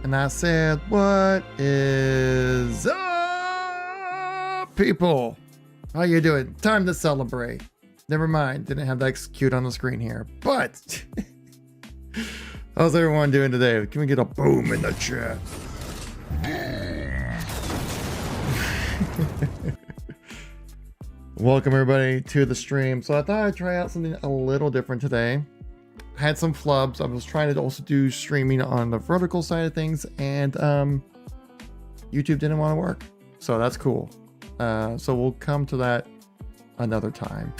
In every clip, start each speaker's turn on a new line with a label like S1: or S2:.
S1: And I said, what is up, people? How you doing? Time to celebrate. Never mind, didn't have that execute on the screen here. But how's everyone doing today? Can we get a boom in the chat? Welcome everybody to the stream. So I thought I'd try out something a little different today. I had some flubs. I was trying to also do streaming on the vertical side of things, and YouTube didn't want to work. So that's cool. So we'll come to that another time.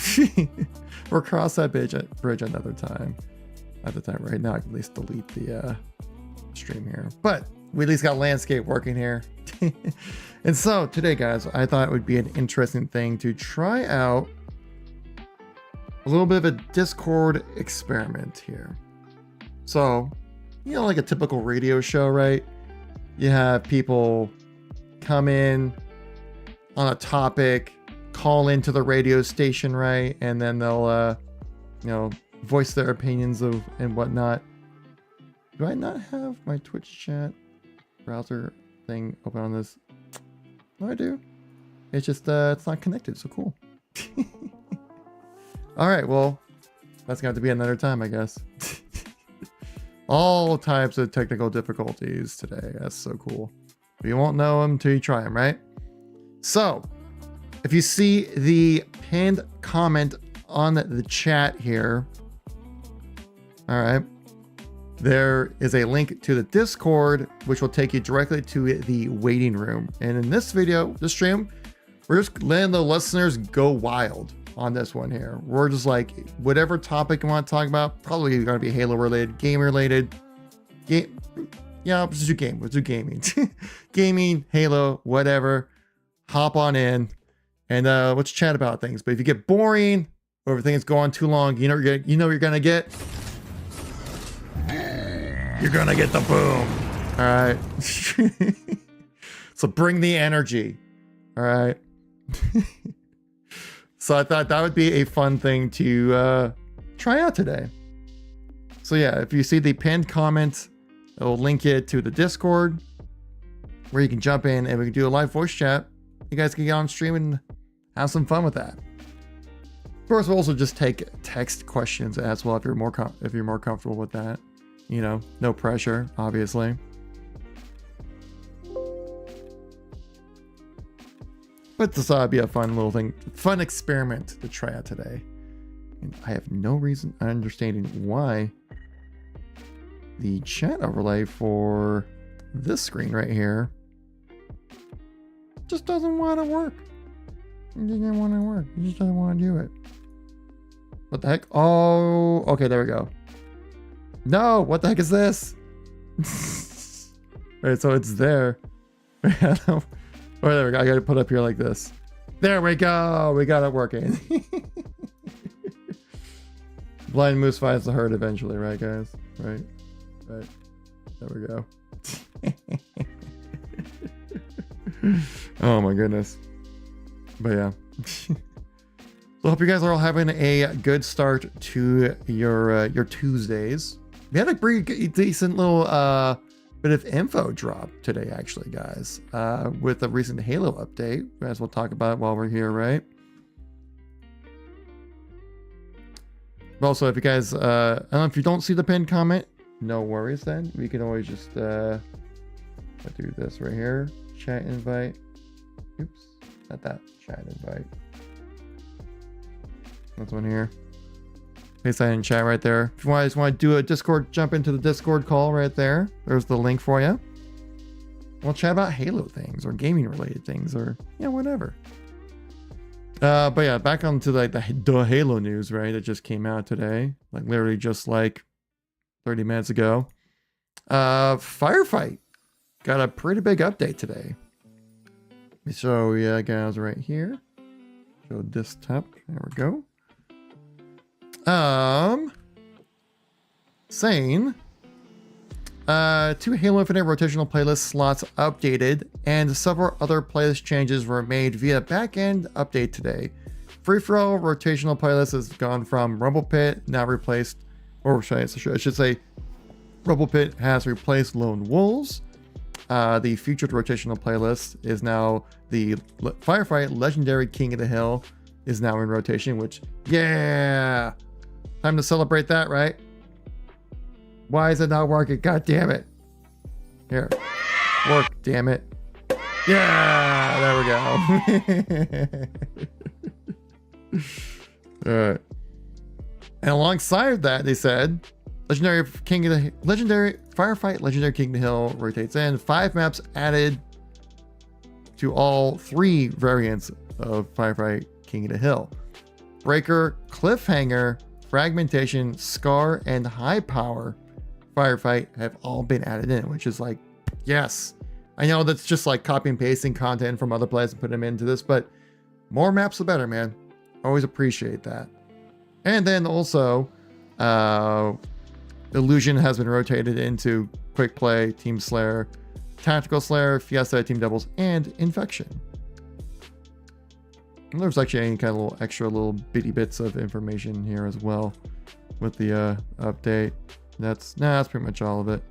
S1: We'll cross that bridge another time. At the time right now, I can at least delete the stream here. But we at least got landscape working here. And so today, guys, I thought it would be an interesting thing to try out a little bit of a Discord experiment here. So, you know, like a typical radio show, right? You have people come in on a topic, call into the radio station, right? And then they'll, you know, voice their opinions of and whatnot. Do I not have my Twitch chat browser thing open on this? No, I do. It's just, it's not connected, so cool. All right, well, that's going to have to be another time, I guess. All types of technical difficulties today. That's so cool. But you won't know them until you try them, right? So, if you see the pinned comment on the chat here, all right, there is a link to the Discord, which will take you directly to the waiting room. And in this video, this stream, we're just letting the listeners go wild on this one here. We're just like, whatever topic you want to talk about, probably going to be Halo related, game related, yeah, let's do game, let's do gaming. Gaming, Halo, whatever. Hop on in and let's chat about things. But if you get boring or if things go on too long, you know what you're gonna get? You're gonna get the boom. All right. So bring the energy. All right. So I thought that would be a fun thing to try out today. So yeah, if you see the pinned comment, it will link it to the Discord where you can jump in and we can do a live voice chat. You guys can get on stream and have some fun with that. Of course, we'll also just take text questions as well if you're more comfortable with that. You know, no pressure, obviously. But this ought to be a fun little thing, fun experiment to try out today. And I have no reason understanding why the chat overlay for this screen right here just doesn't want to work. It doesn't want to work. It just doesn't want to do it. What the heck? Oh, okay, there we go. No, what the heck is this? Alright, so it's there. Oh, there we go. I gotta put up here like this. There we go. We got it working. Blind moose finds the herd eventually, right, guys? Right. There we go. Oh my goodness. But yeah. So I hope you guys are all having a good start to your Tuesdays. We had a pretty decent little bit of info drop today, actually, guys, with the recent Halo update, as we'll talk about while we're here, right? But also, if you guys, I don't know, if you don't see the pinned comment, no worries then. We can always just do this right here. Chat invite. Oops, not that. Chat invite. This one here. Paste that in chat right there. If you guys want to do a Discord, jump into the Discord call right there. There's the link for you. We'll chat about Halo things or gaming related things or, you know, whatever. But yeah, back onto like the Halo news, right? That just came out today. Like literally just like 30 minutes ago. Firefight got a pretty big update today. So yeah, guys, right here. Show desktop. There we go. Saying 2 Halo Infinite rotational playlist slots updated and several other playlist changes were made via backend update today. Free-for-all rotational playlist has gone from Rumble Pit, now replaced, or I should say Rumble Pit has replaced Lone Wolves. the featured rotational playlist is now the Firefight Legendary King of the Hill is now in rotation, which, yeah, time to celebrate that, right? Why is it not working? God damn it. Here, work, damn it. Yeah, there we go. All right. And alongside that, they said, Legendary Firefight Legendary King of the Hill rotates in. 5 maps added to all 3 variants of Firefight King of the Hill. Breaker, Cliffhanger, Fragmentation, Scar, and High Power Firefight have all been added in, which is like, yes. I know that's just like copy and pasting content from other places and putting them into this, but more maps the better, man. Always appreciate that. And then also, Illusion has been rotated into Quick Play, Team Slayer, Tactical Slayer, Fiesta, Team Doubles, and Infection. And there's actually any kind of little extra little bitty bits of information here as well with the update. That's pretty much all of it.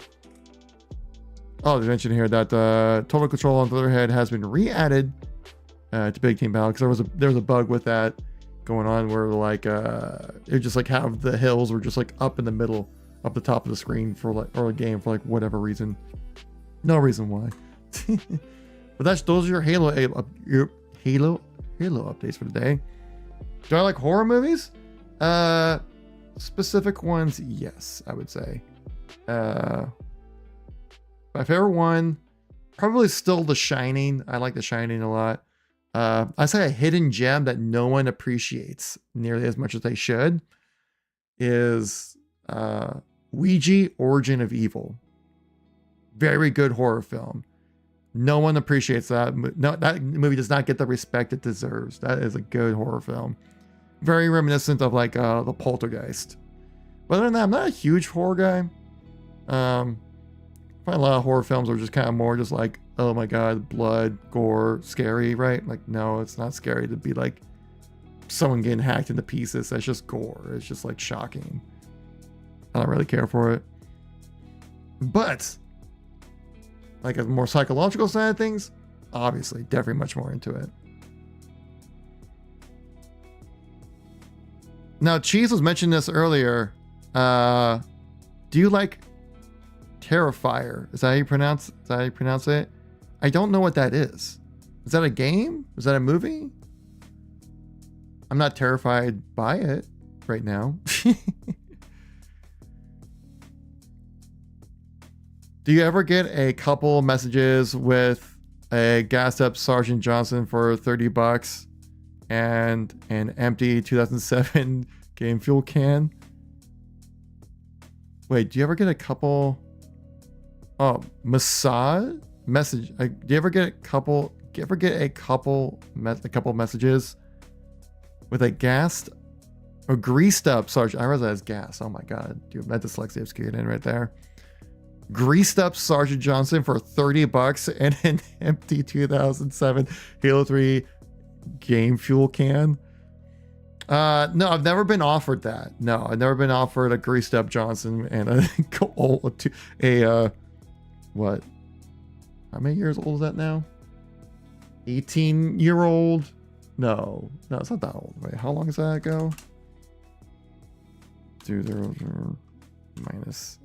S1: Oh, they mentioned here that Total Control on the other hand has been re-added to Big Team Battle, because there was a bug with that going on where like it just like have the hills were just like up in the middle, up the top of the screen for like, or a game for like whatever reason, no reason why. But those are your Halo updates for today. Do I like horror movies? Specific ones, yes, I would say. My favorite one, probably still The Shining. I like The Shining a lot. I say a hidden gem that no one appreciates nearly as much as they should is Ouija Origin of Evil. Very good horror film. No one appreciates that. No, that movie does not get the respect it deserves. That is a good horror film. Very reminiscent of like the Poltergeist. But other than that, I'm not a huge horror guy. I find a lot of horror films are just kind of more just like, oh my god, blood, gore, scary, right? Like, no, it's not scary to be like someone getting hacked into pieces. That's just gore. It's just like shocking. I don't really care for it. But like a more psychological side of things, obviously, definitely much more into it. Now, Cheese was mentioning this earlier. Do you like Terrifier? Is that how you pronounce it? I don't know what that is. Is that a game? Is that a movie? I'm not terrified by it right now. Do you ever get a couple messages with a gassed up Sergeant Johnson for $30 and an empty 2007 Game Fuel can? Wait, do you ever get a couple? Oh, massage message. Do you ever get a couple? Do you ever get a couple messages with a gassed or greased up Sergeant? I realize that as gas. Oh my god, dude, that dyslexia is kicking in right there. Greased up Sergeant Johnson for $30 and an empty 2007 Halo 3 Game Fuel can. No, I've never been offered that. No, I've never been offered a greased up Johnson and a what? How many years old is that now? 18-year-old? No, it's not that old. Wait, how long does that ago? 200 minus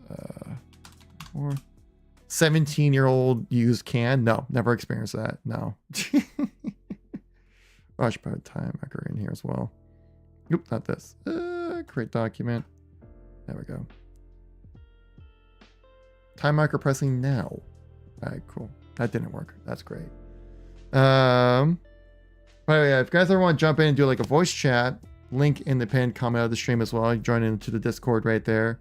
S1: 4. 17-year-old used can? No, never experienced that. No. Oh, I should put a time marker in here as well. Nope, not this. Create document. There we go. Time marker pressing now. All right, cool. That didn't work. That's great. But yeah, if you guys ever want to jump in and do like a voice chat, link in the pinned comment of the stream as well. You join into the Discord right there.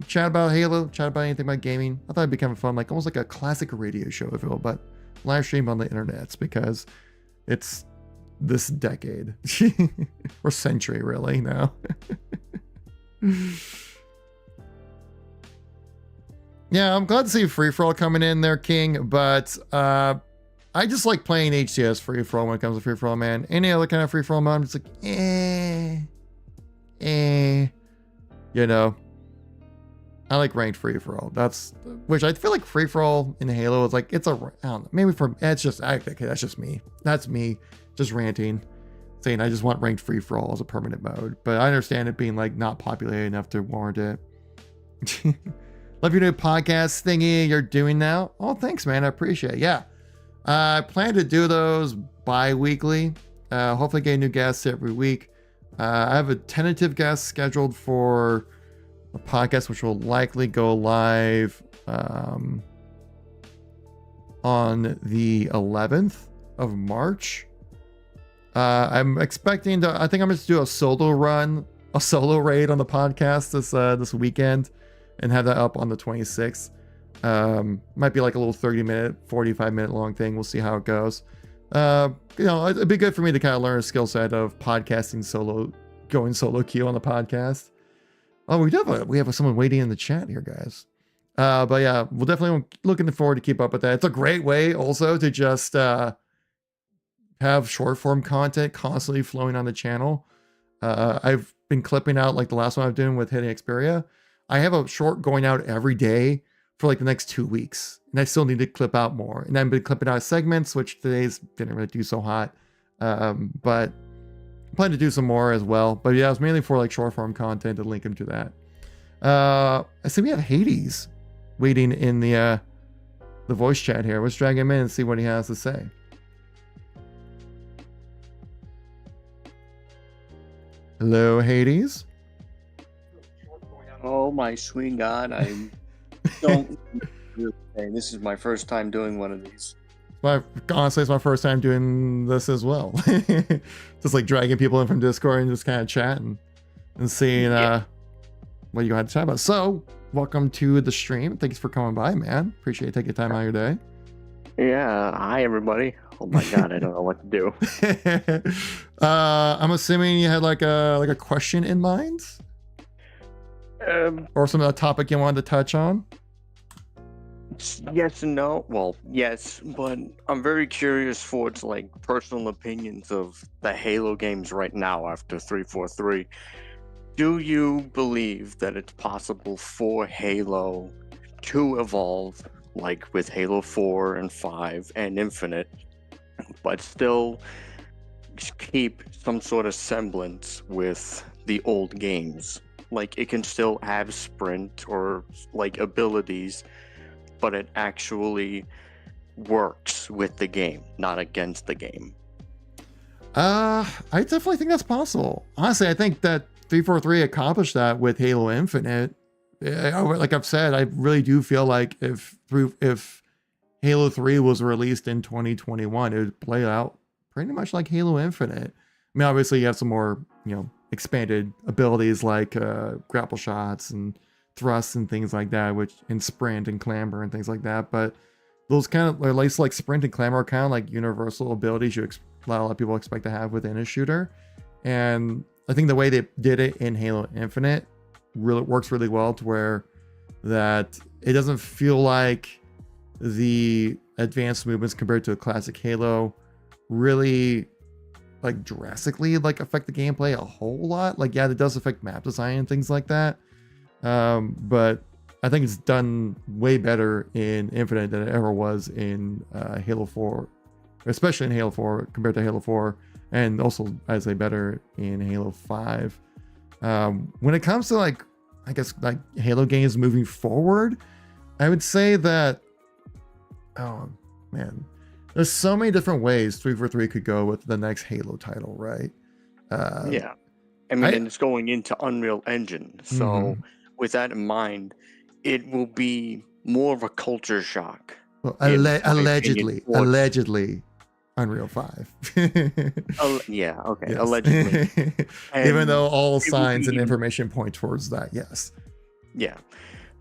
S1: Chat about Halo, chat about anything about gaming. I thought it'd be kind of fun, like almost like a classic radio show, if you will, but live stream on the internet because it's this decade or century, really now. Yeah, I'm glad to see free for all coming in there, King. But I just like playing HCS free for all when it comes to free for all, man. Any other kind of free for all mode, I'm just like, you know. I like ranked free for all. That's which I feel like free for all in Halo is like, it's a, I don't know, maybe for, it's just, okay, that's just me. That's me just ranting, saying I just want ranked free for all as a permanent mode. But I understand it being like not populated enough to warrant it. Love your new podcast thingy you're doing now. Oh, thanks, man. I appreciate it. Yeah. I plan to do those bi-weekly. Hopefully get new guests every week. I have a tentative guest scheduled for a podcast, which will likely go live on the 11th of March. I'm expecting to, I think I'm going to do a solo raid on the podcast this weekend and have that up on the 26th. Might be like a little 30-minute, 45-minute long thing. We'll see how it goes. It'd be good for me to kind of learn a skill set of podcasting going solo queue on the podcast. Oh, we have someone waiting in the chat here, guys. But yeah, we'll definitely looking forward to keep up with that. It's a great way also to just have short form content constantly flowing on the channel. I've been clipping out like the last one I'm doing with Hitting Xperia. I have a short going out every day for like the next 2 weeks, and I still need to clip out more. And I've been clipping out segments, which today's didn't really do so hot, but I plan to do some more as well. But yeah, it's mainly for like short form content to link them to that. I see we have Hades waiting in the voice chat here. Let's drag him in and see what he has to say. Hello, Hades.
S2: Oh my sweet God! I don't. This is my first time doing one of these.
S1: Honestly, it's my first time doing this as well. Just like dragging people in from Discord and just kind of chatting and seeing what you had to chat about. So, welcome to the stream. Thanks for coming by, man. Appreciate you taking time out of your day.
S2: Yeah. Hi, everybody. Oh my God, I don't know what to do.
S1: I'm assuming you had like a question in mind, or some topic you wanted to touch on.
S2: Yes and no. Well, yes, but I'm very curious for its like personal opinions of the Halo games right now after 343. Do you believe that it's possible for Halo to evolve like with Halo 4 and 5 and Infinite, but still keep some sort of semblance with the old games? Like it can still have sprint or like abilities, but it actually works with the game, not against the game.
S1: I definitely think that's possible. Honestly, I think that 343 accomplished that with Halo Infinite. Like I've said, I really do feel like if Halo 3 was released in 2021, it would play out pretty much like Halo Infinite. I mean, obviously you have some more, expanded abilities like grapple shots and thrusts and things like that, which in sprint and clamber and things like that. But those kind of, at least like sprint and clamber, are kind of like universal abilities a lot of people expect to have within a shooter. And I think the way they did it in Halo Infinite really works really well, to where that it doesn't feel like the advanced movements compared to a classic Halo really like drastically like affect the gameplay a whole lot. Like, yeah, it does affect map design and things like that. But I think it's done way better in Infinite than it ever was in Halo 4, especially in Halo 4 compared to Halo 4, and also I'd say better in Halo 5. When it comes to like, I guess like Halo games moving forward, I would say that, oh man, there's so many different ways 343 could go with the next Halo title, right?
S2: Yeah. I mean, and it's going into Unreal Engine. So with that in mind, it will be more of a culture shock.
S1: Well, allegedly Unreal 5.
S2: Yeah, okay,
S1: Yes.
S2: allegedly.
S1: Even though all signs and information point towards that, yes.
S2: Yeah,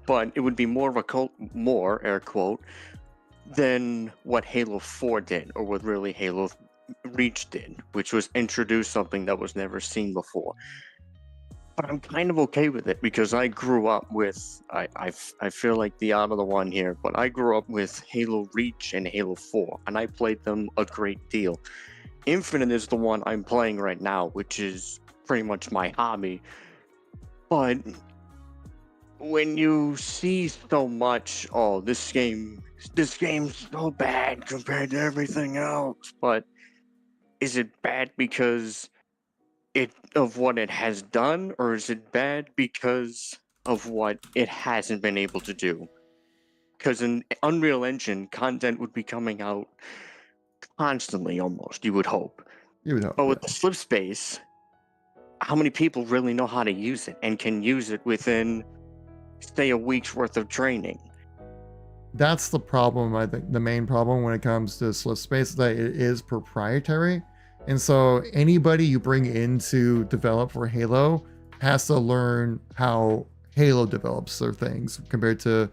S2: but it would be more of a more, air quote, than what Halo 4 did, or what really Halo Reach did, which was introduce something that was never seen before. But I'm kind of okay with it, because I grew up with, I feel like the odd of the one here, but I grew up with Halo Reach and Halo 4, and I played them a great deal. Infinite is the one I'm playing right now, which is pretty much my hobby. But when you see so much, oh, this game's so bad compared to everything else, but is it bad because of what it has done, or is it bad because of what it hasn't been able to do? Because in Unreal Engine, content would be coming out constantly, almost, you would hope.
S1: You would hope,
S2: But
S1: yeah.
S2: with the slip space, how many people really know how to use it and can use it within, say, a week's worth of training?
S1: That's the problem. I think the main problem when it comes to slip space is that it is proprietary, and so anybody you bring in to develop for Halo has to learn how Halo develops their things compared to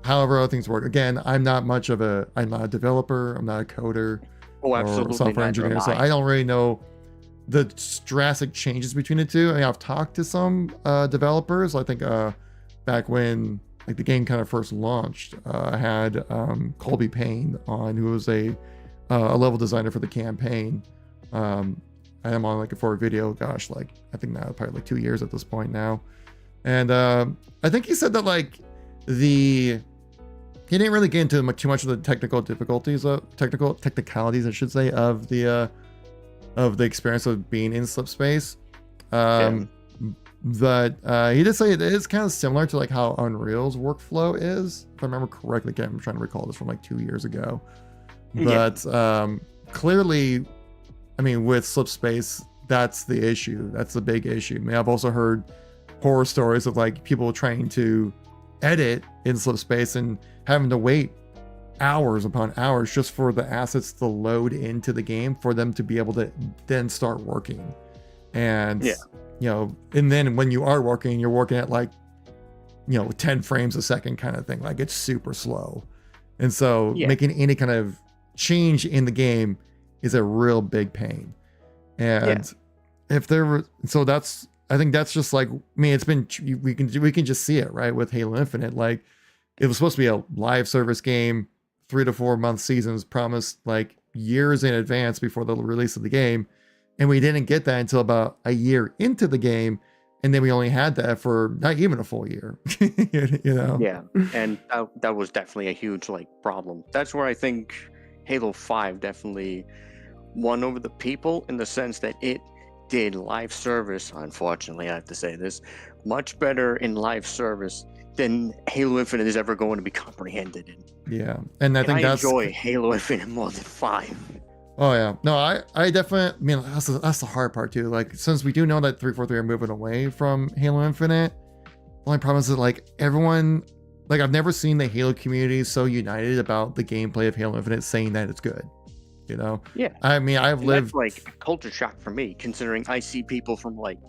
S1: however other things work. Again, I'm not a developer, I'm not a coder
S2: Oh,
S1: or
S2: absolutely
S1: software
S2: neither am
S1: engineer, so
S2: I.
S1: I don't really know the drastic changes between the two. I mean, I've talked to some developers. I think back when like the game kind of first launched, I had Colby Payne on, who was a level designer for the campaign. I am on like for a video. Gosh, like I think now probably like 2 years at this point now, and I think he said that like he didn't really get into too much of the technicalities, I should say, of the experience of being in slip space.
S2: Yeah.
S1: But he did say it is kind of similar to like how Unreal's workflow is, if I remember correctly. Again, I'm trying to recall this from like 2 years ago. But clearly, I mean, with slip space, that's the issue. That's the big issue. I mean, I've also heard horror stories of like people trying to edit in slip space and having to wait hours upon hours just for the assets to load into the game for them to be able to then start working. And and then when you are working, you're working at like 10 frames a second kind of thing. Like it's super slow, and so making any kind of change in the game is a real big pain. And if there were, so that's, I think that's just like, I mean, it's been, we can just see it right with Halo Infinite. Like it was supposed to be a live service game, 3 to 4 month seasons promised like years in advance before the release of the game. And we didn't get that until about a year into the game. And then we only had that for not even a full year,
S2: Yeah. And that was definitely a huge like problem. That's where I think Halo 5 definitely won over the people, in the sense that it did live service, unfortunately I have to say this, much better in live service than Halo Infinite is ever going to be comprehended in.
S1: Yeah. And I think that's,
S2: enjoy Halo Infinite more than 5.
S1: Oh yeah, no, I definitely, I mean, that's the hard part too. Like, since we do know that 343 are moving away from Halo Infinite, the only problem is that like everyone, like I've never seen the Halo community so united about the gameplay of Halo Infinite, saying that it's good.
S2: Yeah.
S1: I mean, I've lived
S2: that's like a culture shock for me, considering I see people from like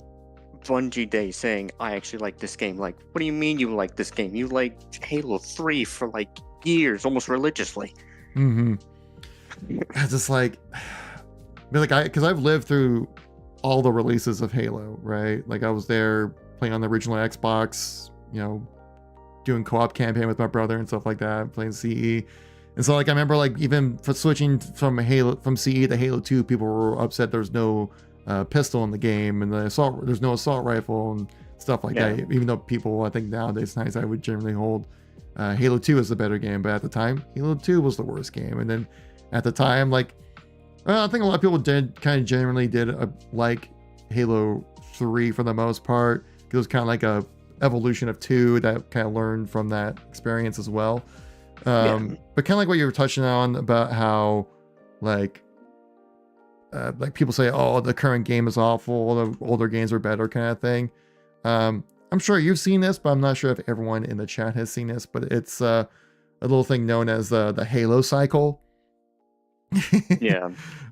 S2: Bungie days saying, I actually like this game. Like, what do you mean you like this game? You liked Halo 3 for like years, almost religiously.
S1: Mm-hmm. It's just like, because I've lived through all the releases of Halo, right? Like I was there playing on the original Xbox, doing co-op campaign with my brother and stuff like that, playing CE. And so like I remember like even for switching from CE to Halo 2, people were upset there's no pistol in the game, and there's no assault rifle and stuff like that. Even though people, I think nowadays I would generally hold Halo 2 as the better game, but at the time Halo 2 was the worst game. And then at the time, like, I think a lot of people generally did like Halo 3 for the most part. It was kind of like a evolution of 2 that kind of learned from that experience as well. But kind of like what you were touching on about how like people say, oh, the current game is awful, the older games are better kind of thing. I'm sure you've seen this, but I'm not sure if everyone in the chat has seen this, but it's a little thing known as the Halo cycle.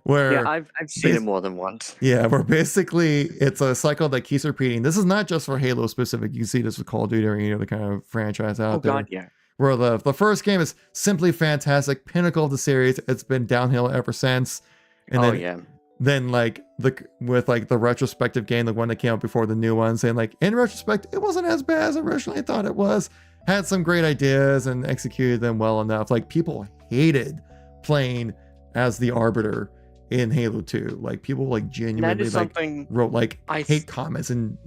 S1: Where
S2: I've seen it more than once.
S1: Where basically it's a cycle that keeps repeating. This is not just for Halo specific. You see this with Call of Duty or any other kind of franchise out there.
S2: God, yeah.
S1: Where the first game is simply fantastic, pinnacle of the series. It's been downhill ever since. And then like with the retrospective game, the one that came out before the new one, saying like, in retrospect, it wasn't as bad as I originally thought it was. Had some great ideas and executed them well enough. Like people hated playing as the Arbiter in Halo 2. Like people like genuinely like wrote like hate comments and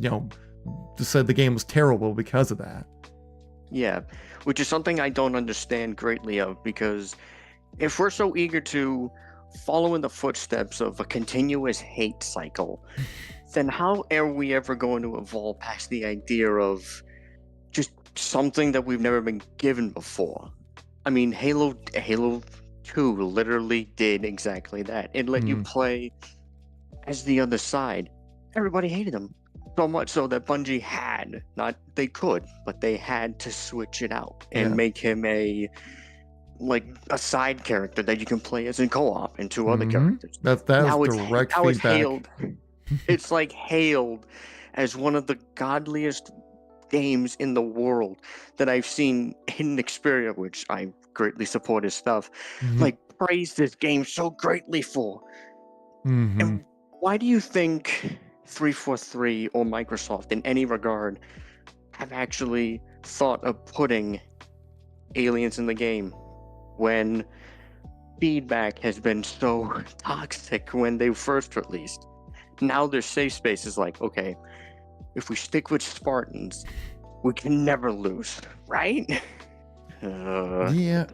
S1: just said the game was terrible because of that.
S2: Yeah, which is something I don't understand greatly of, because if we're so eager to follow in the footsteps of a continuous hate cycle, then how are we ever going to evolve past the idea of just something that we've never been given before? I mean, Halo 2 literally did exactly that. It let you
S1: Mm,
S2: play as the other side. Everybody hated him. So much so that Bungie had, not they could, but they had to switch it out and
S1: yeah.
S2: make him a side character that you can play as in co-op and two other characters.
S1: That is
S2: Now
S1: direct
S2: now it's
S1: feedback.
S2: hailed. It's like hailed as one of the godliest games in the world that I've seen in Xperia, which I greatly support his stuff.
S1: Hmm.
S2: Like, praise this game so greatly for.
S1: Hmm.
S2: And why do you think 343 or Microsoft, in any regard, have actually thought of putting aliens in the game when feedback has been so toxic when they first released? Now their safe space is like, okay, if we stick with Spartans, we can never lose, right?
S1: Yeah.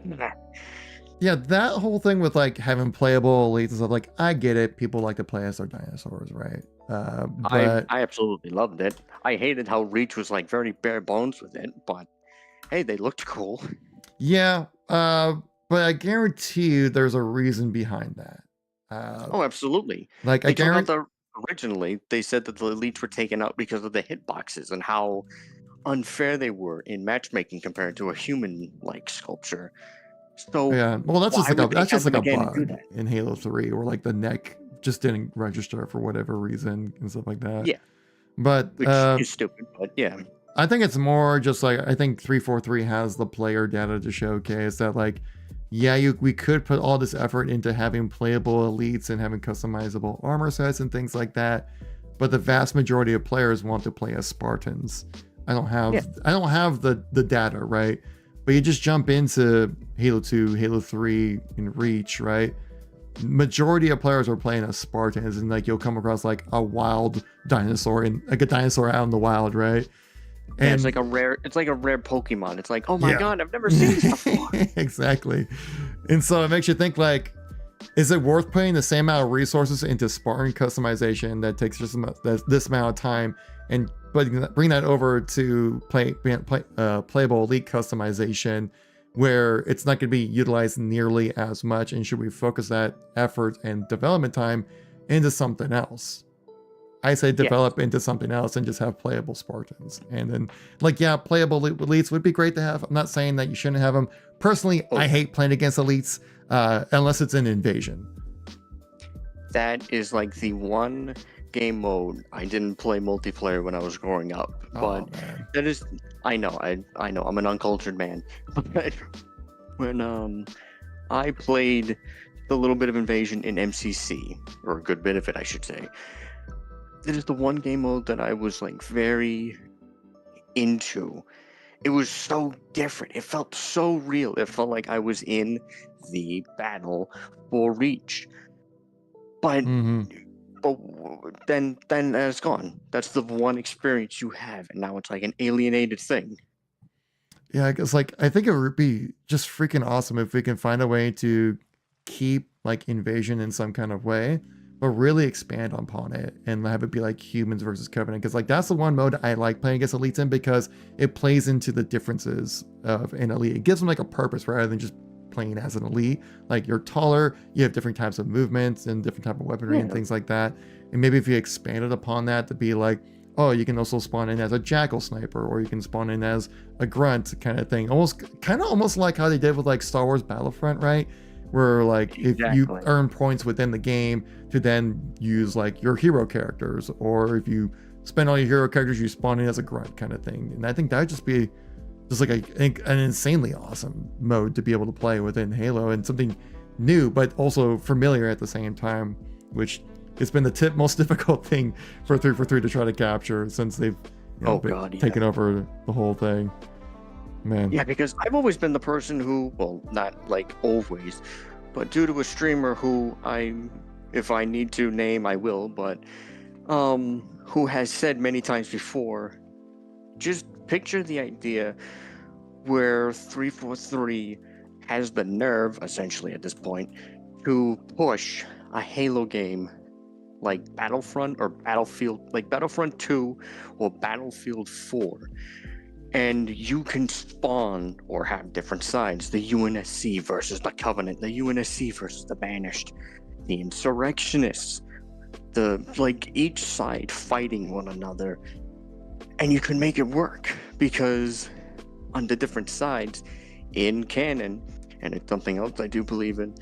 S1: Yeah, that whole thing with like having playable elites and stuff, like I get it. People like to play as their dinosaurs, right? But
S2: I absolutely loved it. I hated how Reach was like very bare bones with it, but hey, they looked cool.
S1: yeah, but I guarantee you there's a reason behind that. Uh,
S2: Oh, absolutely.
S1: like I
S2: They took out
S1: guarantee,
S2: the originally they said that the elites were taken out because of the hitboxes and how unfair they were in matchmaking compared to a human like sculpture. So
S1: yeah. Well,
S2: why would they
S1: that's just
S2: have
S1: like
S2: them
S1: a
S2: again and do
S1: bug
S2: that?
S1: in Halo 3, where like the neck just didn't register for whatever reason and stuff like that.
S2: Yeah,
S1: But
S2: which is stupid, but yeah.
S1: I think it's more just like I think 343 has the player data to showcase that like yeah, we could put all this effort into having playable elites and having customizable armor sets and things like that, but the vast majority of players want to play as Spartans.
S2: Yeah.
S1: I don't have the data, right? But you just jump into Halo 2, Halo 3, and Reach, right? Majority of players are playing as Spartans, and like you'll come across like a wild dinosaur and like a dinosaur out in the wild, right?
S2: Yeah, it's
S1: And
S2: like a rare Pokemon. It's like, oh my
S1: yeah.
S2: god, I've never seen this before.
S1: Exactly. And so it makes you think like, is it worth putting the same amount of resources into Spartan customization that takes just this amount of time and bring that over to playable elite customization where it's not going to be utilized nearly as much, and should we focus that effort and development time into something else? I say
S2: Yes.
S1: develop into something else and just have playable Spartans. And then, like, yeah, playable elites would be great to have. I'm not saying that you shouldn't have them. Personally,
S2: Oh,
S1: I hate playing against elites unless it's an invasion.
S2: that is like the one game mode I didn't play multiplayer when I was growing up.
S1: Oh,
S2: But
S1: man.
S2: that is, I know, I know, I'm an uncultured man. But when I played the little bit of invasion in MCC, or a good bit of it, I should say, it is the one game mode that I was like very into. It was so different. It felt so real. It felt like I was in the battle for Reach. But
S1: Hmm.
S2: then it's gone. That's the one experience you have, and now it's like an alienated thing.
S1: Yeah, because like I think it would be just freaking awesome if we can find a way to keep like invasion in some kind of way, but really expand upon it and have it be like humans versus Covenant. Because like that's the one mode I like playing against elites in, because it plays into the differences of an elite. It gives them like a purpose rather than just playing as an elite. Like you're taller, you have different types of movements and different type of weaponry and
S2: Yeah,
S1: things like that. And maybe if you expanded upon that to be like, oh, you can also spawn in as a jackal sniper, or you can spawn in as a grunt kind of thing. Almost like how they did with like Star Wars Battlefront, right? Where like if you
S2: exactly.
S1: earn points within the game to then use like your hero characters, or if you spend all your hero characters, you spawn in as a grunt kind of thing. And I think that would just be just like an insanely awesome mode to be able to play within Halo, and something new but also familiar at the same time, which it's been the most difficult thing for 343 to try to capture since they've
S2: Oh god, yeah.
S1: taken over the whole thing. Man.
S2: Yeah, because I've always been the person who, well, not like always, but due to a streamer who if I need to name, I will, but who has said many times before, just picture the idea where 343 has the nerve, essentially at this point, to push a Halo game like Battlefront or Battlefield, like Battlefront 2 or Battlefield 4. And you can spawn or have different sides, the UNSC versus the Covenant, the UNSC versus the Banished, the Insurrectionists, each side fighting one another. And you can make it work because on the different sides in canon, and it's something else I do believe in,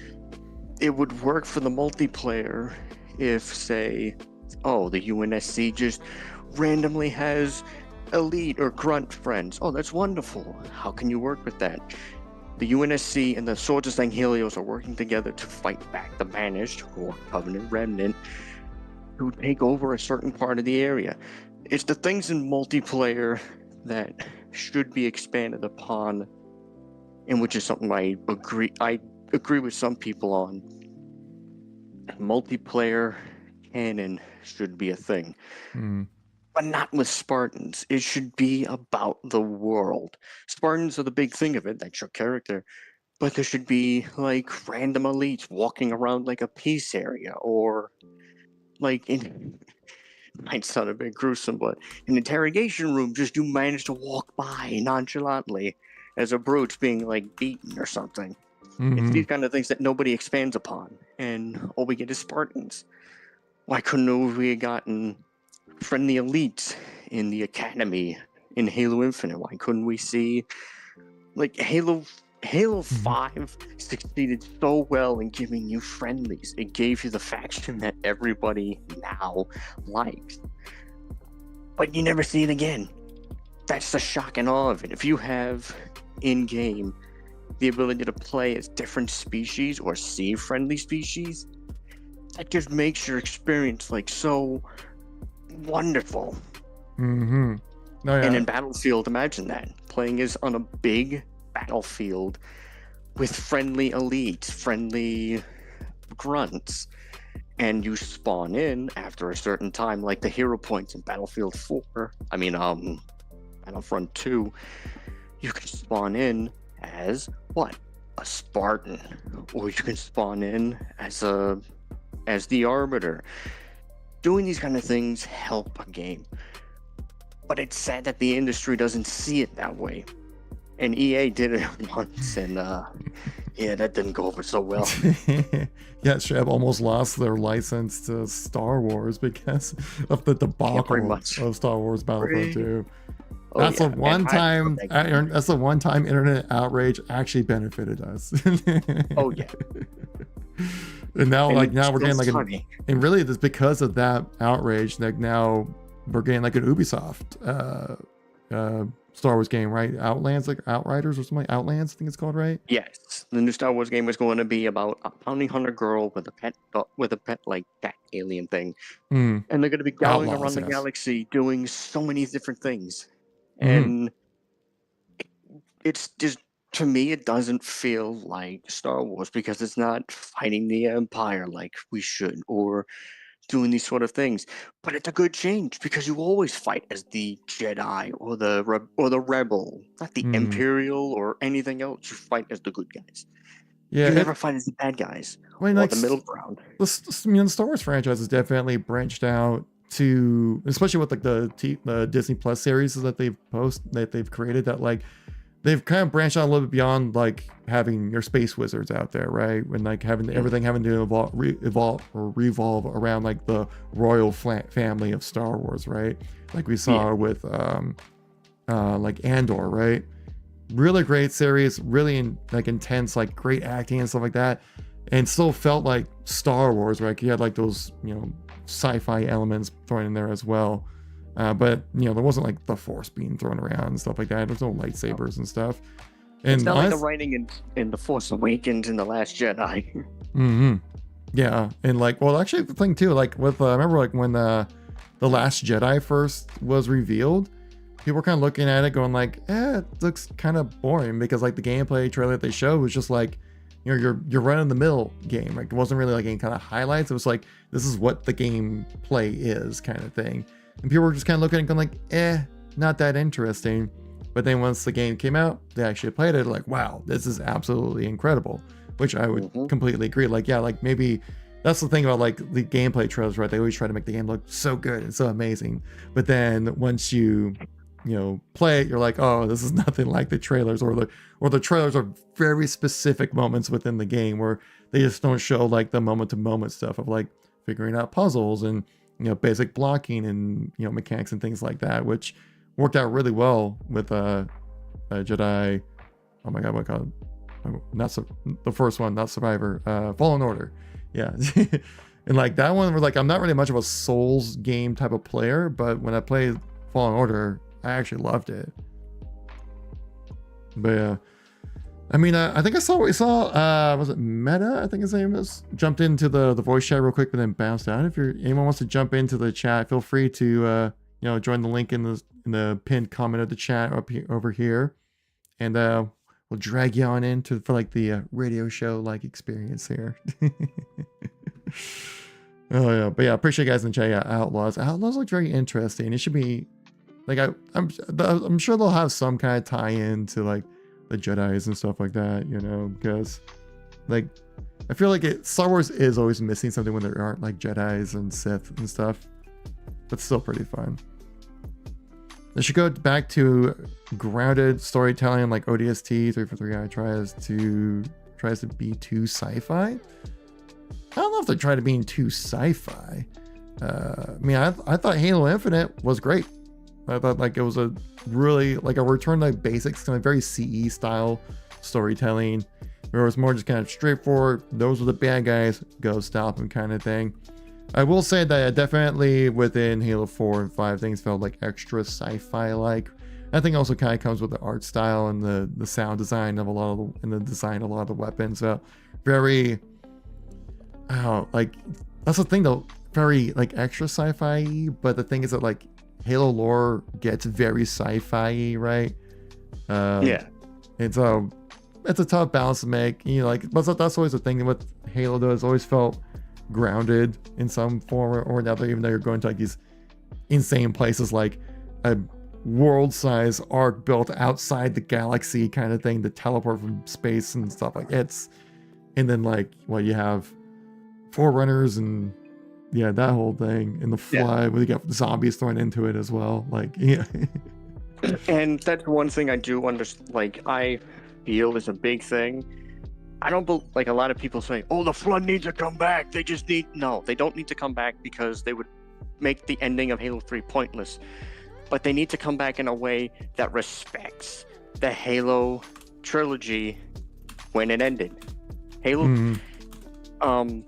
S2: it would work for the multiplayer if, say, the UNSC just randomly has elite or grunt friends. Oh, that's wonderful. How can you work with that? The UNSC and the Swords of Sanghelios are working together to fight back the Banished or Covenant Remnant who take over a certain part of the area. It's the things in multiplayer that should be expanded upon, and which is something I agree with some people on. Multiplayer canon should be a thing. But not with Spartans. It should be about the world. Spartans are the big thing of it, that's your character. But there should be like random elites walking around like a peace area, or like might sound a bit gruesome, but an interrogation room, just you manage to walk by nonchalantly as a brute's being like beaten or something. It's these kind of things that nobody expands upon, and all we get is Spartans. Why couldn't we have gotten friendly elites in the academy in Halo Infinite? Why couldn't we see like Halo 5 succeeded so well in giving you friendlies. It gave you the faction that everybody now likes. But you never see it again. That's the shock and awe of it. If you have in-game the ability to play as different species or see friendly species, that just makes your experience like so wonderful.
S1: Oh, yeah.
S2: And in Battlefield, imagine that. Playing as on a big battlefield with friendly elites, friendly grunts, and you spawn in after a certain time, like the hero points in Battlefront 2, you can spawn in as what? A Spartan. Or you can spawn in as the Arbiter. Doing these kind of things help a game. But it's sad that the industry doesn't see it that way. And EA did it once, and that didn't go over so well.
S1: Yeah, Shab almost lost their license to Star Wars because of the debacle of Star Wars Battlefront 2. That's the one time internet outrage actually benefited us.
S2: Oh yeah.
S1: And now we're getting and really it's because of that outrage that now we're getting like an Ubisoft Star Wars game, right? Outlands, like Outriders or something. Outlands, I think it's called, right?
S2: Yes, the new Star Wars game is going to be about a bounty hunter girl with a pet like that alien thing, and they're going to be going around the galaxy doing so many different things, and it's just, to me, it doesn't feel like Star Wars because it's not fighting the Empire like we should, or doing these sort of things. But it's a good change because you always fight as the Jedi or the Rebel, not the Imperial or anything else. You fight as the good guys. Yeah, you never fight as the bad guys or the middle ground.
S1: The Star Wars franchise has definitely branched out to, especially with like the Disney Plus series that they've created, that like they've kind of branched out a little bit beyond like having your space wizards out there, right? When like having everything having to revolve around like the royal family of Star Wars, right? Like we saw with like Andor, right? Really great series, really intense, like great acting and stuff like that, and still felt like Star Wars, right? You had like those sci-fi elements thrown in there as well. But there wasn't like the Force being thrown around and stuff like that. There's no lightsabers and stuff. And
S2: it's not like the writing in The Force Awakens and The Last Jedi.
S1: Yeah, and like, well, actually, the thing too, like with I remember like when The Last Jedi first was revealed, people were kind of looking at it, going like, it looks kind of boring because like the gameplay trailer that they showed was just like, you're running the mill game. Like it wasn't really like any kind of highlights. It was like, this is what the gameplay is, kind of thing. And people were just kind of looking at it going like, not that interesting. But then once the game came out, they actually played it, like, wow, this is absolutely incredible, which I would completely agree. Like, yeah, like maybe that's the thing about like the gameplay trailers, right? They always try to make the game look so good and so amazing. But then once you play it, you're like, oh, this is nothing like the trailers, or the trailers are very specific moments within the game where they just don't show like the moment to moment stuff of like figuring out puzzles and basic blocking and mechanics and things like that, which worked out really well with Jedi. Oh my god, what called? The first one, not Survivor. Fallen Order. Yeah. And like that one, was like, I'm not really much of a Souls game type of player, but when I played Fallen Order, I actually loved it. But yeah, I mean, I think I saw what we saw. Was it Meta? I think his name is. Jumped into the voice chat real quick, but then bounced out. If anyone wants to jump into the chat, feel free to join the link in the pinned comment of the chat over here, and we'll drag you on into for like the radio show like experience here. Oh yeah, but yeah, appreciate you guys in the chat. Yeah, Outlaws look very interesting. It should be like I'm sure they'll have some kind of tie-in to like the Jedis and stuff like that, because like I feel like Star Wars is always missing something when there aren't like Jedis and Sith and stuff, but still pretty fun. They should go back to grounded storytelling like ODST 343i tries to be too sci-fi. I don't know if they're trying to be too sci-fi. I mean, I thought Halo Infinite was great. I thought like it was a really like a return to basics, kind of very CE style storytelling, where it was more just kind of straightforward. Those are the bad guys, go stop them kind of thing. I will say that definitely within Halo 4 and 5, things felt like extra sci-fi like. I think also kind of comes with the art style and the sound design of a lot of the weapons. So very, like that's the thing though, very like extra sci-fi. But the thing is that like Halo lore gets very sci-fi, right? Yeah. And so it's a tough balance to make. But that's always the thing with Halo though. It's always felt grounded in some form or another, even though you're going to like these insane places like a world-size arc built outside the galaxy kind of thing to teleport from space and stuff like it's. And then like you have Forerunners and yeah, that whole thing in the Flood, where you got zombies thrown into it as well. Like, yeah.
S2: And that's one thing I do understand. Like, I feel is a big thing. I don't like a lot of people say, "Oh, the Flood needs to come back." They don't need to come back because they would make the ending of Halo 3 pointless. But they need to come back in a way that respects the Halo trilogy when it ended. Halo,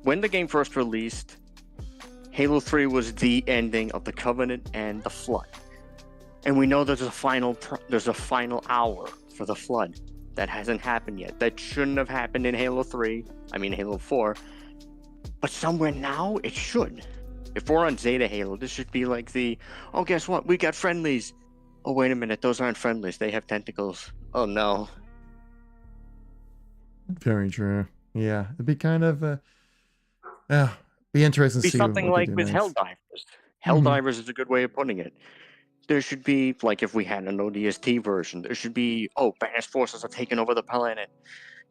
S2: when the game first released, Halo 3 was the ending of the Covenant and the Flood. And we know there's a final hour for the Flood. That hasn't happened yet. That shouldn't have happened in Halo 4. But somewhere now, it should. If we're on Zeta Halo, this should be like guess what? We got friendlies. Oh, wait a minute. Those aren't friendlies. They have tentacles. Oh, no.
S1: Very true. Yeah. It'd be kind of... be interesting to see
S2: something like with Helldivers. Helldivers is a good way of putting it. There should be, like if we had an ODST version, there should be, Banished forces are taking over the planet.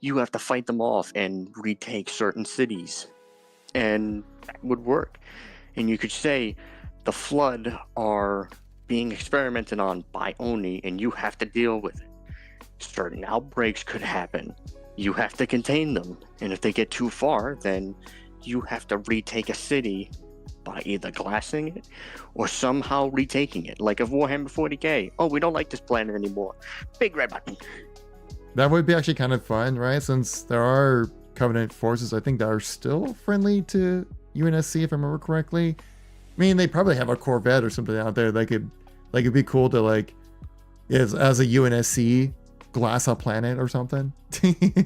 S2: You have to fight them off and retake certain cities. And that would work. And you could say the Flood are being experimented on by Oni, and you have to deal with it. Certain outbreaks could happen. You have to contain them. And if they get too far, then you have to retake a city by either glassing it or somehow retaking it, like of Warhammer 40k. Oh, we don't like this planet anymore. Big red button.
S1: That would be actually kind of fun, right? Since there are Covenant forces, I think, that are still friendly to UNSC, if I remember correctly. I mean, they probably have a Corvette or something out there that could, like, it'd be cool to like, as a UNSC glass a planet or something.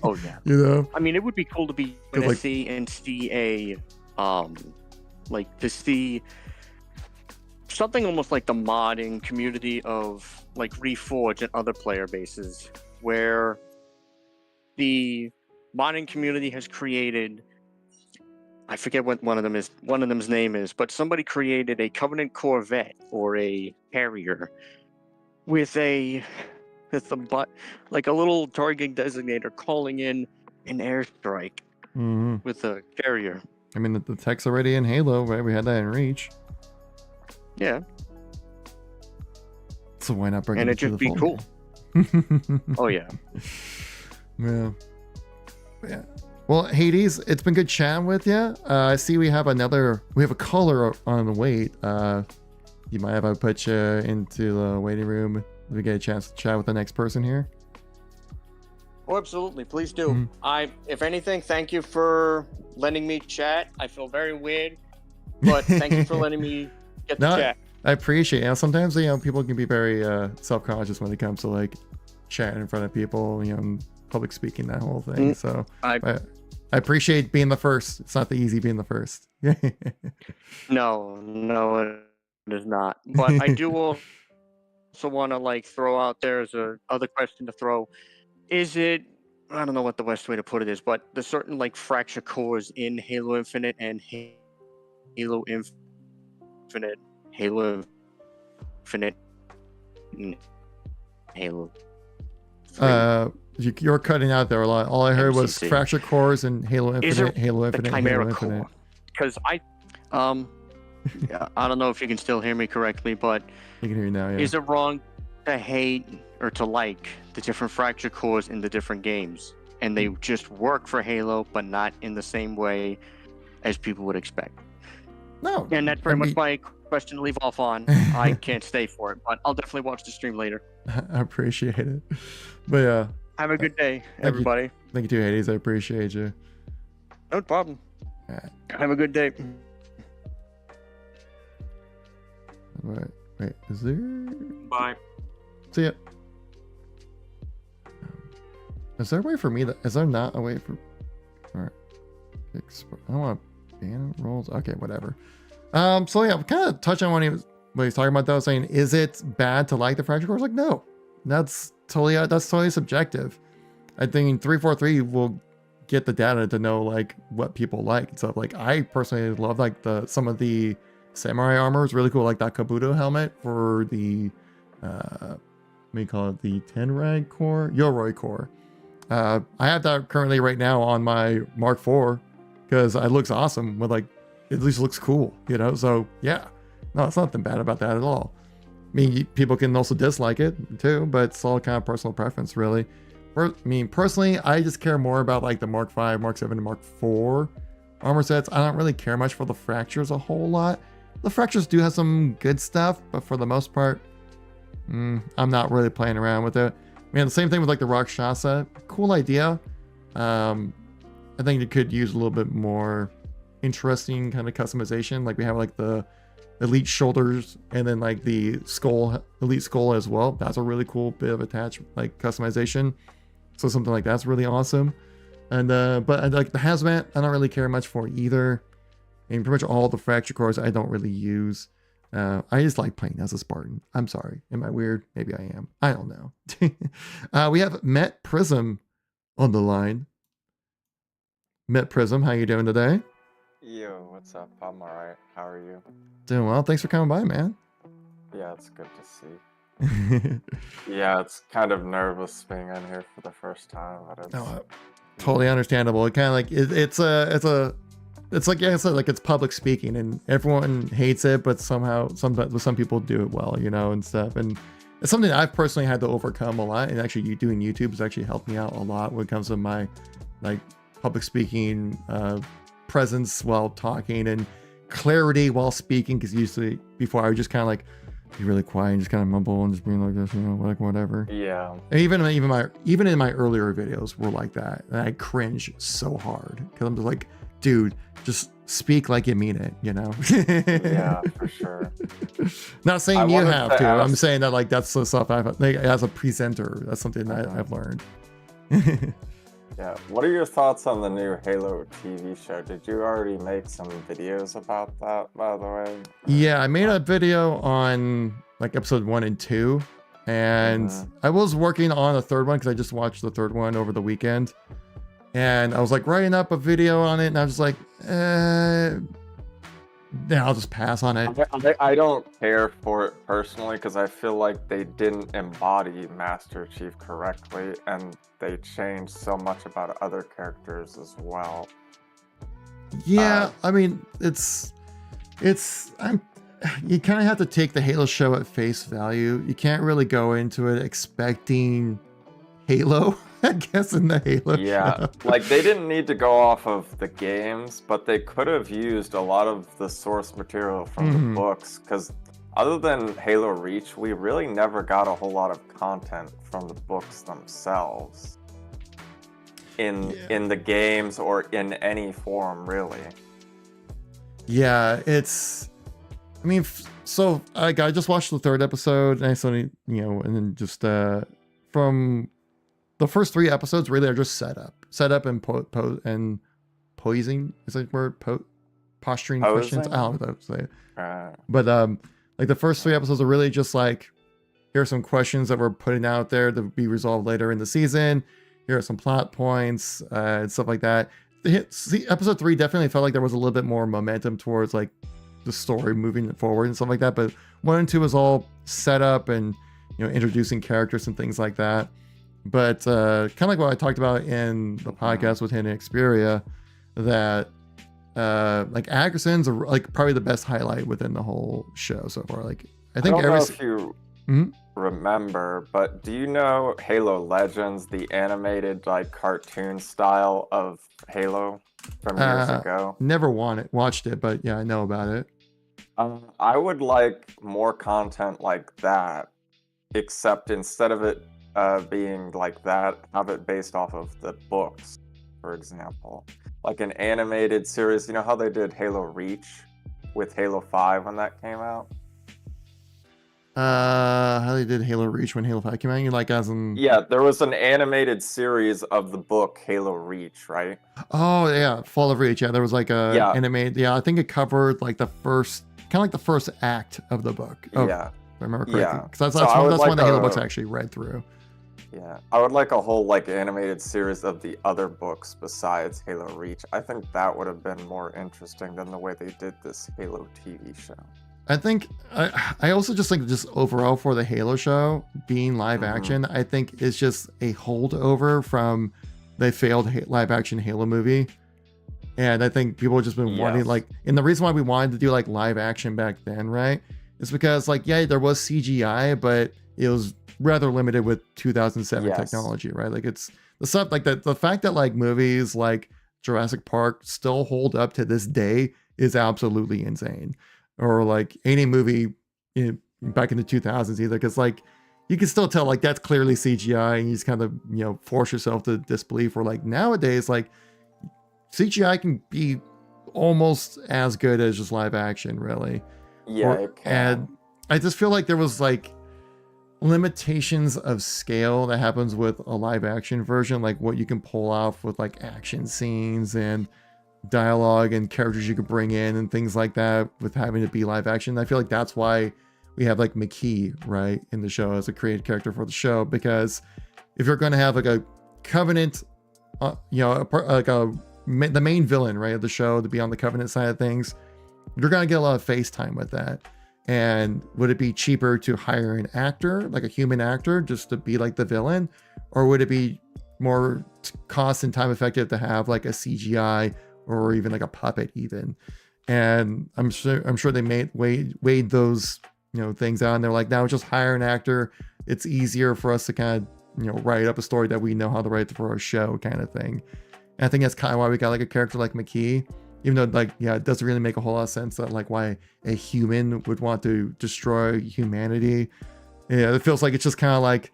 S2: Oh yeah. I mean, it would be cool to be UNSC and see a to see something almost like the modding community of like Reforge and other player bases, where the modding community has created, I forget what one of them's name is, but somebody created a Covenant Corvette or a Harrier with a with like a little target designator calling in an airstrike with a carrier.
S1: I mean, the tech's already in Halo, right? We had that in Reach.
S2: Yeah.
S1: So why not bring
S2: And
S1: it
S2: it'd
S1: to
S2: just
S1: the
S2: be cool. Oh yeah.
S1: Yeah. Yeah. Well, Hades, it's been good chatting with you. I see we have a caller on the wait. You might have to put you into the waiting room if we get a chance to chat with the next person here.
S2: Oh, absolutely. Please do. If anything, thank you for letting me chat. I feel very weird, but thank you for letting me get to chat.
S1: I appreciate it. Sometimes, people can be very self-conscious when it comes to like chatting in front of people, public speaking, that whole thing. So I appreciate being the first. It's not the easy being the first.
S2: No, it is not. But I do also want to like throw out there as a other question to throw. Is it? I don't know what the best way to put it is, but there's certain like fracture cores in Halo Infinite and Halo Infinite, and Halo 3.
S1: You're cutting out there a lot. All I heard was fracture cores and Halo Infinite, Halo Infinite,
S2: Chimera
S1: Halo Infinite.
S2: Because yeah, I don't know if you can still hear me correctly, but
S1: you can hear you now. Yeah.
S2: Is it wrong to hate or to like the different fracture cores in the different games, and they just work for Halo, but not in the same way as people would expect?
S1: No.
S2: And that's pretty much my question to leave off on. I can't stay for it, but I'll definitely watch the stream later.
S1: I appreciate it. But yeah.
S2: Have a good day, everybody.
S1: Thank you too, Hades. I appreciate you.
S2: No problem.
S1: All right.
S2: Have a good day.
S1: Wait, is there?
S2: Bye.
S1: See ya. Is there a way for me is there not a way for? Alright. I don't want to ban rolls. Okay, whatever. So yeah, kind of touch on what he's talking about though, saying, is it bad to like the fracture cores? Like, no. That's totally subjective. I think 343 will get the data to know like what people like and stuff. Like, I personally love like some of the samurai armor is really cool, like that Kabuto helmet for the what do you call it, the Tenrai core, Yoroi core. I have that currently right now on my Mark IV because it looks awesome with like, it at least looks cool, so yeah, no, it's nothing bad about that at all. I mean, people can also dislike it too, but it's all kind of personal preference, really. I mean, personally, I just care more about like the Mark V, Mark 7, and Mark 4 armor sets. I don't really care much for the fractures a whole lot. The fractures do have some good stuff, but for the most part, I'm not really playing around with it. I mean, the same thing with like the Rakshasa. Cool idea. I think it could use a little bit more interesting kind of customization. Like we have like the elite shoulders and then like the skull, elite skull as well. That's a really cool bit of like customization. So something like that's really awesome. And but like the hazmat, I don't really care much for either. And pretty much all the fracture cores I don't really use. I just like playing as a Spartan. I'm sorry. Am I weird? Maybe I am. I don't know. We have Met Prism on the line. Met Prism, how you doing today?
S3: Yo, what's up? I'm alright. How are you?
S1: Doing well. Thanks for coming by, man.
S3: Yeah, it's good to see. Yeah, it's kind of nervous being in here for the first time, but it's
S1: totally understandable. It kind of like it's like, yeah, I said, like it's public speaking and everyone hates it, but somehow some people do it well, and stuff. And it's something I've personally had to overcome a lot. And actually, doing YouTube has actually helped me out a lot when it comes to my like public speaking presence while talking and clarity while speaking. Because usually before I would just kind of like be really quiet and just kind of mumble and just being like this, like whatever.
S3: Yeah.
S1: And even in my earlier videos were like that, and I cringe so hard because I'm just like, dude, just speak like you mean it,
S3: Yeah, for sure.
S1: Not saying you have to. I'm saying that like that's the stuff I've like as a presenter. That's something that I've learned.
S3: Yeah. What are your thoughts on the new Halo TV show? Did you already make some videos about that, by the way?
S1: Yeah, I made a video on like episode 1 and 2, and I was working on a third one because I just watched the third one over the weekend. And I was like writing up a video on it, and I was just like, Yeah, I'll just pass on it.
S3: I don't care for it personally because I feel like they didn't embody Master Chief correctly, and they changed so much about other characters as well.
S1: Yeah, I mean, you kind of have to take the Halo show at face value. You can't really go into it expecting Halo, I guess, in the Halo show.
S3: Like they didn't need to go off of the games, but they could have used a lot of the source material from the books, because other than Halo Reach, we really never got a whole lot of content from the books themselves in the games or in any form, really.
S1: Yeah, it's. I mean, so I just watched the 3rd episode, and I saw, and then just from the first 3 episodes, really are just set up and and posing. Is that word? Posturing questions. I don't know what to say. But like the first 3 episodes are really just like, here are some questions that we're putting out there to be resolved later in the season. Here are some plot points and stuff like that. Episode 3 definitely felt like there was a little bit more momentum towards like the story moving forward and stuff like that. But 1 and 2 was all set up and introducing characters and things like that. But kind of like what I talked about in the podcast with Hidden Xperia, that like Aggerson's like probably the best highlight within the whole show so far. Like I think
S3: I don't know if you remember, but do you know Halo Legends, the animated like cartoon style of Halo from years ago?
S1: Never watched it, but yeah, I know about it.
S3: I would like more content like that, except instead of it being like that, have it based off of the books, for example. Like an animated series. You know how they did Halo Reach with Halo 5 when that came out?
S1: How they did Halo Reach when Halo 5 came out? You like as in...
S3: Yeah, there was an animated series of the book Halo Reach, right?
S1: Oh yeah, Fall of Reach. Yeah, there was like a animated. Yeah, I think it covered like the first, kind of like the first act of the book. If I remember correctly. Because that's one the Halo books I actually read through.
S3: Yeah, I would like a whole like animated series of the other books besides Halo Reach. I think that would have been more interesting than the way they did this Halo TV show.
S1: I think I also just think just overall for the Halo show being live action, I think it's just a holdover from the failed live action Halo movie. And I think people have just been wanting like, and the reason why we wanted to do like live action back then, right, is because like, yeah, there was CGI, but it was rather limited with 2007 technology, right? Like it's the stuff like that. The fact that like movies like Jurassic Park still hold up to this day is absolutely insane. Or like any movie back in the 2000s either, because like you can still tell like that's clearly CGI, and you just kind of force yourself to disbelief. Or like nowadays, like CGI can be almost as good as just live action, really.
S3: Yeah, it can.
S1: And I just feel like there was like limitations of scale that happens with a live action version, like what you can pull off with like action scenes and dialogue and characters you could bring in and things like that with having to be live action. I feel like that's why we have like McKee right in the show as a created character for the show, because if you're going to have like a Covenant the main villain right of the show to be on the Covenant side of things, you're going to get a lot of face time with that. And would it be cheaper to hire an actor, like a human actor, just to be like the villain, or would it be more cost and time effective to have like a CGI or even like a puppet even? And I'm sure they weighed those things out, and they're like, now just hire an actor. It's easier for us to kind of write up a story that we know how to write for our show, kind of thing. And I think that's kind of why we got like a character like McKee, even though like it doesn't really make a whole lot of sense that like why a human would want to destroy humanity. Yeah, it feels like it's just kind of like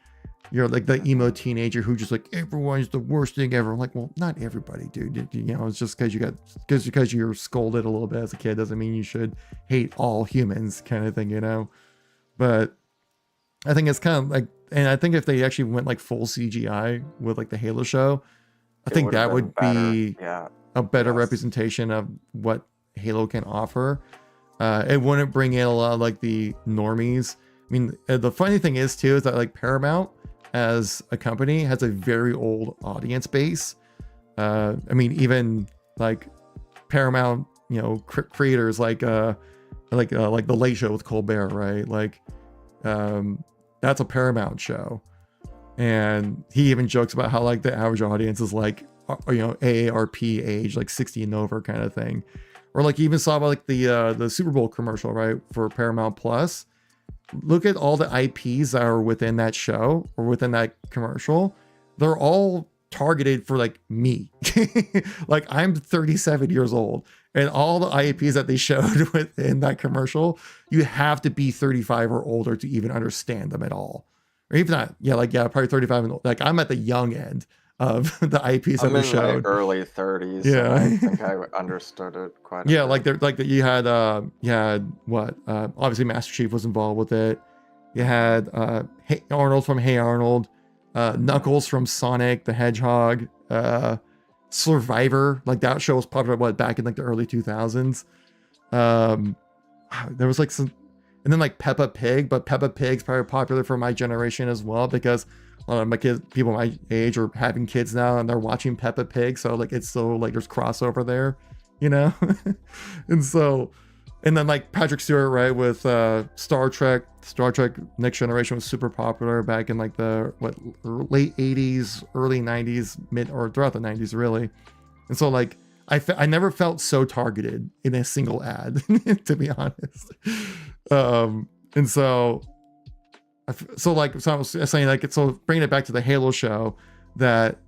S1: you're like the emo teenager who just like everyone's the worst thing ever. I'm like, well, not everybody, dude. It's just because you're scolded a little bit as a kid doesn't mean you should hate all humans, kind of thing, But I think it's kind of like, and I think if they actually went like full CGI with like the Halo show, I think that would be a better representation of what Halo can offer. It wouldn't bring in a lot of like the normies. I mean, the funny thing is too is that like Paramount as a company has a very old audience base. I mean, even like Paramount, creators like the Late Show with Colbert, right? Like that's a Paramount show, and he even jokes about how like the average audience is like AARP age, like 60 and over kind of thing. Or like you even saw like the Super Bowl commercial, right, for Paramount Plus. Look at all the IPs that are within that show or within that commercial. They're all targeted for like me. Like I'm 37 years old, and all the IPs that they showed within that commercial, you have to be 35 or older to even understand them at all. Or even not, probably 35 and old. Like I'm at the young end of the IPs that they showed.
S3: I'm in my early 30s.
S1: Yeah,
S3: I think I understood it quite a bit.
S1: like you had what? Obviously Master Chief was involved with it. You had Hey Arnold from Hey Arnold, Knuckles from Sonic the Hedgehog, Survivor. Like that show was popular back in like the early 2000s. There was like some, and then like Peppa Pig, but Peppa Pig's probably popular for my generation as well because a lot of my kids, people my age, are having kids now and they're watching Peppa Pig, so like it's so like there's crossover there, and then like Patrick Stewart, right, with Star Trek Next Generation was super popular back in like the late 80s, early 90s, mid or throughout the 90s really, and so like I never felt so targeted in a single ad, to be honest, and so I was saying, like, so bringing it back to the Halo show, that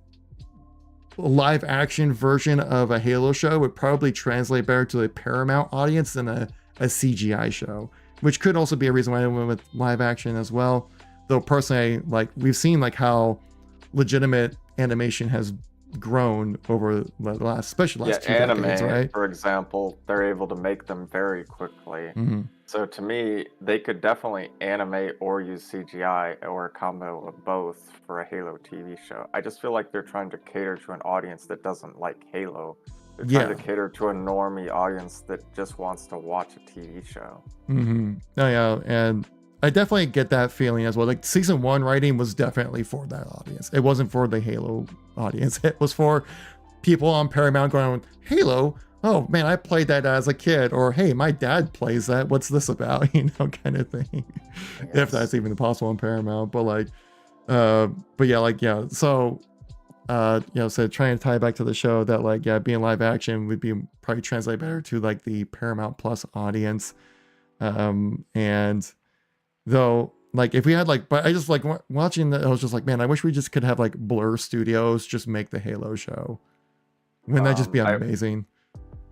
S1: a live action version of a Halo show would probably translate better to a Paramount audience than a CGI show, which could also be a reason why I went with live action as well. Though personally, like we've seen like how legitimate animation has grown over the last, especially last 2 decades, right?
S3: For example, they're able to make them very quickly.
S1: Mm-hmm.
S3: So to me, they could definitely animate or use CGI or a combo of both for a Halo TV show. I just feel like they're trying to cater to an audience that doesn't like Halo. They're trying to cater to a normie audience that just wants to watch a TV show.
S1: Mm-hmm. Oh yeah, and I definitely get that feeling as well. Like season 1 writing was definitely for that audience. It wasn't for the Halo audience. It was for people on Paramount going, Halo? Oh man, I played that as a kid. Or hey, my dad plays that. What's this about? Kind of thing. If that's even possible on Paramount. But like, but yeah, like, yeah. So, so trying to tie it back to the show that like, yeah, being live action would be probably translate better to like the Paramount Plus audience. And though, like if we had like, but I just like watching that, I was just like, man, I wish we just could have like Blur Studios just make the Halo show. Wouldn't that just be amazing?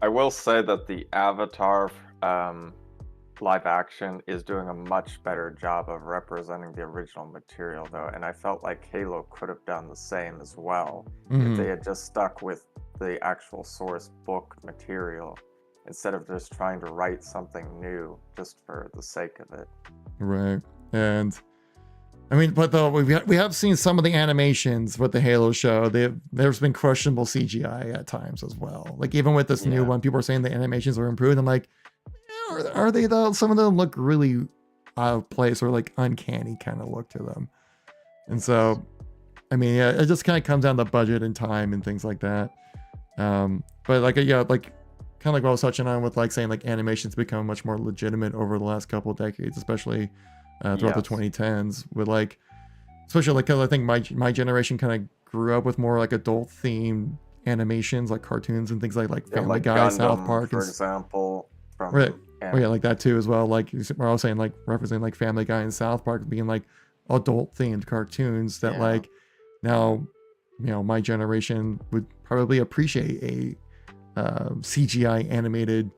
S3: I will say that the Avatar live action is doing a much better job of representing the original material though, and I felt like Halo could have done the same as well if they had just stuck with the actual source book material instead of just trying to write something new just for the sake of it.
S1: Right. And I mean, but though we have seen some of the animations with the Halo show, there's been questionable CGI at times as well. Like even with this new one, people are saying the animations are improved. I'm like, are they though? Some of them look really out of place or like uncanny kind of look to them. And so, I mean, yeah, it just kind of comes down to budget and time and things like that. But like, yeah, like kind of like what I was touching on with like saying like animations become much more legitimate over the last couple of decades, especially throughout the 2010s with like, especially like, cause I think my generation kind of grew up with more like adult themed animations, like cartoons and things like Family Guy,
S3: Gundam,
S1: South Park,
S3: for example.
S1: Right. Oh yeah, like that too as well. Like we're all saying, like referencing like Family Guy and South Park being like adult themed cartoons that like now, my generation would probably appreciate a CGI animated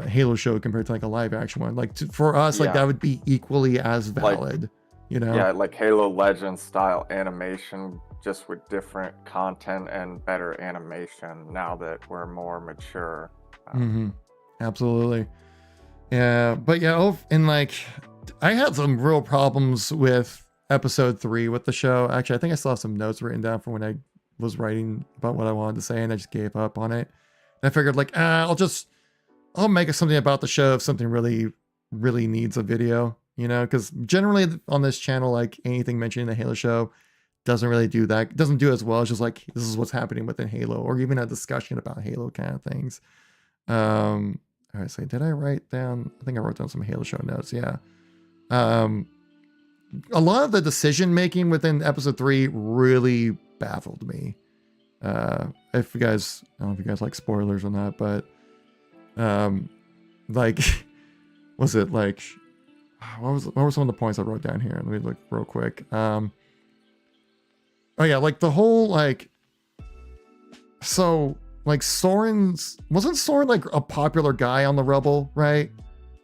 S1: Halo show compared to like a live action one. Like for us, like that would be equally as valid.
S3: Yeah, like Halo Legends style animation, just with different content and better animation now that we're more mature.
S1: Absolutely. Yeah, but yeah, and like I had some real problems with episode 3 with the show. Actually, I think I still have some notes written down from when I was writing about what I wanted to say, and I just gave up on it. And I figured like, I'll make something about the show if something really, really needs a video, because generally on this channel, like anything mentioning the Halo show doesn't really do that. It doesn't do as well. It's just like, this is what's happening within Halo, or even a discussion about Halo kind of things. All right, so did I write down? I think I wrote down some Halo show notes. Yeah. A lot of the decision making within episode 3 really baffled me. If you guys, I don't know if you guys like spoilers or not, but like, was it like, what were some of the points I wrote down here? Let me look real quick. Oh yeah, like the whole like, so like wasn't Soren like a popular guy on the Rebel, right?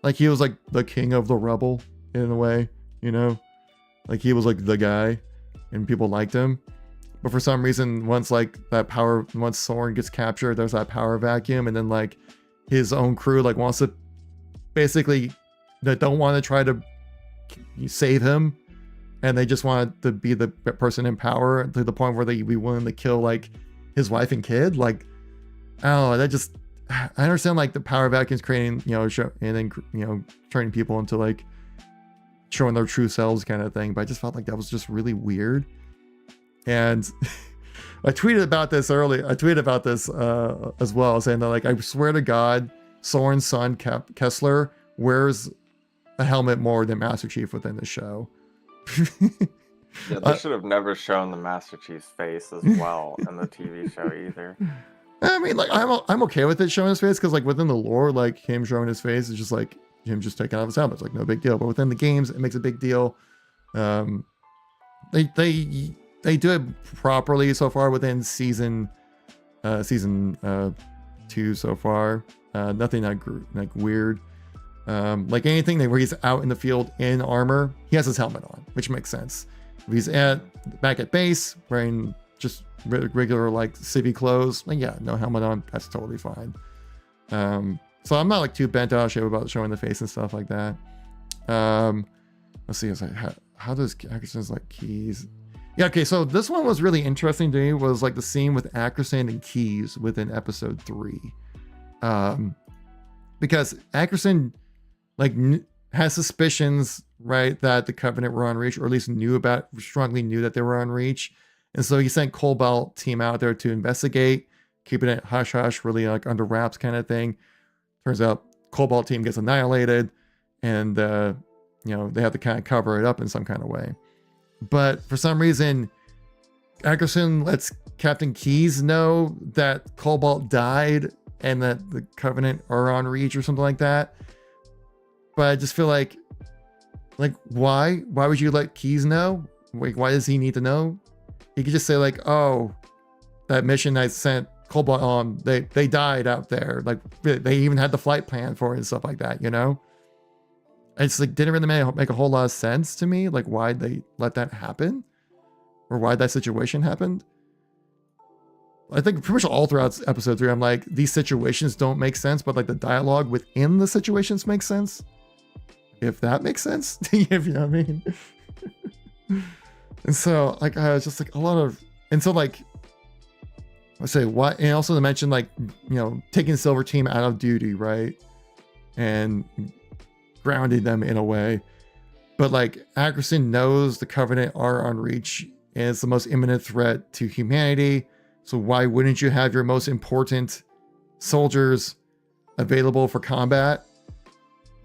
S1: Like he was like the king of the Rebel in a way, you know? Like he was like the guy and people liked him. But for some reason, once Soren gets captured, there's that power vacuum, and then like his own crew like wants to basically, they don't want to try to save him, and they just want to be the person in power to the point where they be willing to kill like his wife and kid. Like, oh, that just, I understand like the power vacuum's creating, and then turning people into like showing their true selves kind of thing, but I just felt like that was just really weird. And I tweeted about this as well, saying that like, I swear to God, Soren's son Kessler wears a helmet more than Master Chief within the show.
S3: Yeah, they should have never shown the Master Chief's face as well in the TV show either.
S1: I mean, like I'm okay with it showing his face, because like within the lore, like him showing his face is just like him just taking off his helmet. It's like no big deal. But within the games, it makes a big deal. They do it properly so far within season 2 so far. Nothing like weird. Like anything where he's out in the field in armor, he has his helmet on, which makes sense. If he's back at base wearing just regular like civvy clothes, like yeah, no helmet on, that's totally fine. So I'm not like too bent out of shape about showing the face and stuff like that. Let's see, how does Ackerson's like keys? Yeah, okay, so this one was really interesting to me, was like the scene with Ackerson and Keys within episode 3. Because Ackerson like has suspicions, right, that the Covenant were on Reach, or at least strongly knew that they were on Reach. And so he sent Cobalt team out there to investigate, keeping it hush hush, really like under wraps kind of thing. Turns out Cobalt team gets annihilated, and they have to kind of cover it up in some kind of way. But for some reason, Ackerson lets Captain Keys know that Cobalt died and that the Covenant are on Reach or something like that. But I just feel like why would you let Keys know? Like, why does he need to know? He could just say like, oh, that mission I sent Cobalt on, they died out there. Like they even had the flight plan for it and stuff like that, It's like didn't really make a whole lot of sense to me, like why they let that happen, or why that situation happened. I think pretty much all throughout episode 3, I'm like, these situations don't make sense, but like the dialogue within the situations makes sense. If that makes sense, if you know what I mean. And so like I was just like a lot of, and so like I say what, and also to mention like taking the Silver Team out of duty, right, and grounding them in a way. But like Ackerson knows the Covenant are on Reach and it's the most imminent threat to humanity, so why wouldn't you have your most important soldiers available for combat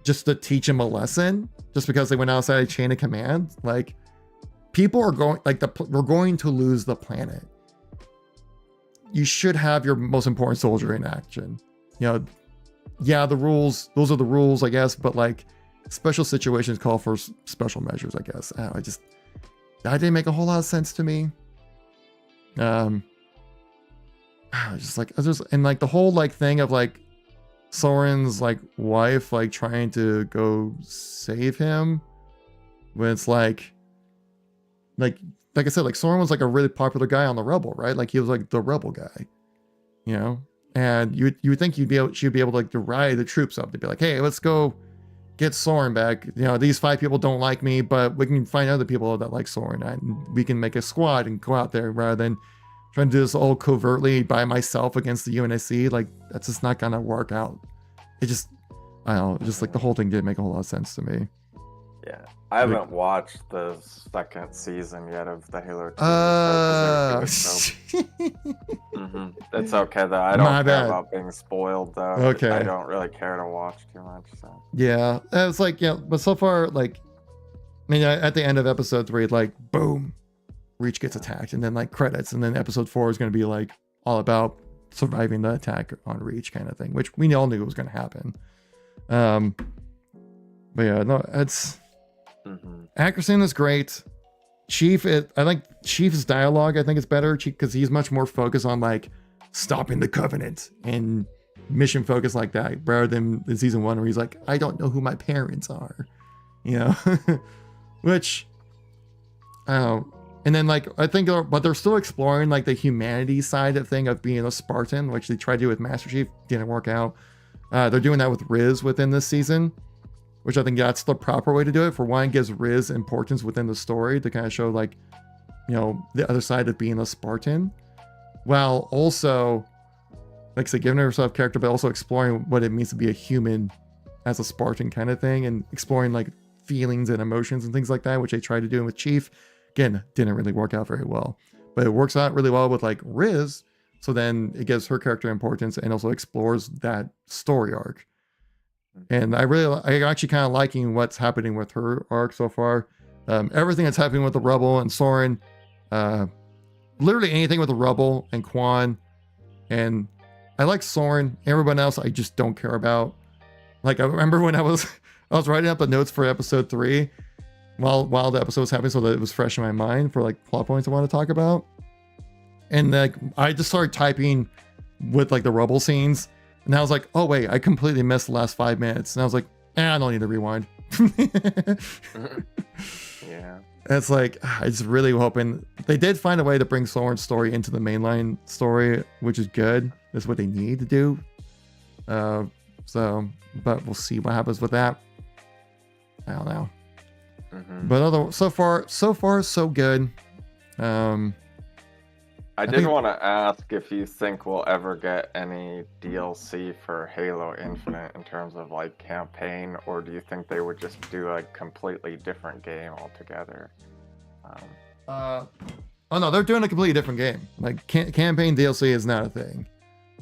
S1: just to teach him a lesson, just because they went outside a chain of command? Like, people are going, like, we're going to lose the planet. You should have your most important soldier in action. Yeah, the rules, those are the rules, I guess, but like special situations call for special measures, I guess. That didn't make a whole lot of sense to me. And like the whole like thing of like Soren's like wife like trying to go save him, when it's like I said, like Soren was like a really popular guy on the Rebel, right? Like he was like the Rebel guy, and you would think she'd be able to like to rally the troops up to be like, hey, let's go get Soren back. These 5 people don't like me, but we can find other people that like Soren, and we can make a squad and go out there, rather than trying to do this all covertly by myself against the UNSC. Like, that's just not gonna work out. I don't know, just like the whole thing didn't make a whole lot of sense to me.
S3: Yeah, I haven't watched the second season yet of the Halo TV show. It's okay though. I don't care about being spoiled though.
S1: Okay.
S3: I don't really care to watch too much. So.
S1: Yeah, it's like but so far, like, I mean, at the end of episode 3, like, boom, Reach gets attacked, and then like credits, and then episode 4 is going to be like all about surviving the attack on Reach kind of thing, which we all knew was going to happen. But yeah, no, it's accuracy is great. Chief, I like Chief's dialogue. I think it's better because he's much more focused on like stopping the Covenant and mission focus like that, rather than in season 1 where he's like, I don't know who my parents are, you know, which I don't know. And then like I think, but they're still exploring like the humanity side of thing of being a Spartan, which they tried to do with Master Chief, didn't work out. They're doing that with Riz within this season, which I think that's the proper way to do it. For one, it gives Riz importance within the story to kind of show like, you know, the other side of being a Spartan, while also, like I said, giving herself character, but also exploring what it means to be a human as a Spartan kind of thing, and exploring like feelings and emotions and things like that, which they tried to do with Chief. Again, didn't really work out very well, but it works out really well with like Riz. So then it gives her character importance and also explores that story arc. And I actually kind of liking what's happening with her arc so far. Everything that's happening with the Rebel and Soren, literally anything with the Rebel and Quan. And I like Soren. Everyone else I just don't care about. Like I remember when I was writing up the notes for episode 3 while the episode was happening, so that it was fresh in my mind for like plot points I want to talk about. And like I just started typing with like the Rebel scenes, and I was like, oh wait, I completely missed the last 5 minutes. And I was like, I don't need to rewind.
S3: Yeah.
S1: It's like, I just really hoping they did find a way to bring Soren's story into the mainline story, which is good. That's what they need to do. But we'll see what happens with that. I don't know. But so far, so good.
S3: I did want to ask if you think we'll ever get any DLC for Halo Infinite in terms of like campaign, or do you think they would just do a completely different game altogether?
S1: Oh no, they're doing a completely different game. Like campaign DLC is not a thing.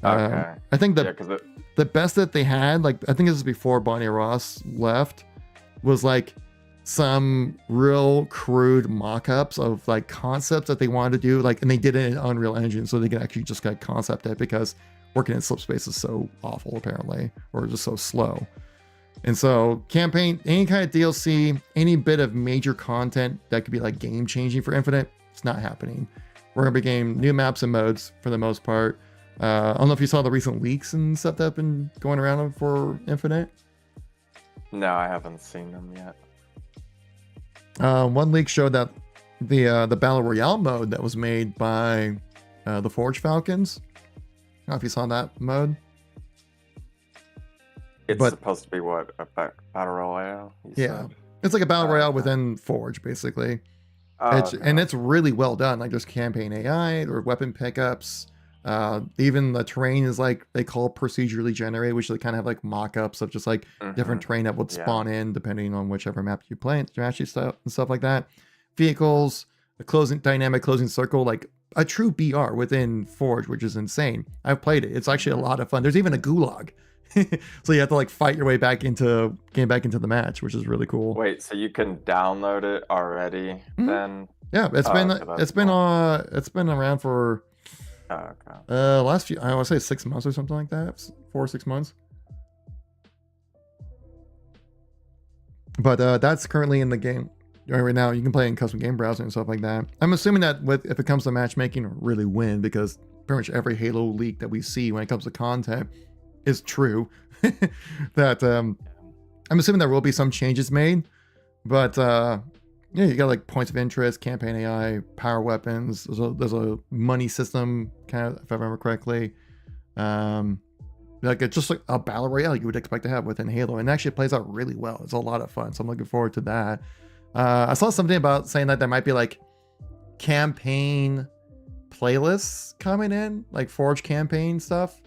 S3: Okay.
S1: I think the best that they had, like I think this is before Bonnie Ross left, was like some real crude mock-ups of like concepts that they wanted to do, like, and they did it in Unreal Engine so they could actually just like concept it, because working in Slipspace is so awful apparently, or just so slow. And so campaign, any kind of DLC, any bit of major content that could be like game changing for Infinite, it's not happening. We're gonna be getting new maps and modes for the most part. I don't know if you saw the recent leaks and stuff that have been going around for Infinite.
S3: No, I haven't seen them yet.
S1: One leak showed that the Battle Royale mode that was made by the Forge Falcons. I don't know if you saw that mode.
S3: It's supposed to be what, a Battle Royale?
S1: Yeah. It's like a Battle Royale within Forge, basically. And it's really well done. Like there's campaign AI or weapon pickups. Even the terrain is like they call procedurally generated, which they kind of have like mock-ups of just like different terrain that would spawn in depending on whichever map you play, strategy stuff and stuff like that. Vehicles, a dynamic closing circle, like a true BR within Forge, which is insane. I've played it. It's actually a lot of fun. There's even a gulag. So you have to like fight your way back into the match, which is really cool.
S3: Wait, so you can download it already then?
S1: Yeah, it's been around for last few, I want to say 6 months or something like that. 4 or 6 months. But that's currently in the game right now. You can play in custom game browser and stuff like that. I'm assuming that if it comes to matchmaking, really win, because pretty much every Halo leak that we see when it comes to content is true. That I'm assuming there will be some changes made, but yeah, you got like points of interest, campaign AI, power weapons. There's a money system, kind of, if I remember correctly. Like it's just like a battle royale you would expect to have within Halo, and it actually plays out really well. It's a lot of fun, so I'm looking forward to that. I saw something about saying that there might be like campaign playlists coming in, like Forge campaign stuff.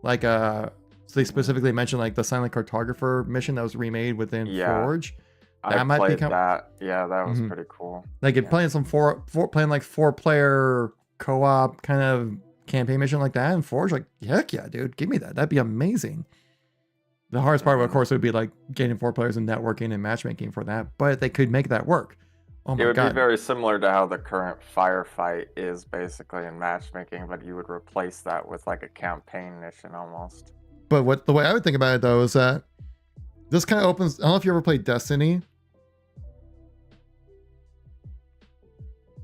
S1: Like so they specifically mentioned like the Silent Cartographer mission that was remade within Forge.
S3: I
S1: might
S3: played
S1: become
S3: that. Yeah, that was
S1: Mhm.
S3: pretty cool.
S1: like if
S3: Yeah.
S1: playing some playing like 4-player co-op kind of campaign mission like that in Forge, like heck yeah, dude, give me that. That'd be amazing. The hardest part, of
S3: Mhm.
S1: course, would be like getting 4 players and networking and matchmaking for that, but they could make that work. Oh
S3: It
S1: my
S3: would be
S1: god.
S3: very similar to how the current firefight is basically in matchmaking, but you would replace that with like a campaign mission almost.
S1: But the way I would think about it though is that this kind of opens. I don't know if you ever played Destiny.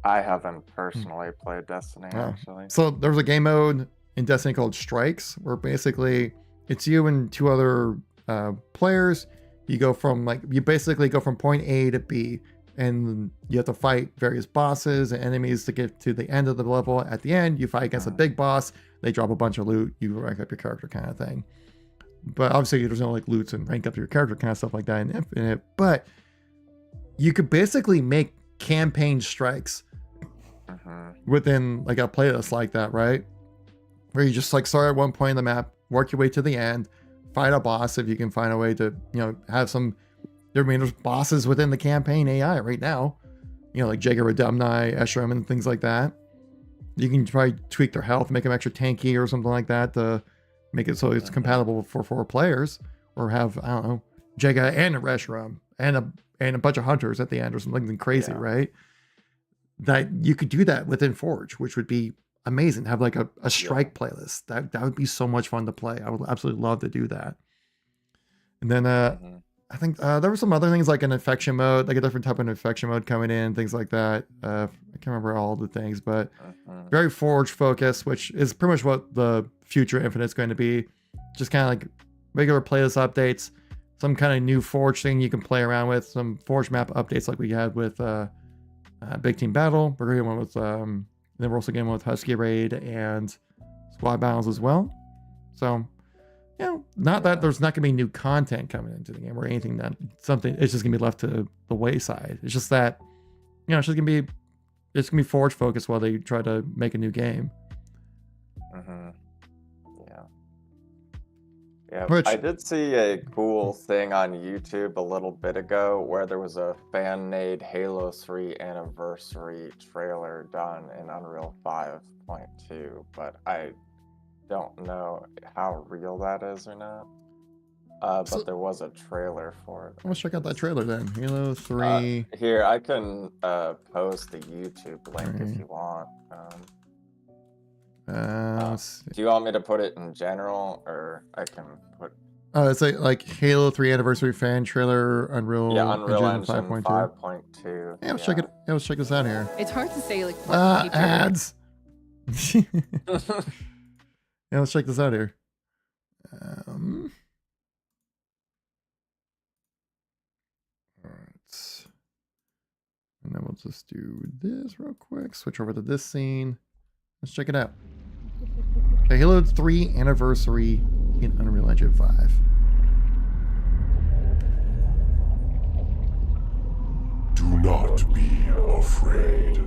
S3: I haven't personally played Destiny actually.
S1: So there's a game mode in Destiny called Strikes, where basically it's you and 2 other players. You basically go from point A to B, and you have to fight various bosses and enemies to get to the end of the level. At the end, you fight against a big boss. They drop a bunch of loot. You rank up your character, kind of thing. But obviously, there's no like loots and rank up your character kind of stuff like that in Infinite. But you could basically make campaign strikes within like a playlist like that, right? Where you just like start at one point in the map, work your way to the end, fight a boss if you can find a way to, have some. There's bosses within the campaign AI right now, like Jacob Redemni, Esherim, and things like that. You can try tweak their health, make them extra tanky or something like that to make it so it's compatible for 4 players, or have, I don't know, Jacob and a Reshiram and a bunch of hunters at the end or something crazy, right? That you could do that within Forge, which would be amazing. Have like a strike playlist. That would be so much fun to play. I would absolutely love to do that. And then I think there were some other things like an infection mode, like a different type of infection mode coming in, things like that. I can't remember all the things, but very Forge focused, which is pretty much what the future Infinite is going to be. Just kind of like regular playlist updates, some kind of new Forge thing you can play around with, some Forge map updates like we had with Big Team Battle. We're getting one with, then we're also getting one with Husky Raid and Squad Battles as well. So, not that there's not going to be new content coming into the game or anything it's just going to be left to the wayside. It's just that, it's just going to be Forge focused while they try to make a new game.
S3: Yeah, I did see a cool thing on YouTube a little bit ago where there was a fan-made Halo 3 anniversary trailer done in Unreal 5.2, but I don't know how real that is or not. But there was a trailer for it.
S1: Let's check out that trailer then. Halo 3.
S3: Here, I can post the YouTube link if you want. Do you want me to put it in general, or I can put?
S1: It's like Halo 3 anniversary fan trailer, Unreal Engine 5.2. Yeah, let's check it. Yeah, let's check this out here.
S4: It's hard to say like
S1: ads. Yeah, let's check this out here. All right, and then we'll just do this real quick. Switch over to this scene. Let's check it out. Okay, Halo 3 anniversary in Unreal Engine 5.
S5: Do not be afraid.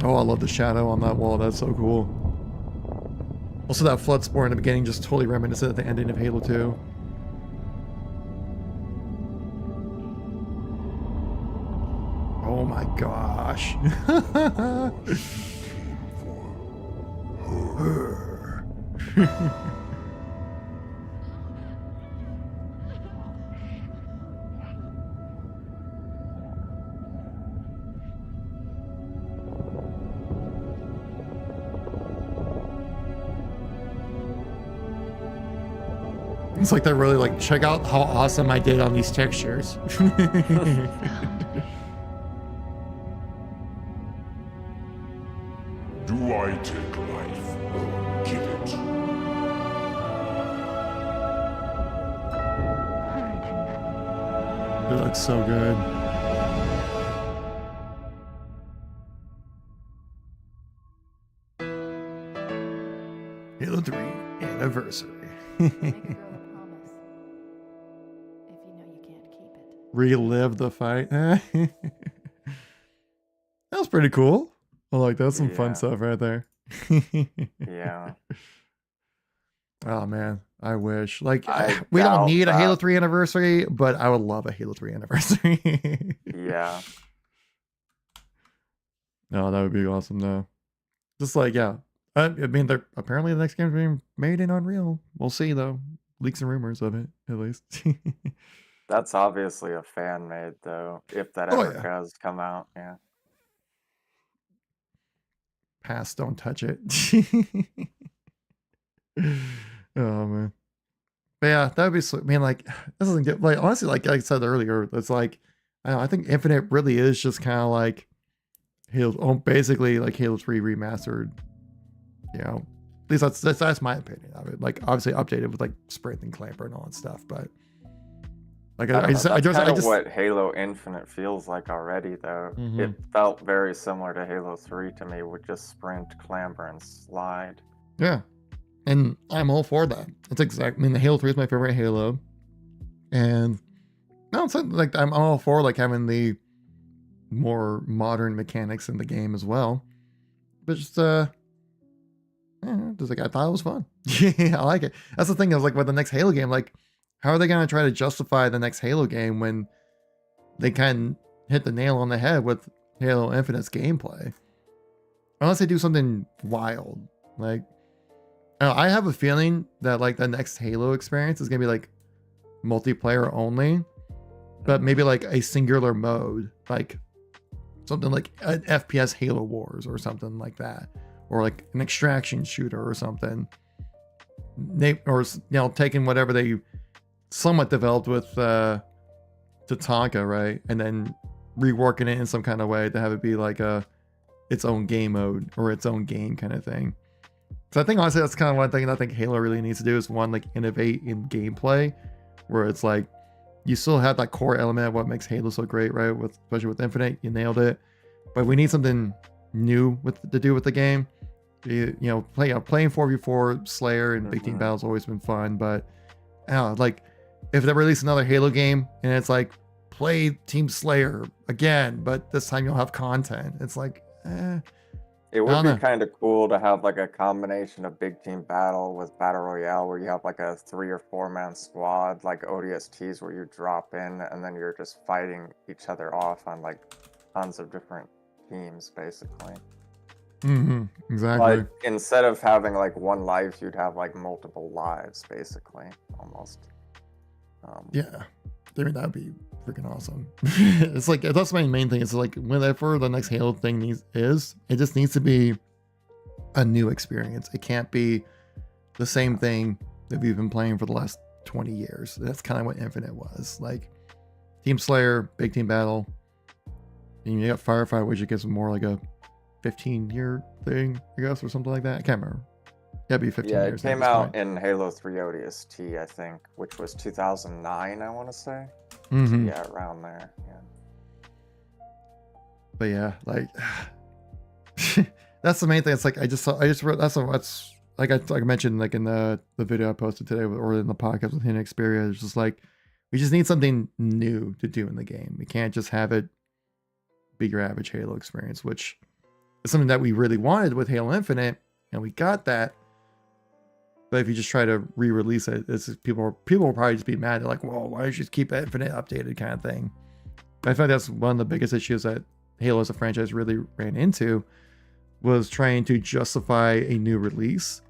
S1: Oh, I love the shadow on that wall. That's so cool. Also, that flood spore in the beginning just totally reminiscent of the ending of Halo 2. Oh my gosh. It's like they're really like, check out how awesome I did on these textures.
S5: Do I take life or give it?
S1: It looks so good. Halo 3 anniversary.
S4: make a girl a promise. If you know you can't keep it.
S1: Relive the fight. That was pretty cool. I like that. Some fun stuff right there.
S3: Yeah.
S1: Oh man, I wish. Like
S3: I
S1: we don't
S3: doubt
S1: need a Halo
S3: that.
S1: 3 anniversary, but I would love a Halo 3 anniversary.
S3: Yeah.
S1: No, that would be awesome though. Just like yeah. I mean, they're apparently the next game's being made in Unreal. We'll see though. Leaks and rumors of it, at least.
S3: That's obviously a fan made though, if that
S1: Oh,
S3: ever
S1: yeah.
S3: does come out. Yeah.
S1: Pass, don't touch it. Oh man. But yeah, that would be sweet. I mean, like this isn't good. Like honestly, like I said earlier, it's like I don't know, I think Infinite really is just kind of like Halo, basically like Halo 3 remastered. You know, at least that's my opinion of it. Like obviously updated with like sprint and clamper and all that stuff, but like
S3: I don't know, that's kind of
S1: just
S3: what Halo Infinite feels like already, though.
S1: Mhm.
S3: It felt very similar to Halo 3 to me, with just sprint, clamber, and slide.
S1: yeah, and I'm all for that. It's exact. I mean, the Halo 3 is my favorite Halo, and no, it's like I'm all for like having the more modern mechanics in the game as well. But just just like I thought it was fun. Yeah, I like it. That's the thing. I was like, with the next Halo game, like, how are they gonna try to justify the next Halo game when they kind of hit the nail on the head with Halo Infinite's gameplay? Unless they do something wild, like I have a feeling that like the next Halo experience is gonna be like multiplayer only, but maybe like a singular mode, like something like an FPS Halo Wars or something like that, or like an extraction shooter or something. Taking whatever they somewhat developed with Tatanka, right, and then reworking it in some kind of way to have it be like its own game mode or its own game kind of thing. So I think honestly that's kind of one thing I think Halo really needs to do is one, like innovate in gameplay, where it's like you still have that core element of what makes Halo so great, right? With especially with Infinite, you nailed it. But we need something new to do with the game. Playing 4v4 Slayer and big team battles always been fun, but like if they release another Halo game and it's like play Team Slayer again, but this time you'll have content, it's like
S3: It would be kind of cool to have like a combination of big team battle with battle royale, where you have like a 3 or 4 man squad, like ODSTs, where you drop in and then you're just fighting each other off on like tons of different teams, basically.
S1: Exactly.
S3: Like instead of having like one life, you'd have like multiple lives, basically, almost.
S1: Yeah, I mean that'd be freaking awesome. It's like that's my main thing. It's like whenever the next Halo thing it just needs to be a new experience. It can't be the same thing that we've been playing for the last 20 years. That's kind of what Infinite was. Like Team Slayer, big team battle. And you got Firefight, which I guess is more like a 15-year thing, I guess, or something like that. I can't remember. Yeah, it'd be 15
S3: Yeah,
S1: years.
S3: it came out in Halo 3 ODST, I think, which was 2009, I want to say. Yeah, around there. Yeah.
S1: But yeah, like that's the main thing. It's like I just wrote that's like I mentioned like in the video I posted today or in the podcast with Hidden Xperia. It's just like we just need something new to do in the game. We can't just have it be your average Halo experience, which is something that we really wanted with Halo Infinite, and we got that. But if you just try to re-release it, people will probably just be mad. They're like, "Well, why don't you just keep Infinite updated?" kind of thing. But I think that's one of the biggest issues that Halo as a franchise really ran into, was trying to justify a new release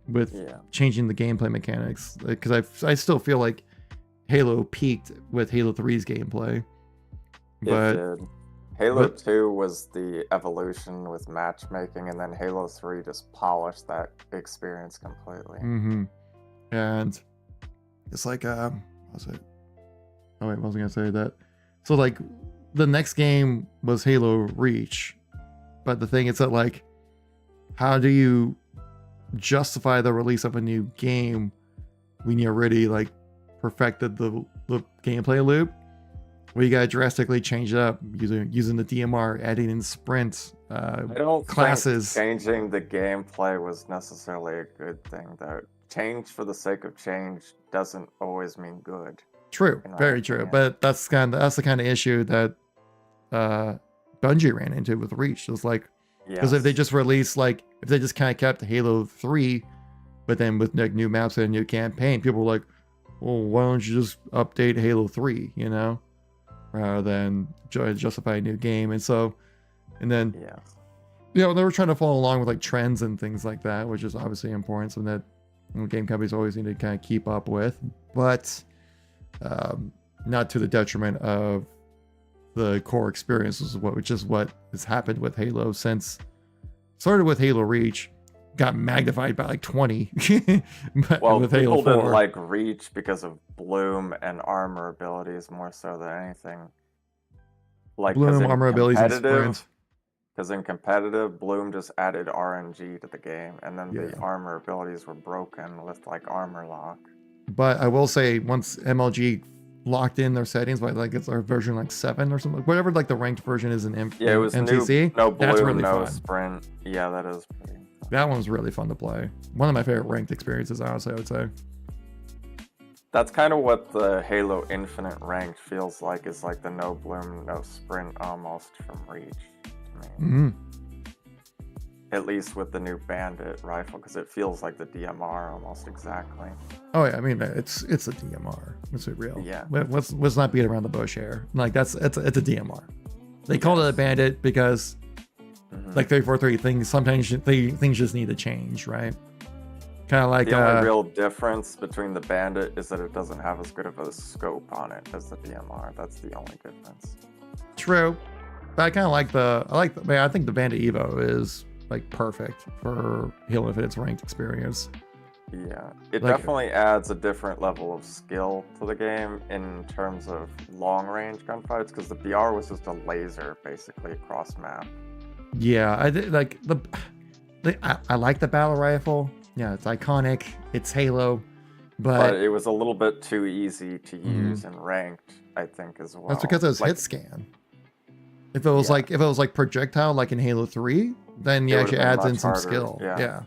S1: with changing the gameplay mechanics. Because I still feel like Halo peaked with Halo 3's gameplay. But
S3: it did. Halo 2 was the evolution with matchmaking, and then Halo 3 just polished that experience completely.
S1: And it's like, what was it? Oh wait, I wasn't gonna say that. So like, the next game was Halo Reach, but the thing is that like, how do you justify the release of a new game when you already like perfected the gameplay loop? Well, you gotta drastically change it up using the DMR, adding in sprints,
S3: I don't
S1: classes.
S3: think changing the gameplay was necessarily a good thing, though. Change for the sake of change doesn't always mean good.
S1: True, very true. But that's the kind of issue that Bungie ran into with Reach. It was like, because if they just released if they just kind of kept Halo 3 But then with like new maps and a new campaign, people were like, well, why don't you just update Halo 3, you know, rather than justify a new game. And so, and then,
S3: Yeah.
S1: you know, they were trying to follow along with like trends and things like that, which is obviously important. So that game companies always need to kind of keep up with, but not to the detriment of the core experience, which is what has happened with Halo since started with Halo Reach, got magnified by like 20. But
S3: Well,
S1: with
S3: people
S1: Halo 4,
S3: didn't like Reach because of Bloom and armor abilities more so than anything. Like 'cause
S1: Bloom,
S3: in
S1: armor abilities, and
S3: competitive-
S1: sprint.
S3: Because in competitive, Bloom just added RNG to the game, and then the
S1: Yeah.
S3: armor abilities were broken with like armor lock.
S1: But I will say, once MLG locked in their settings by like it's our version like 7 or something, whatever like the ranked version is in
S3: Yeah, it was
S1: MTC,
S3: no Bloom,
S1: that's really
S3: no
S1: fun.
S3: sprint. Yeah, that is pretty fun.
S1: That one's really fun to play. One of my favorite ranked experiences, honestly, I would say.
S3: That's kind of what the Halo Infinite ranked feels like, is like the no Bloom, no sprint almost from Reach. To me.
S1: Hmm.
S3: At least with the new Bandit rifle, because it feels like the DMR almost exactly.
S1: Oh yeah, I mean it's a DMR. Let's be real.
S3: Yeah.
S1: Let's not beat around the bush here. Like it's a DMR. They called it a bandit because
S3: Mhm.
S1: like 343 things sometimes things just need to change, right? Kind of like
S3: The only real difference between the Bandit is that it doesn't have as good of a scope on it as the DMR. That's the only difference.
S1: true. But I kind of like I think the Bandit Evo is like perfect for Halo Infinite's ranked experience.
S3: Yeah, it
S1: Like-
S3: definitely adds a different level of skill to the game in terms of long-range gunfights, because the BR was just a laser basically across map.
S1: Yeah, I did like I like the battle rifle. Yeah, it's iconic. It's Halo,
S3: But
S1: but
S3: it was a little bit too easy to use in ranked, I think, as well.
S1: that's because it was
S3: Like,
S1: hit scan. If it was
S3: Yeah.
S1: like projectile like in Halo 3, then
S3: It
S1: you
S3: would've
S1: actually
S3: been
S1: adds in
S3: much
S1: some
S3: harder,
S1: skill.
S3: yeah.
S1: Yeah.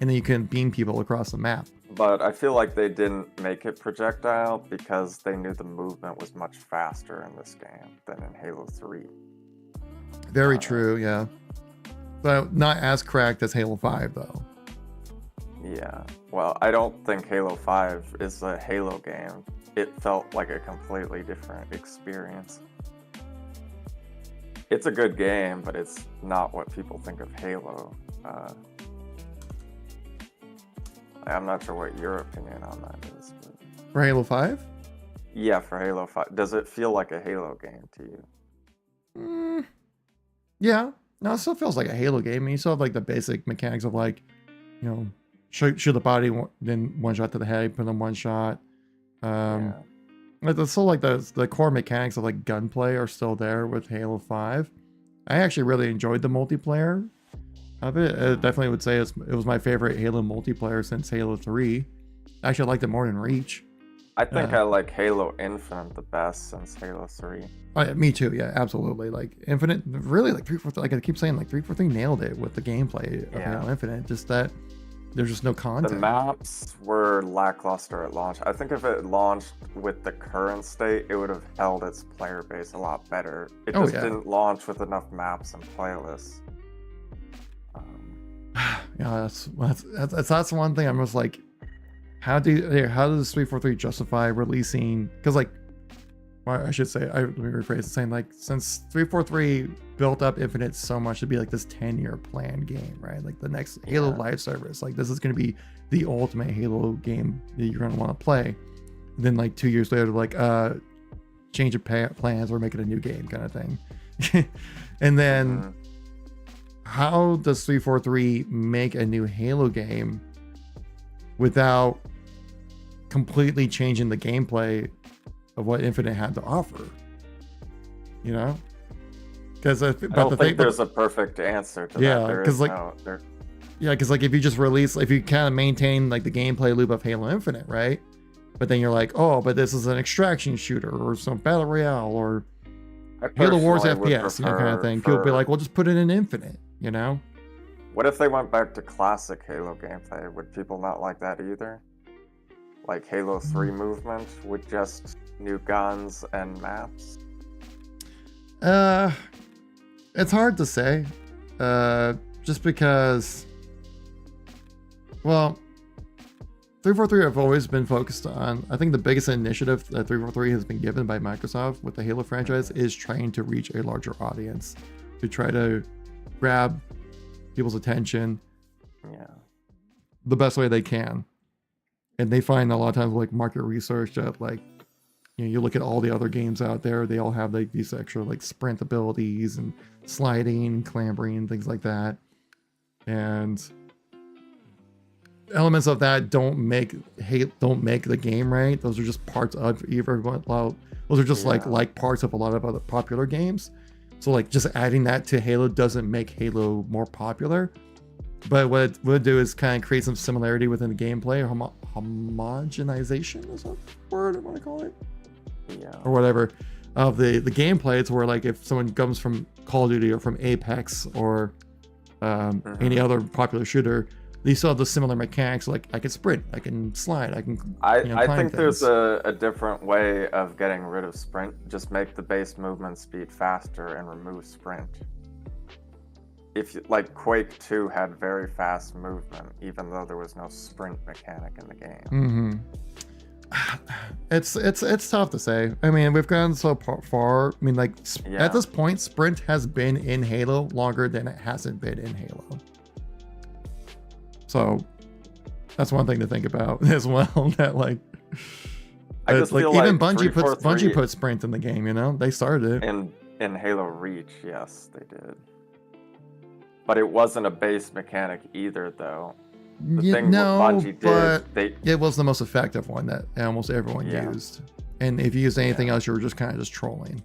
S1: And then you can beam people across the map.
S3: But I feel like they didn't make it projectile because they knew the movement was much faster in this game than in Halo 3.
S1: Very true, yeah. But not as cracked as Halo 5 though.
S3: Yeah. Well, I don't think Halo 5 is a Halo game. It felt like a completely different experience. It's a good game, but it's not what people think of Halo. I'm not sure what your opinion on that is. But
S1: For Halo 5?
S3: yeah, for Halo 5. Does it feel like a Halo game to you?
S1: Yeah. No, it still feels like a Halo game. I mean, you still have like the basic mechanics of like, you know, shoot the body, then one shot to the head, put in one shot.
S3: Yeah.
S1: Like it's still like the core mechanics of like gunplay are still there with Halo 5. I actually really enjoyed the multiplayer of it. I definitely would say it was my favorite Halo multiplayer since Halo 3. I actually liked it more than Reach.
S3: I think I like Halo Infinite the best since Halo 3.
S1: Oh, yeah, me too. Yeah, absolutely. Like Infinite, really, like 343. Like I keep saying, like 343 nailed it with the gameplay of
S3: Yeah.
S1: Halo Infinite. Just that there's just no
S3: The
S1: content.
S3: maps were lackluster at launch. I think if it launched with the current state, it would have held its player base a lot better. It
S1: Oh,
S3: just
S1: yeah.
S3: didn't launch with enough maps and playlists.
S1: Yeah, that's one thing. I'm just like, how does 343 justify releasing? Because like, well, I should say, let me rephrase it, saying like, since 343 built up Infinite so much to be like this 10-year plan game, right? Like the next Halo
S3: Yeah.
S1: live service, like this is going to be the ultimate Halo game that you're going to want to play. And then like 2 years later, like, change of plans, we're making a new game kind of thing. And then how does 343 make a new Halo game without completely changing the gameplay of what Infinite had to offer? You know, because
S3: I don't think there's a perfect answer to
S1: Yeah,
S3: that. There
S1: 'cause,
S3: is
S1: like-
S3: no, there,
S1: yeah, because like if you just release, if you kind of maintain like the gameplay loop of Halo Infinite, right? But then you're like, oh, but this is an extraction shooter or some battle royale or
S3: I
S1: Halo Wars
S3: personally would
S1: FPS, you know, kind of
S3: prefer
S1: thing. People be
S3: for-
S1: like, well, just put it in Infinite, you know?
S3: What if they went back to classic Halo gameplay? Would people not like that either? Like Halo 3 movement with just new guns and maps?
S1: It's hard to say. Just because, well, 343 have always been focused on, I think the biggest initiative that 343 has been given by Microsoft with the Halo franchise is trying to reach a larger audience, to try to grab people's attention the best way they can. And they find a lot of times like market research that like, you know, you look at all the other games out there, they all have like these extra like sprint abilities and sliding, clambering, things like that. And elements of that don't make the game right. Those are just parts of those are just like parts of a lot of other popular games. So like just adding that to Halo doesn't make Halo more popular, but what it would do is kind of create some similarity within the gameplay. Homogenization is a word I want to call it, or whatever, of the gameplay. It's where like if someone comes from Call of Duty or from Apex or any other popular shooter, they still have the similar mechanics. Like I can sprint, I can slide, I can.
S3: I think there's a different way of getting rid of sprint. Just make the base movement speed faster and remove sprint. If like Quake 2 had very fast movement, even though there was no sprint mechanic in the game.
S1: It's tough to say. I mean, we've gone so far. I mean, like at this point, sprint has been in Halo longer than it hasn't been in Halo. So that's one thing to think about as well. That like,
S3: I just
S1: like
S3: feel
S1: even
S3: like
S1: Bungie put sprint in the game. You know, they started it.
S3: In Halo Reach, yes, they did. But it wasn't a base mechanic either, though. The thing Bungie did,
S1: it was the most effective one that almost everyone used. And if you used anything else, you were just kind of just trolling.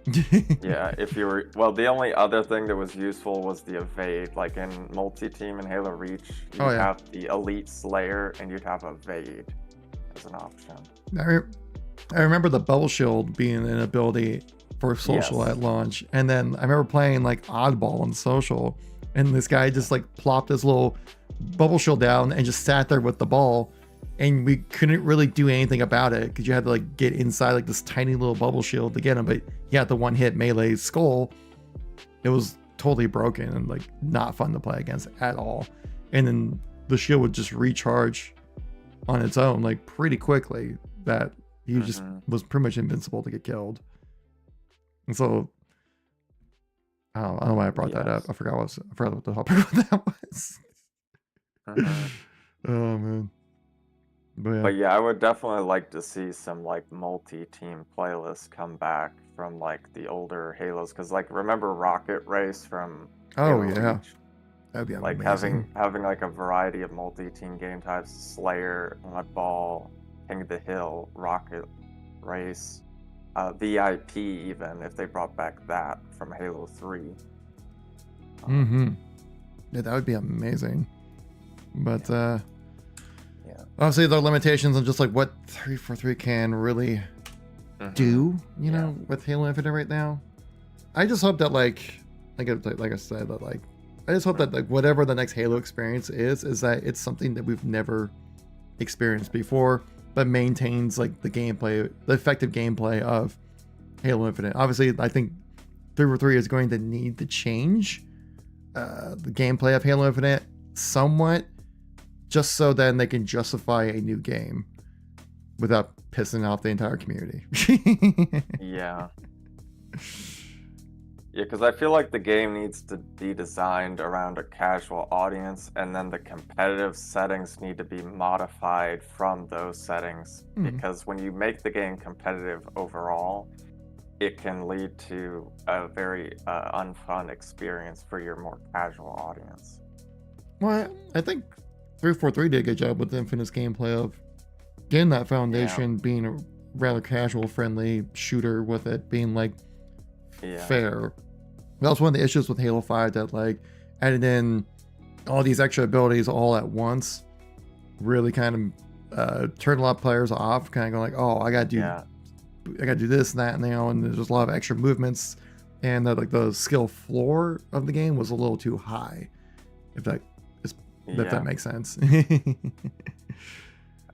S3: If you were, well, the only other thing that was useful was the evade. Like in multi-team in Halo Reach, you have the Elite Slayer and you'd have evade as an option.
S1: I remember the bubble shield being an ability for social at launch, and then I remember playing like Oddball on social, and this guy just like plopped his little bubble shield down and just sat there with the ball, and we couldn't really do anything about it because you had to like get inside like this tiny little bubble shield to get him, but he had the one hit melee skull. It was totally broken and like not fun to play against at all. And then the shield would just recharge on its own like pretty quickly, that he just was pretty much invincible to get killed. And so I don't know why I brought that up. I forgot what the topic of that was. Oh man. But
S3: yeah, I would definitely like to see some like multi-team playlists come back from like the older Halos, because like remember Rocket Race from Halo Reach?
S1: That'd be
S3: like
S1: amazing.
S3: having like a variety of multi-team game types: Slayer, Oddball, King of the Hill, Rocket Race, VIP, even if they brought back that from Halo 3.
S1: Yeah, that would be amazing. But obviously there are limitations on just like what 343 can really do, you know, with Halo Infinite right now. I just hope that like I said, that like I just hope that like whatever the next Halo experience is that it's something that we've never experienced before, but maintains like the effective gameplay of Halo Infinite. Obviously, I think 343 is going to need to change the gameplay of Halo Infinite somewhat, just so then they can justify a new game without pissing off the entire community.
S3: Yeah, because I feel like the game needs to be designed around a casual audience, and then the competitive settings need to be modified from those settings. Because when you make the game competitive overall, it can lead to a very unfun experience for your more casual audience.
S1: Well, I think 343 did a good job with the Infinite's gameplay of getting that foundation, being a rather casual, friendly shooter with it being like fair. That was one of the issues with Halo 5, that like added in all these extra abilities all at once really kind of turned a lot of players off, kind of going like, oh, I gotta do this and that, and and there's a lot of extra movements, and like the skill floor of the game was a little too high, if that makes sense.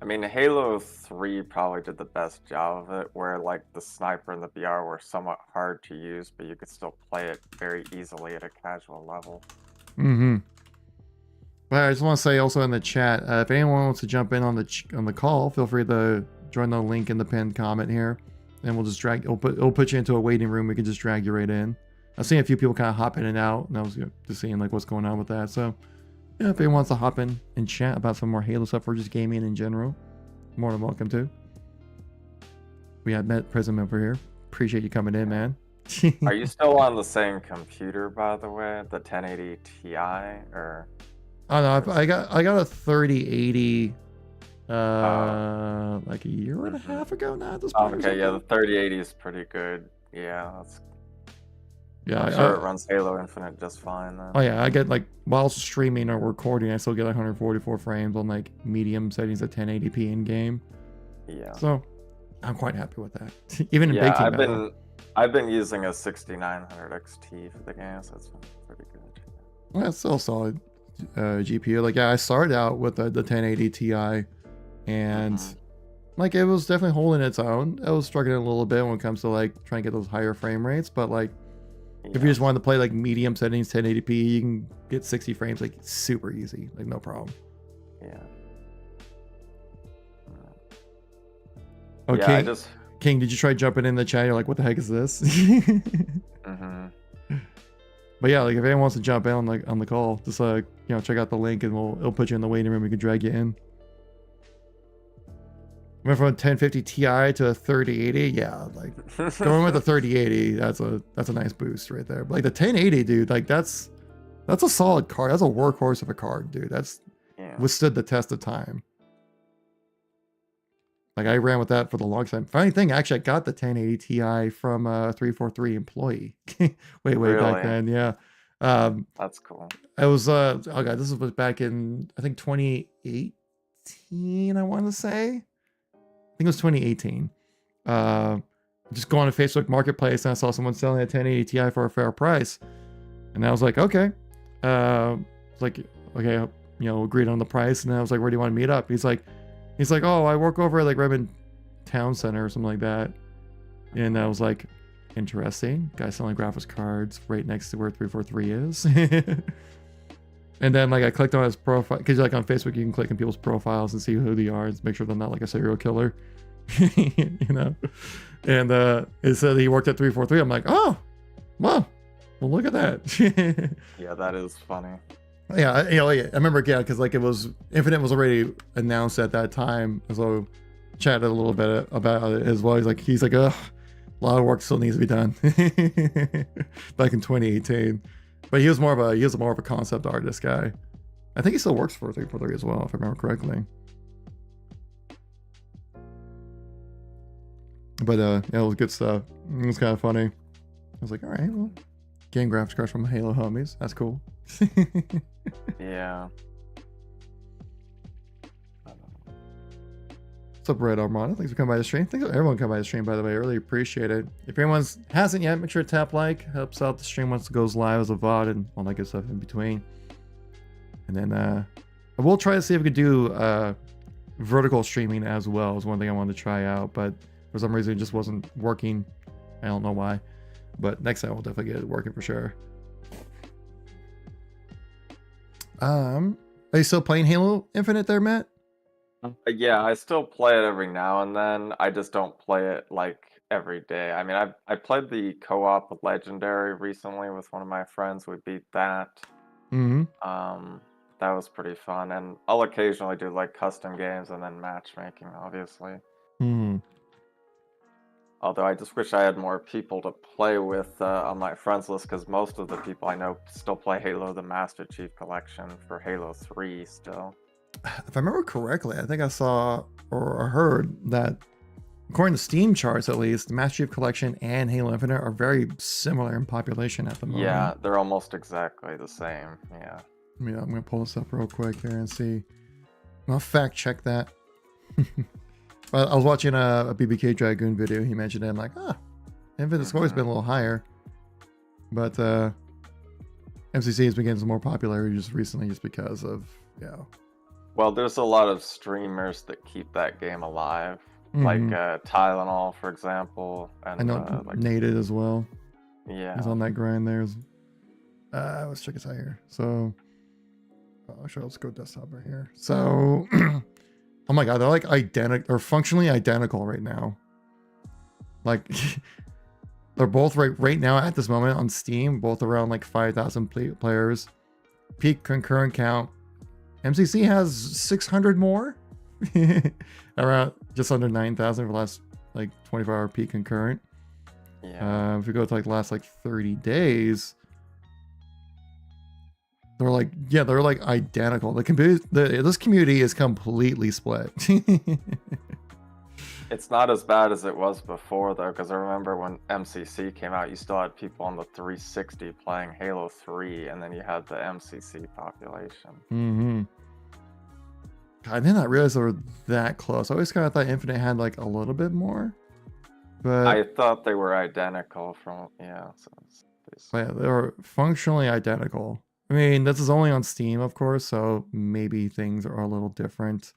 S3: I mean, Halo 3 probably did the best job of it, where like the sniper and the BR were somewhat hard to use, but you could still play it very easily at a casual level.
S1: But I just want to say also in the chat, if anyone wants to jump in on the call, feel free to join the link in the pinned comment here, and we'll just drag. It'll put you into a waiting room. We can just drag you right in. I've seen a few people kind of hop in and out, and I was just seeing like what's going on with that. So yeah, if anyone wants to hop in and chat about some more Halo stuff or just gaming in general, more than welcome to. We had met Prism over here. Appreciate you coming in, man.
S3: Are you still on the same computer, by the way, the 1080 Ti, or?
S1: Oh no, I got a 3080 like a year and a half ago now at this point.
S3: Okay, yeah, the 3080 is pretty good. Yeah,
S1: yeah,
S3: I'm sure it runs Halo Infinite just fine then.
S1: Oh yeah, I get like while streaming or recording, I still get like 144 frames on like medium settings at 1080p in game.
S3: Yeah.
S1: So I'm quite happy with that. Even in big team
S3: I've been using a 6900 XT for the game, so it's been pretty good.
S1: Well, that's still a solid GPU. Like yeah, I started out with the 1080 Ti, and like it was definitely holding its own. I was struggling a little bit when it comes to like trying to get those higher frame rates, but like if you just wanted to play like medium settings 1080p, you can get 60 frames like super easy, like no problem.
S3: Yeah.
S1: Okay. King, did you try jumping in the chat? You're like, what the heck is this? But yeah, like if anyone wants to jump in on the call, just check out the link and it'll put you in the waiting room. We can drag you in. Went from a 1050 Ti to a 3080. Yeah, like going with the 3080, that's a nice boost right there. But like the 1080, dude, like that's a solid card. That's a workhorse of a card, dude. That's withstood the test of time. Like I ran with that for the long time. Funny thing, actually, I got the 1080 Ti from a 343 employee way back then. Yeah,
S3: that's cool.
S1: I was oh god, this was back in I think 2018. I want to say, I think it was 2018. Just going to Facebook Marketplace and I saw someone selling a 1080 Ti for a fair price, and I was like, okay, agreed on the price, and I was like, where do you want to meet up? He's like, oh, I work over at like Redmond Town Center or something like that. And I was like, interesting. Guy selling graphics cards right next to where 343 is. And then like I clicked on his profile, because like on Facebook you can click on people's profiles and see who they are and make sure they're not like a serial killer. And it said he worked at 343. I'm like, oh, well look at that.
S3: Yeah, that is funny.
S1: Yeah, I remember, because like it was Infinite was already announced at that time, so chatted a little bit about it as well. He's like, ugh, a lot of work still needs to be done. Back in 2018, but he was more of a concept artist guy. I think he still works for 343 as well, if I remember correctly. But it was good stuff. It was kind of funny. I was like, all right, well, game graphics cards from Halo homies. That's cool.
S3: Yeah.
S1: What's up, Red Armada? Thanks for coming by the stream. Thanks for everyone coming by the stream, by the way. I really appreciate it. If anyone hasn't yet, make sure to tap like. Helps out the stream once it goes live as a VOD and all that good stuff in between. And then I will try to see if we could do vertical streaming as well. Is one thing I wanted to try out, but for some reason it just wasn't working. I don't know why. But next time we'll definitely get it working for sure. Are you still playing Halo Infinite there, Matt?
S3: Yeah, I still play it every now and then. I just don't play it like every day. I mean, I played the co-op with Legendary recently with one of my friends. We beat that. That was pretty fun. And I'll occasionally do like custom games and then matchmaking, obviously. Although I just wish I had more people to play with on my friends list, because most of the people I know still play Halo the Master Chief Collection for Halo 3 still.
S1: If I remember correctly, I think I saw or heard that, according to Steam charts at least, the Master Chief Collection and Halo Infinite are very similar in population at the moment.
S3: Yeah, they're almost exactly the same. Yeah.
S1: Yeah, I'm going to pull this up real quick here and see. I'll fact check that. I was watching a BBK Dragoon video. He mentioned it. I'm like, Infinite score's been a little higher. But MCC has been getting some more popularity just recently just because of,
S3: Well, there's a lot of streamers that keep that game alive. Like Tylenol, for example. And,
S1: I know Nated as well.
S3: Yeah.
S1: He's on that grind there. Let's check this out here. So, Actually, let's go desktop right here. So, oh my god, they're like identical or functionally identical right now. Like, they're both right now at this moment on Steam, both around like 5,000 players. Peak concurrent count. MCC has 600 more, around just under 9,000 for the last like 24-hour peak concurrent.
S3: Yeah.
S1: If we go to like the last like 30 days, they're like identical. This community is completely split.
S3: It's not as bad as it was before though, because I remember when MCC came out, you still had people on the 360 playing Halo 3, and then you had the MCC population.
S1: Mm-hmm. I did not realize they were that close. I always kind of thought Infinite had like a little bit more, but
S3: I thought they were identical from
S1: yeah, they were functionally identical. I mean, this is only on Steam, of course, so maybe things are a little different.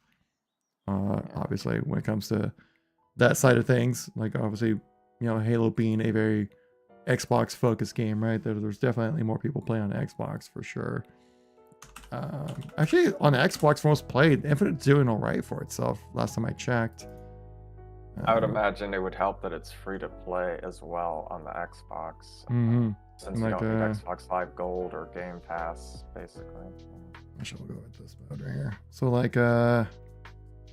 S1: Obviously, when it comes to that side of things, like obviously, Halo being a very Xbox focused game, right? There's definitely more people playing on Xbox for sure. Actually, on Xbox most played, Infinite's doing all right for itself. Last time I checked.
S3: I would imagine it would help that it's free to play as well on the Xbox.
S1: Mm-hmm.
S3: Since you don't need Xbox Live Gold or Game Pass, basically.
S1: Actually, we'll go with this mode right here. So like, you don't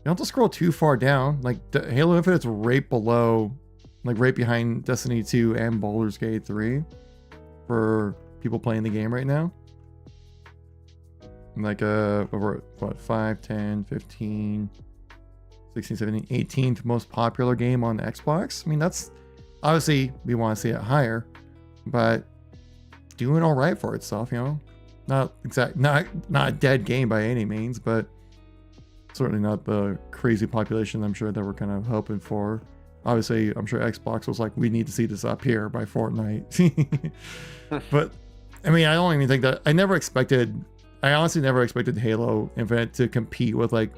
S1: have to scroll too far down. Like Halo Infinite's right below, like right behind Destiny 2 and Baldur's Gate 3 for people playing the game right now. Like over what 5, 10, 15, 16, 17, 18th most popular game on Xbox. I mean, that's obviously we want to see it higher, but doing all right for itself, not a dead game by any means, but certainly not the crazy population I'm sure that we're kind of hoping for. Obviously, I'm sure Xbox was like, we need to see this up here by Fortnite. But I mean, I don't even think that I honestly never expected Halo Infinite to compete with like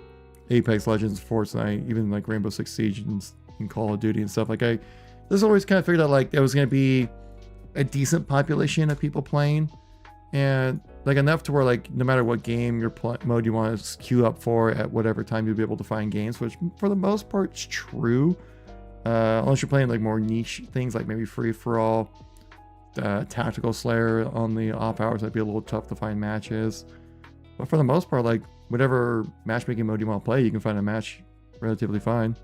S1: Apex Legends, Fortnite, even like Rainbow Six Siege and Call of Duty and stuff. Like I just always kind of figured out like there was going to be a decent population of people playing, and like enough to where like no matter what game mode you want to queue up for at whatever time you'll be able to find games, which for the most part is true, unless you're playing like more niche things like maybe free for all, tactical slayer on the off hours. That'd be a little tough to find matches, but for the most part, like whatever matchmaking mode you want to play, you can find a match relatively fine.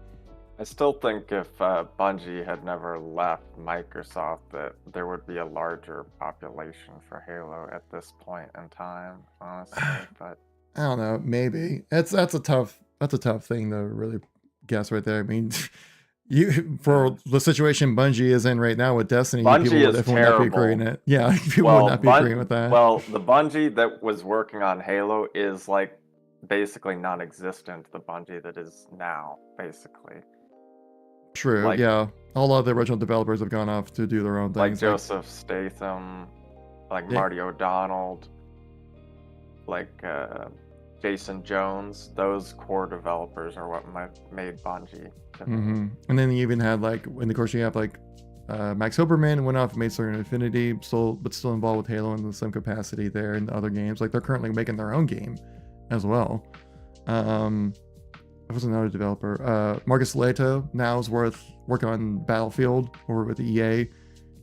S3: I still think if Bungie had never left Microsoft, that there would be a larger population for Halo at this point in time, honestly. But
S1: I don't know, maybe that's a tough thing to really guess right there. I mean, for the situation Bungie is in right now with Destiny,
S3: Bungie
S1: people would
S3: is
S1: definitely not be
S3: terrible.
S1: agreeing it. Yeah, people would not be agreeing with that.
S3: Well, the Bungie that was working on Halo is like basically non-existent. The Bungie that is now, basically.
S1: True,
S3: like,
S1: yeah. A lot of the original developers have gone off to do their own
S3: like
S1: things.
S3: Joseph Statham, like Marty O'Donnell, like Jason Jones. Those core developers are what made Bungie.
S1: Mm-hmm. And then you even had like, and of course you have like Max Hoberman went off and made Certain Infinity, but still involved with Halo in some capacity there in other games. Like they're currently making their own game as well. There was another developer, Marcus Leto, now is working on Battlefield over with EA,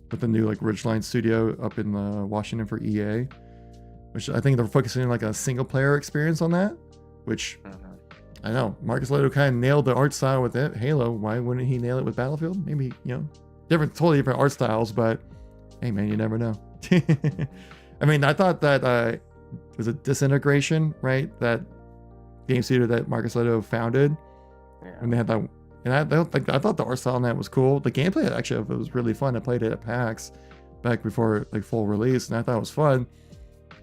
S1: with the new like Ridgeline studio up in Washington for EA, which I think they're focusing on like a single player experience on that, which I know Marcus Leto kind of nailed the art style with it. Halo, why wouldn't he nail it with Battlefield? Maybe, totally different art styles, but hey man, you never know. I mean, I thought that it was a Disintegration, right? That game studio that Marcus Leto founded, and they had that, and I thought the art style on that was cool. The gameplay actually it was really fun. I played it at PAX back before like full release, and I thought it was fun.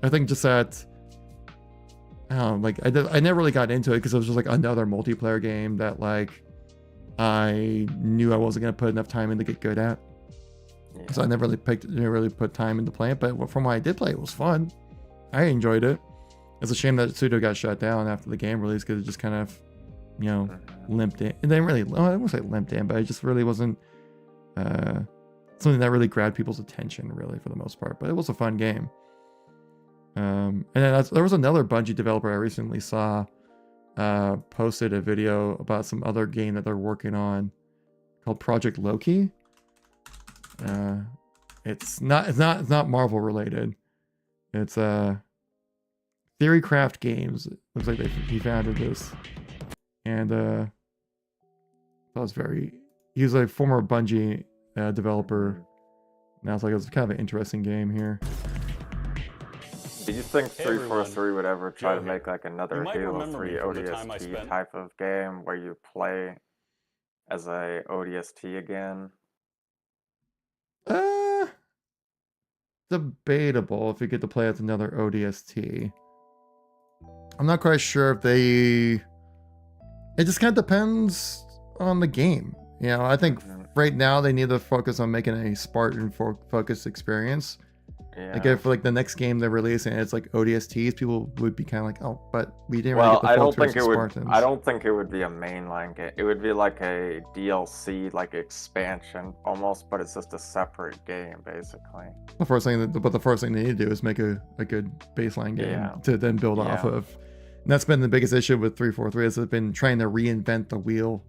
S1: I think just that, I never really got into it because it was just like another multiplayer game that like I knew I wasn't gonna put enough time in to get good at. So I never really put time into playing it. But from what I did play, it was fun. I enjoyed it. It's a shame that studio got shut down after the game release because it just kind of, limped in. It didn't really, I won't say limped in, but it just really wasn't something that really grabbed people's attention, really, for the most part. But it was a fun game. And then there was another Bungie developer I recently saw posted a video about some other game that they're working on called Project Loki. It's not Marvel related. It's Theorycraft Games. It looks like he founded this, and that was he was a former Bungie developer. Now it's like it's kind of an interesting game here.
S3: Do you think
S6: Hey,
S3: 343 would ever try
S6: Joe
S3: to
S6: here.
S3: make like another
S6: You might
S3: Halo
S6: remember
S3: 3
S6: me from the time I
S3: ODST
S6: spent-
S3: type of game where you play as a ODST again?
S1: Debatable if you get to play as another ODST. I'm not quite sure if they. It just kind of depends on the game. You know, I think right now they need to focus on making a Spartan focused experience.
S3: Yeah.
S1: Like if the next game they're releasing, it's like ODSTs, people would be kind of like, oh, but we didn't really
S3: Well,
S1: get the
S3: I
S1: full
S3: don't think
S1: experience of
S3: it would.
S1: Spartans.
S3: I don't think it would be a mainline game. It would be like a DLC, like expansion almost, but it's just a separate game basically.
S1: The first thing they need to do is make a good baseline game
S3: Yeah.
S1: to then build off
S3: Yeah.
S1: of. And that's been the biggest issue with 343 is they've been trying to reinvent the wheel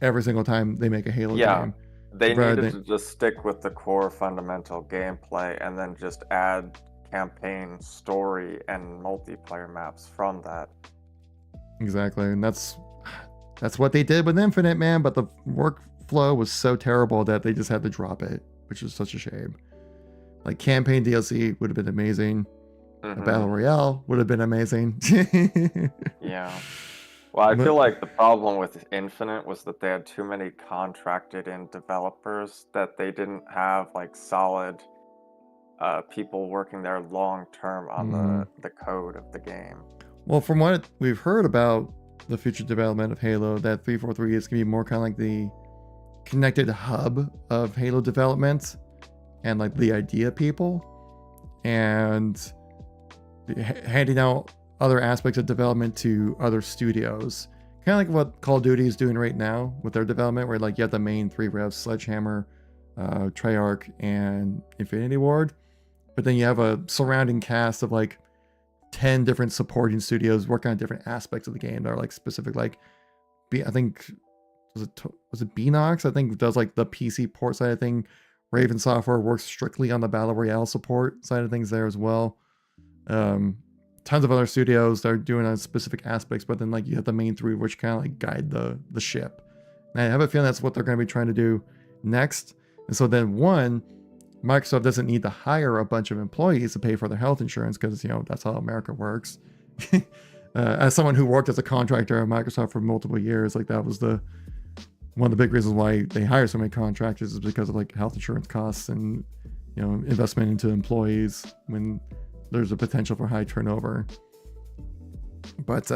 S1: every single time they make a Halo
S3: Yeah.
S1: game.
S3: They
S1: Rather
S3: needed
S1: than-
S3: to just stick with the core fundamental gameplay and then just add campaign, story, and multiplayer maps from that.
S1: Exactly, and that's what they did with Infinite, man. But the workflow was so terrible that they just had to drop it, which is such a shame. Like campaign DLC would have been amazing. A
S3: Mhm.
S1: battle royale would have been amazing.
S3: Yeah. Well, I
S1: But-
S3: feel like the problem with Infinite was that they had too many contracted in developers that they didn't have like solid people working there long term on the code of the game.
S1: Well, from what we've heard about the future development of Halo, that 343 is going to be more kind of like the connected hub of Halo development and like the idea people, and handing out other aspects of development to other studios. Kind of like what Call of Duty is doing right now with their development, where like you have the main three revs, Sledgehammer, Treyarch, and Infinity Ward. But then you have a surrounding cast of like 10 different supporting studios working on different aspects of the game that are like specific, like I think was it Beanox? I think does like the PC port side of thing. Raven Software works strictly on the Battle Royale support side of things there as well. Tons of other studios that are doing on specific aspects, but then like you have the main three which kind of like guide the ship. And I have a feeling that's what they're going to be trying to do next. And so then Microsoft doesn't need to hire a bunch of employees to pay for their health insurance because, you know, that's how America works. As someone who worked as a contractor at Microsoft for multiple years, like that was one of the big reasons why they hire so many contractors is because of like health insurance costs and, you know, investment into employees when there's a potential for high turnover. But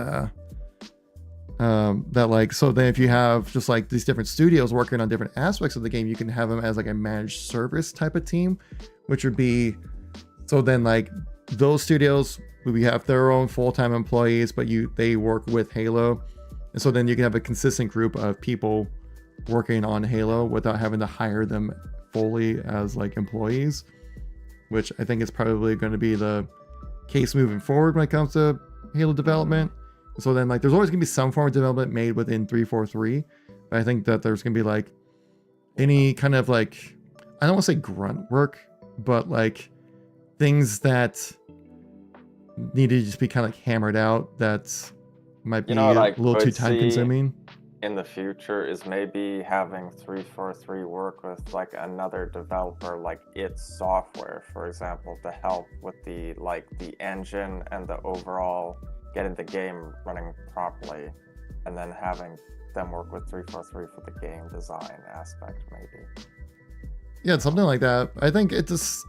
S1: that like, so then if you have just like these different studios working on different aspects of the game, you can have them as like a managed service type of team, which would be, so then like those studios we have their own full-time employees, but they work with Halo, and so then you can have a consistent group of people working on Halo without having to hire them fully as like employees, which I think is probably going to be the case moving forward when it comes to Halo development. So then like there's always going to be some form of development made within 343, but I think that there's going to be like any kind of like, I don't want to say grunt work, but like things that need to just be kind of like hammered out that might be
S3: know what I
S1: a little too
S3: could
S1: time
S3: see?
S1: consuming.
S3: In the future is maybe having 343 work with like another developer, like its software, for example, to help with the engine and the overall getting the game running properly, and then having them work with 343 for the game design aspect, maybe.
S1: Yeah, something like that. I think it just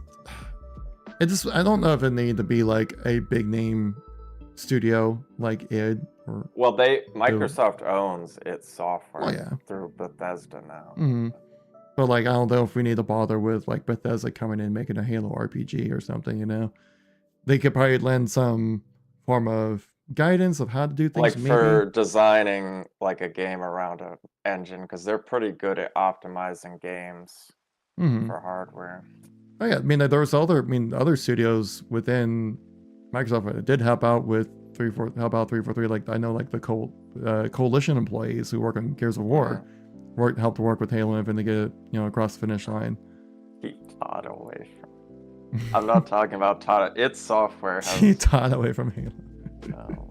S1: I don't know if it need to be like a big name studio like id or
S3: Well, Microsoft owns its software
S1: Oh, yeah.
S3: through Bethesda now.
S1: But like I don't know if we need to bother with like Bethesda coming in making a Halo RPG or something, you know. They could probably lend some form of guidance of how to do things,
S3: Like
S1: maybe.
S3: for designing like a game around an engine, because they're pretty good at optimizing games
S1: Mhm.
S3: for hardware.
S1: Oh yeah, I mean there's other studios within Microsoft did help out with 343. Like I know, like the coalition employees who work on Gears of War, helped work with Halo Infinite to get it, across the finish line.
S3: Keep Todd away from. I'm not talking about Todd. Its software has.
S1: Keep Todd away from Halo.
S3: Oh,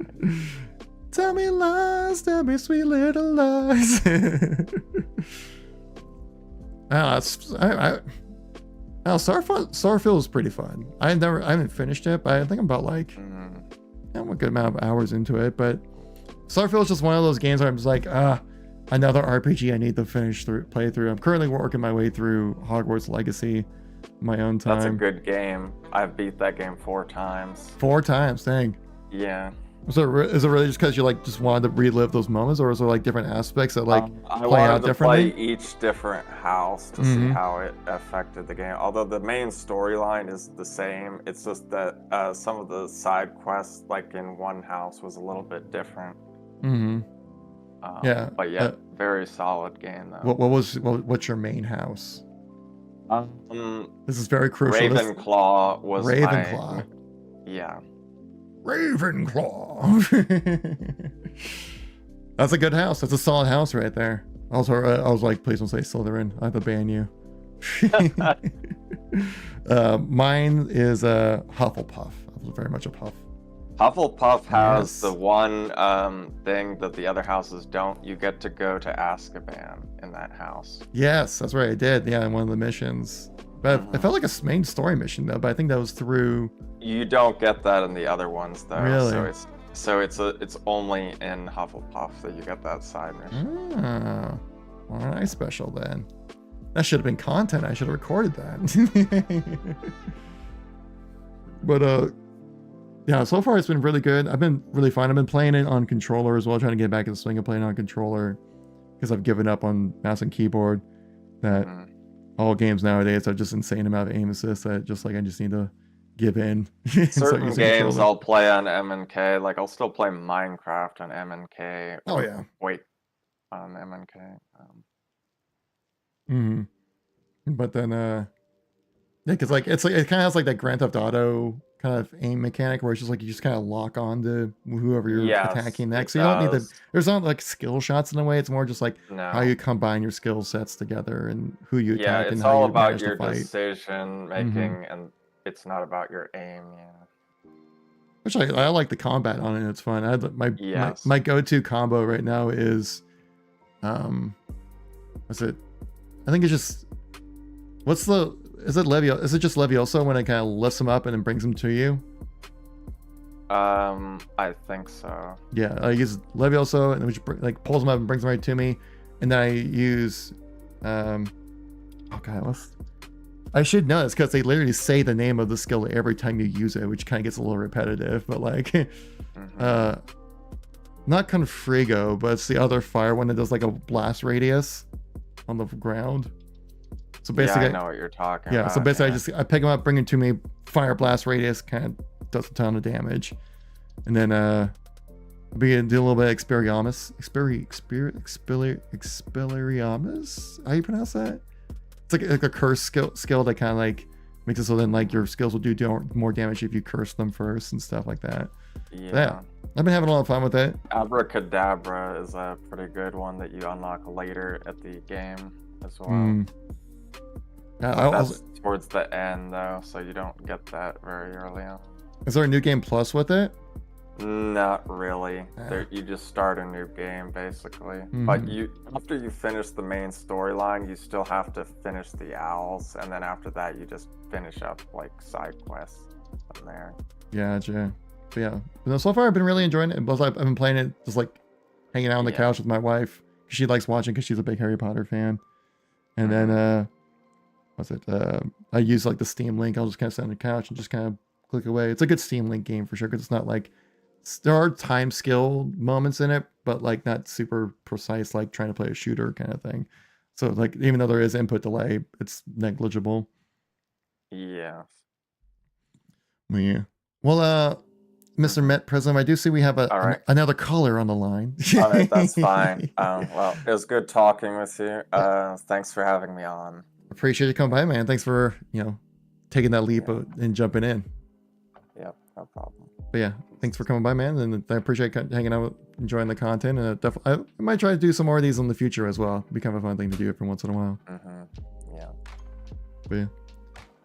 S1: tell me lies, tell me sweet little lies. Starfield is pretty fun. I haven't finished it, but I think I'm about like a good amount of hours into it. But Starfield is just one of those games where I'm just like, another RPG I need to play through. I'm currently working my way through Hogwarts Legacy, my own time.
S3: That's a good game. I've beat that game 4 times.
S1: 4 times, dang.
S3: Yeah.
S1: So is it really just because you just wanted to relive those moments, or is there like different aspects that play out differently?
S3: I wanted to play each different house to see how it affected the game. Although the main storyline is the same, it's just that some of the side quests, like in one house, was a little bit different.
S1: Yeah,
S3: but yeah, very solid game though.
S1: What's your main house? This is very crucial.
S3: Ravenclaw was
S1: Ravenclaw.
S3: Yeah.
S1: Ravenclaw. That's a good house. That's a solid house right there. I was like, please don't say Slytherin. I have to ban you. Mine is Hufflepuff. I was very much a Puff.
S3: Hufflepuff has the one thing that the other houses don't. You get to go to Azkaban in that house.
S1: Yes, that's right. I did. Yeah, in one of the missions. But it felt like a main story mission though. But I think that was through.
S3: You don't get that in the other ones though.
S1: Really?
S3: So it's only in Hufflepuff that you get that side mission.
S1: Oh, all right, special then. That should have been content. I should have recorded that. But yeah, so far it's been really good. I've been really fun. I've been playing it on controller as well, trying to get back in the swing of playing on controller because I've given up on mouse and keyboard. That all games nowadays are just insane amount of aim assist that I just need to give in.
S3: Certain games I'll play on M and K. Like I'll still play Minecraft on M and K.
S1: Oh yeah.
S3: Wait, on M and K.
S1: But then yeah, because it kind of has like that Grand Theft Auto kind of aim mechanic where it's just like you just kind of lock on to whoever you're attacking next. So you don't need there's not like skill shots in a way. It's more just like how you combine your skill sets together and who you attack and how you manage to fight.
S3: Yeah, it's all about your decision making and it's not about your aim. Yeah.
S1: Which I like the combat on it. It's fun. My go-to combo right now is what's it? I think it's just is it Levioso when it kind of lifts him up and then brings him to you?
S3: I think so.
S1: Yeah, I use Levioso and which pulls him up and brings him right to me, and then I use I should know this because they literally say the name of the skill every time you use it, which kind of gets a little repetitive. But not Confrigo, but it's the other fire one that does like a blast radius on the ground. So basically,
S3: I know what you're talking about.
S1: Yeah, so basically I pick him up, bring him to me, fire blast radius, kind of does a ton of damage. And then I begin to do a little bit of Expelliarmus? How you pronounce that? It's like a curse skill that kind of makes it so then your skills will do more damage if you curse them first and stuff like that. Yeah. I've been having a lot of fun with it.
S3: Abracadabra is a pretty good one that you unlock later at the game as well. That's towards the end though, so you don't get that very early on.
S1: Is there a new game plus with it?
S3: Not really. You just start a new game basically. But after you finish the main storyline, you still have to finish the owls, and then after that you just finish up side quests from there.
S1: Gotcha. But yeah. So far I've been really enjoying it. Plus I've been playing it just hanging out on the couch with my wife. She likes watching because she's a big Harry Potter fan. And then I use the Steam Link. I'll just kind of sit on the couch and just kind of click away. It's a good Steam Link game for sure because it's not there are time skill moments in it, but not super precise trying to play a shooter kind of thing. So even though there is input delay, it's negligible.
S3: Yeah.
S1: Yeah. Well, Mr. Met Prism, I do see we have another caller on the line.
S3: All right, that's fine. Well, it was good talking with you. Thanks for having me on.
S1: Appreciate you coming by, man. Thanks for taking that leap and jumping in.
S3: Yep, no problem.
S1: But yeah, thanks for coming by, man, and I appreciate hanging out, enjoying the content, and definitely I might try to do some more of these in the future as well. It'd be kind of a fun thing to do every once in a while.
S3: Yeah.
S1: But yeah,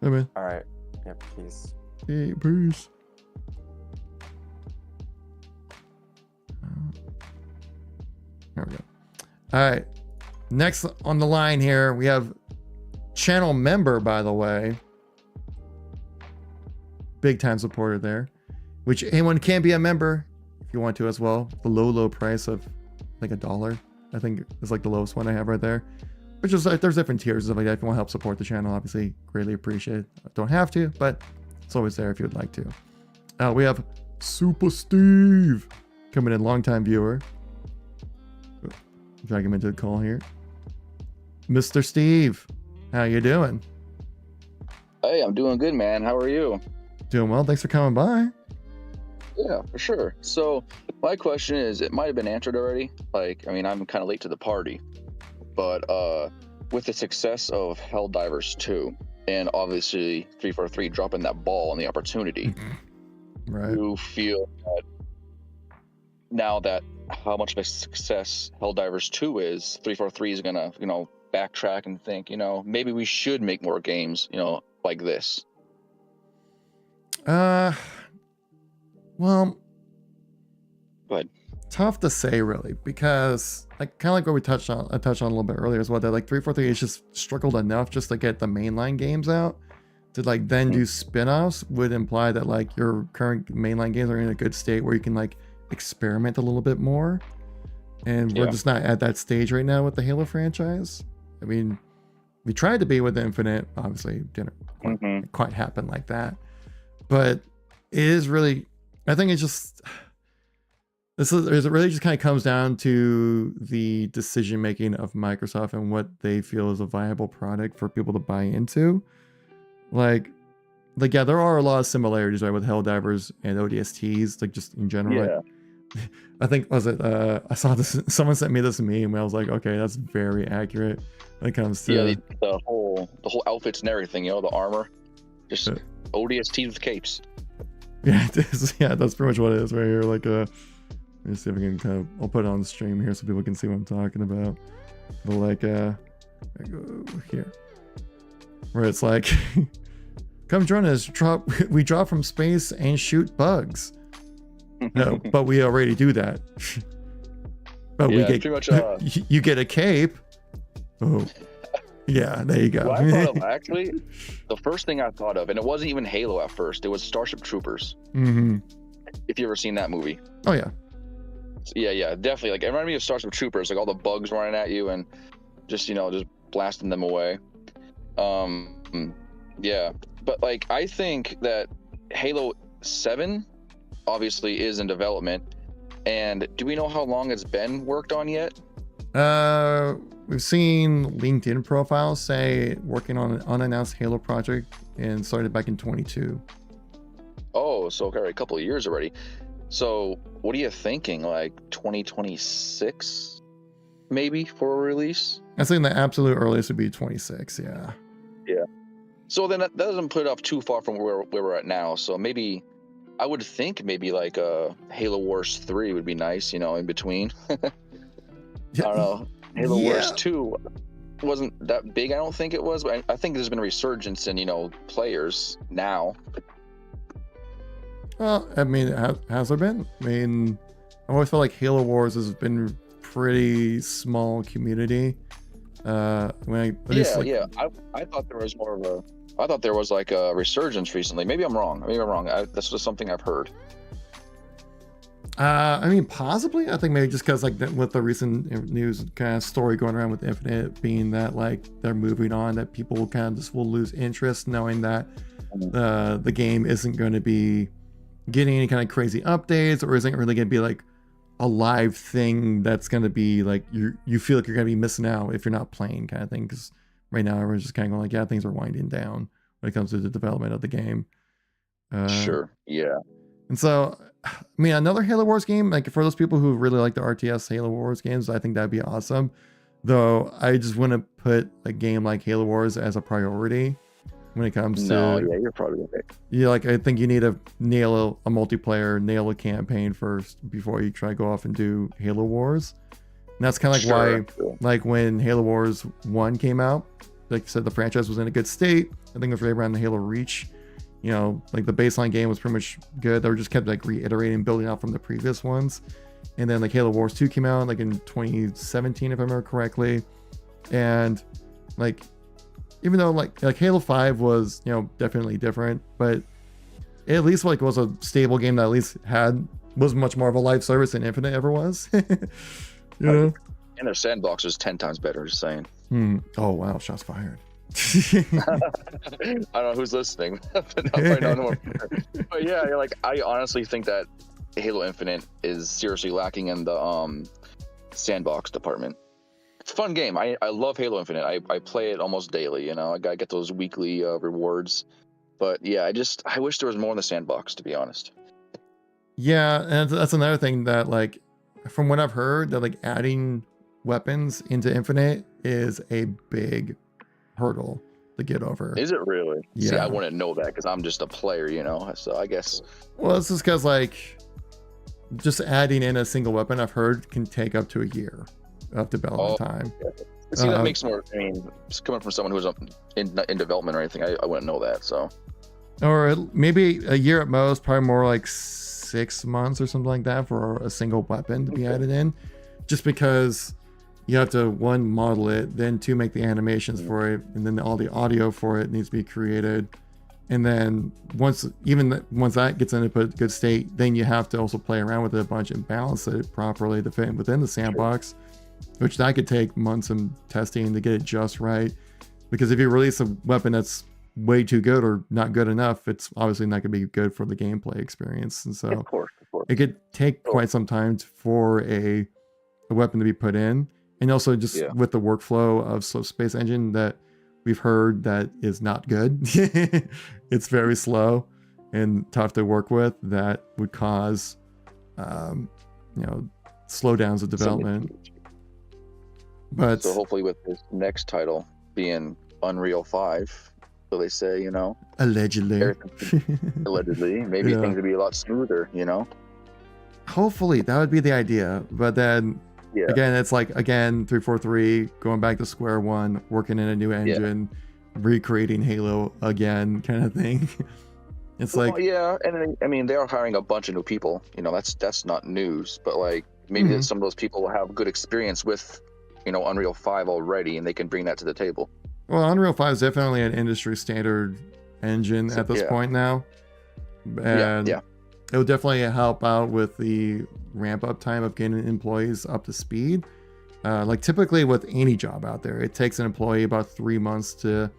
S1: hey man.
S3: All right. Yep. Peace.
S1: Hey, peace. There we go. All right. Next on the line here, we have channel member, by the way. Big time supporter there. Which anyone can be a member if you want to as well. The low price of like $1. I think is like the lowest one I have right there. Which is like there's different tiers and stuff like that. If you want to help support the channel, obviously greatly appreciate it. Don't have to, but it's always there if you would like to. We have Super Steve coming in, longtime viewer. Drag him into the call here. Mr. Steve, how you doing?
S6: Hey, I'm doing good, man. How are you?
S1: Doing well. Thanks for coming by.
S6: Yeah, for sure. So my question is, it might have been answered already. Like, I mean, I'm kind of late to the party, but with the success of Helldivers 2 and obviously 343 dropping that ball on the opportunity,
S1: Right.
S6: you feel that now that how much of a success Helldivers 2 is, 343 is gonna, backtrack and think, maybe we should make more games, like this.
S1: Well,
S6: But
S1: tough to say really, because like kind of like what I touched on a little bit earlier as well, that like 343 has just struggled enough just to get the mainline games out. To like then do spin-offs would imply that like your current mainline games are in a good state where you can like experiment a little bit more. And we're just not at that stage right now with the Halo franchise. I mean, we tried to be with Infinite, obviously didn't quite happen like that. But it is really, I think it's just, it really just kind of comes down to the decision making of Microsoft and what they feel is a viable product for people to buy into. Like yeah, there are a lot of similarities, right, with Helldivers and ODSTs, like just in general.
S6: yeah.
S1: Like, I think I saw this. Someone sent me this meme, and I was like, okay, that's very accurate when it comes to
S6: the whole outfits and everything. The armor, just ODSTs with capes.
S1: Yeah, it is. Yeah, that's pretty much what it is right here. Like, let me see if I can kind of. I'll put it on the stream here so people can see what I'm talking about. But like, I go here, where it's like, come join us. We drop from space and shoot bugs. No, but we already do that. But we get
S6: pretty much,
S1: you get a cape. Oh, yeah, there you go.
S6: Well, I thought of, actually, the first thing I thought of, and it wasn't even Halo at first. It was Starship Troopers. If you ever seen that movie.
S1: Oh yeah.
S6: Yeah, definitely. Like, it reminded me of Starship Troopers, like all the bugs running at you and just just blasting them away. Yeah, but like I think that Halo 7 obviously is in development, and do we know how long it's been worked on yet?
S1: We've seen LinkedIn profiles say working on an unannounced Halo project and started back in 22.
S6: Oh, so okay, a couple of years already. So what are you thinking, like 2026 maybe for a release?
S1: I think the absolute earliest would be 26. Yeah.
S6: So then that doesn't put it off too far from where we're at now. So maybe I would think maybe like Halo Wars 3 would be nice, in between. I don't know. Halo Wars 2 wasn't that big, I don't think it was, but I think there's been a resurgence in, players now.
S1: Well, I mean, has there been? I mean, I always felt like Halo Wars has been pretty small community. I thought there was more of I thought there was like a resurgence recently. Maybe I'm wrong. That's just something I've heard. I mean, possibly. I think maybe just because like with the recent news kind of story going around with Infinite being that like they're moving on, that people kind of just will lose interest knowing that the game isn't going to be getting any kind of crazy updates or isn't really going to be like a live thing that's going to be like you feel like you're going to be missing out if you're not playing kind of thing. Because right now everyone's just kind of going like, yeah, things are winding down when it comes to the development of the game.
S6: Sure. Yeah.
S1: And so, I mean, another Halo Wars game, like for those people who really like the RTS Halo Wars games, I think that'd be awesome. Though I just wouldn't put a game like Halo Wars as a priority. when it comes
S6: No,
S1: to
S6: yeah, you're probably right.
S1: you. Like, I think you need to nail a multiplayer, nail a campaign first before you try to go off and do Halo Wars. And that's kind of like
S6: Sure,
S1: why,
S6: sure.
S1: like when Halo Wars 1 came out, like I said, the franchise was in a good state. I think it was right around the Halo Reach. You know, like the baseline game was pretty much good. They were just kept like reiterating, building out from the previous ones. And then like Halo Wars 2 came out like in 2017, if I remember correctly. And like, even though like Halo 5 was, you know, definitely different, but it at least like was a stable game that at least was much more of a live service than Infinite ever was. You know?
S6: And their sandbox is 10 times better, just saying.
S1: Oh wow, shots fired.
S6: I don't know who's listening, but probably not more. But yeah, like I honestly think that Halo Infinite is seriously lacking in the sandbox department. It's a fun game. I love Halo Infinite. I play it almost daily. You know, I gotta get those weekly rewards. But yeah, I wish there was more in the sandbox, to be honest.
S1: Yeah, and that's another thing that like, from what I've heard, that like adding weapons into Infinite is a big hurdle to get over.
S6: Is it really?
S1: Yeah.
S6: See, I wouldn't know that because I'm just a player, you know. So I guess.
S1: Well, it's just because like just adding in a single weapon, I've heard, can take up to a year of development time.
S6: See, that makes more. I mean, coming from someone who's in development or anything, I wouldn't know that. So.
S1: Or maybe a year at most, probably more like 6 months or something like that for a single weapon to be added in, just because you have to, one, model it, then two, make the animations for it, and then all the audio for it needs to be created. And then once that gets in a good state, then you have to also play around with it a bunch and balance it properly to fit within the sandbox, which that could take months of testing to get it just right. Because if you release a weapon that's way too good or not good enough, it's obviously not going to be good for the gameplay experience. And so
S6: Of course.
S1: it could take quite some time for a weapon to be put in. And also just with the workflow of Slow Space Engine that we've heard that is not good. It's very slow and tough to work with. That would cause, slowdowns of development. But
S6: so hopefully with this next title being Unreal 5, so they say, you know,
S1: allegedly,
S6: maybe things would be a lot smoother, you know.
S1: Hopefully that would be the idea. But then again, it's like 343 going back to square one, working in a new engine, recreating Halo again, kind of thing. It's and
S6: I mean they are hiring a bunch of new people, you know. That's not news, but like maybe some of those people will have good experience with, you know, Unreal 5 already, and they can bring that to the table.
S1: Well, Unreal 5 is definitely an industry standard engine at this point now, and it will definitely help out with the ramp up time of getting employees up to speed. Like typically with any job out there, it takes an employee about 3 months to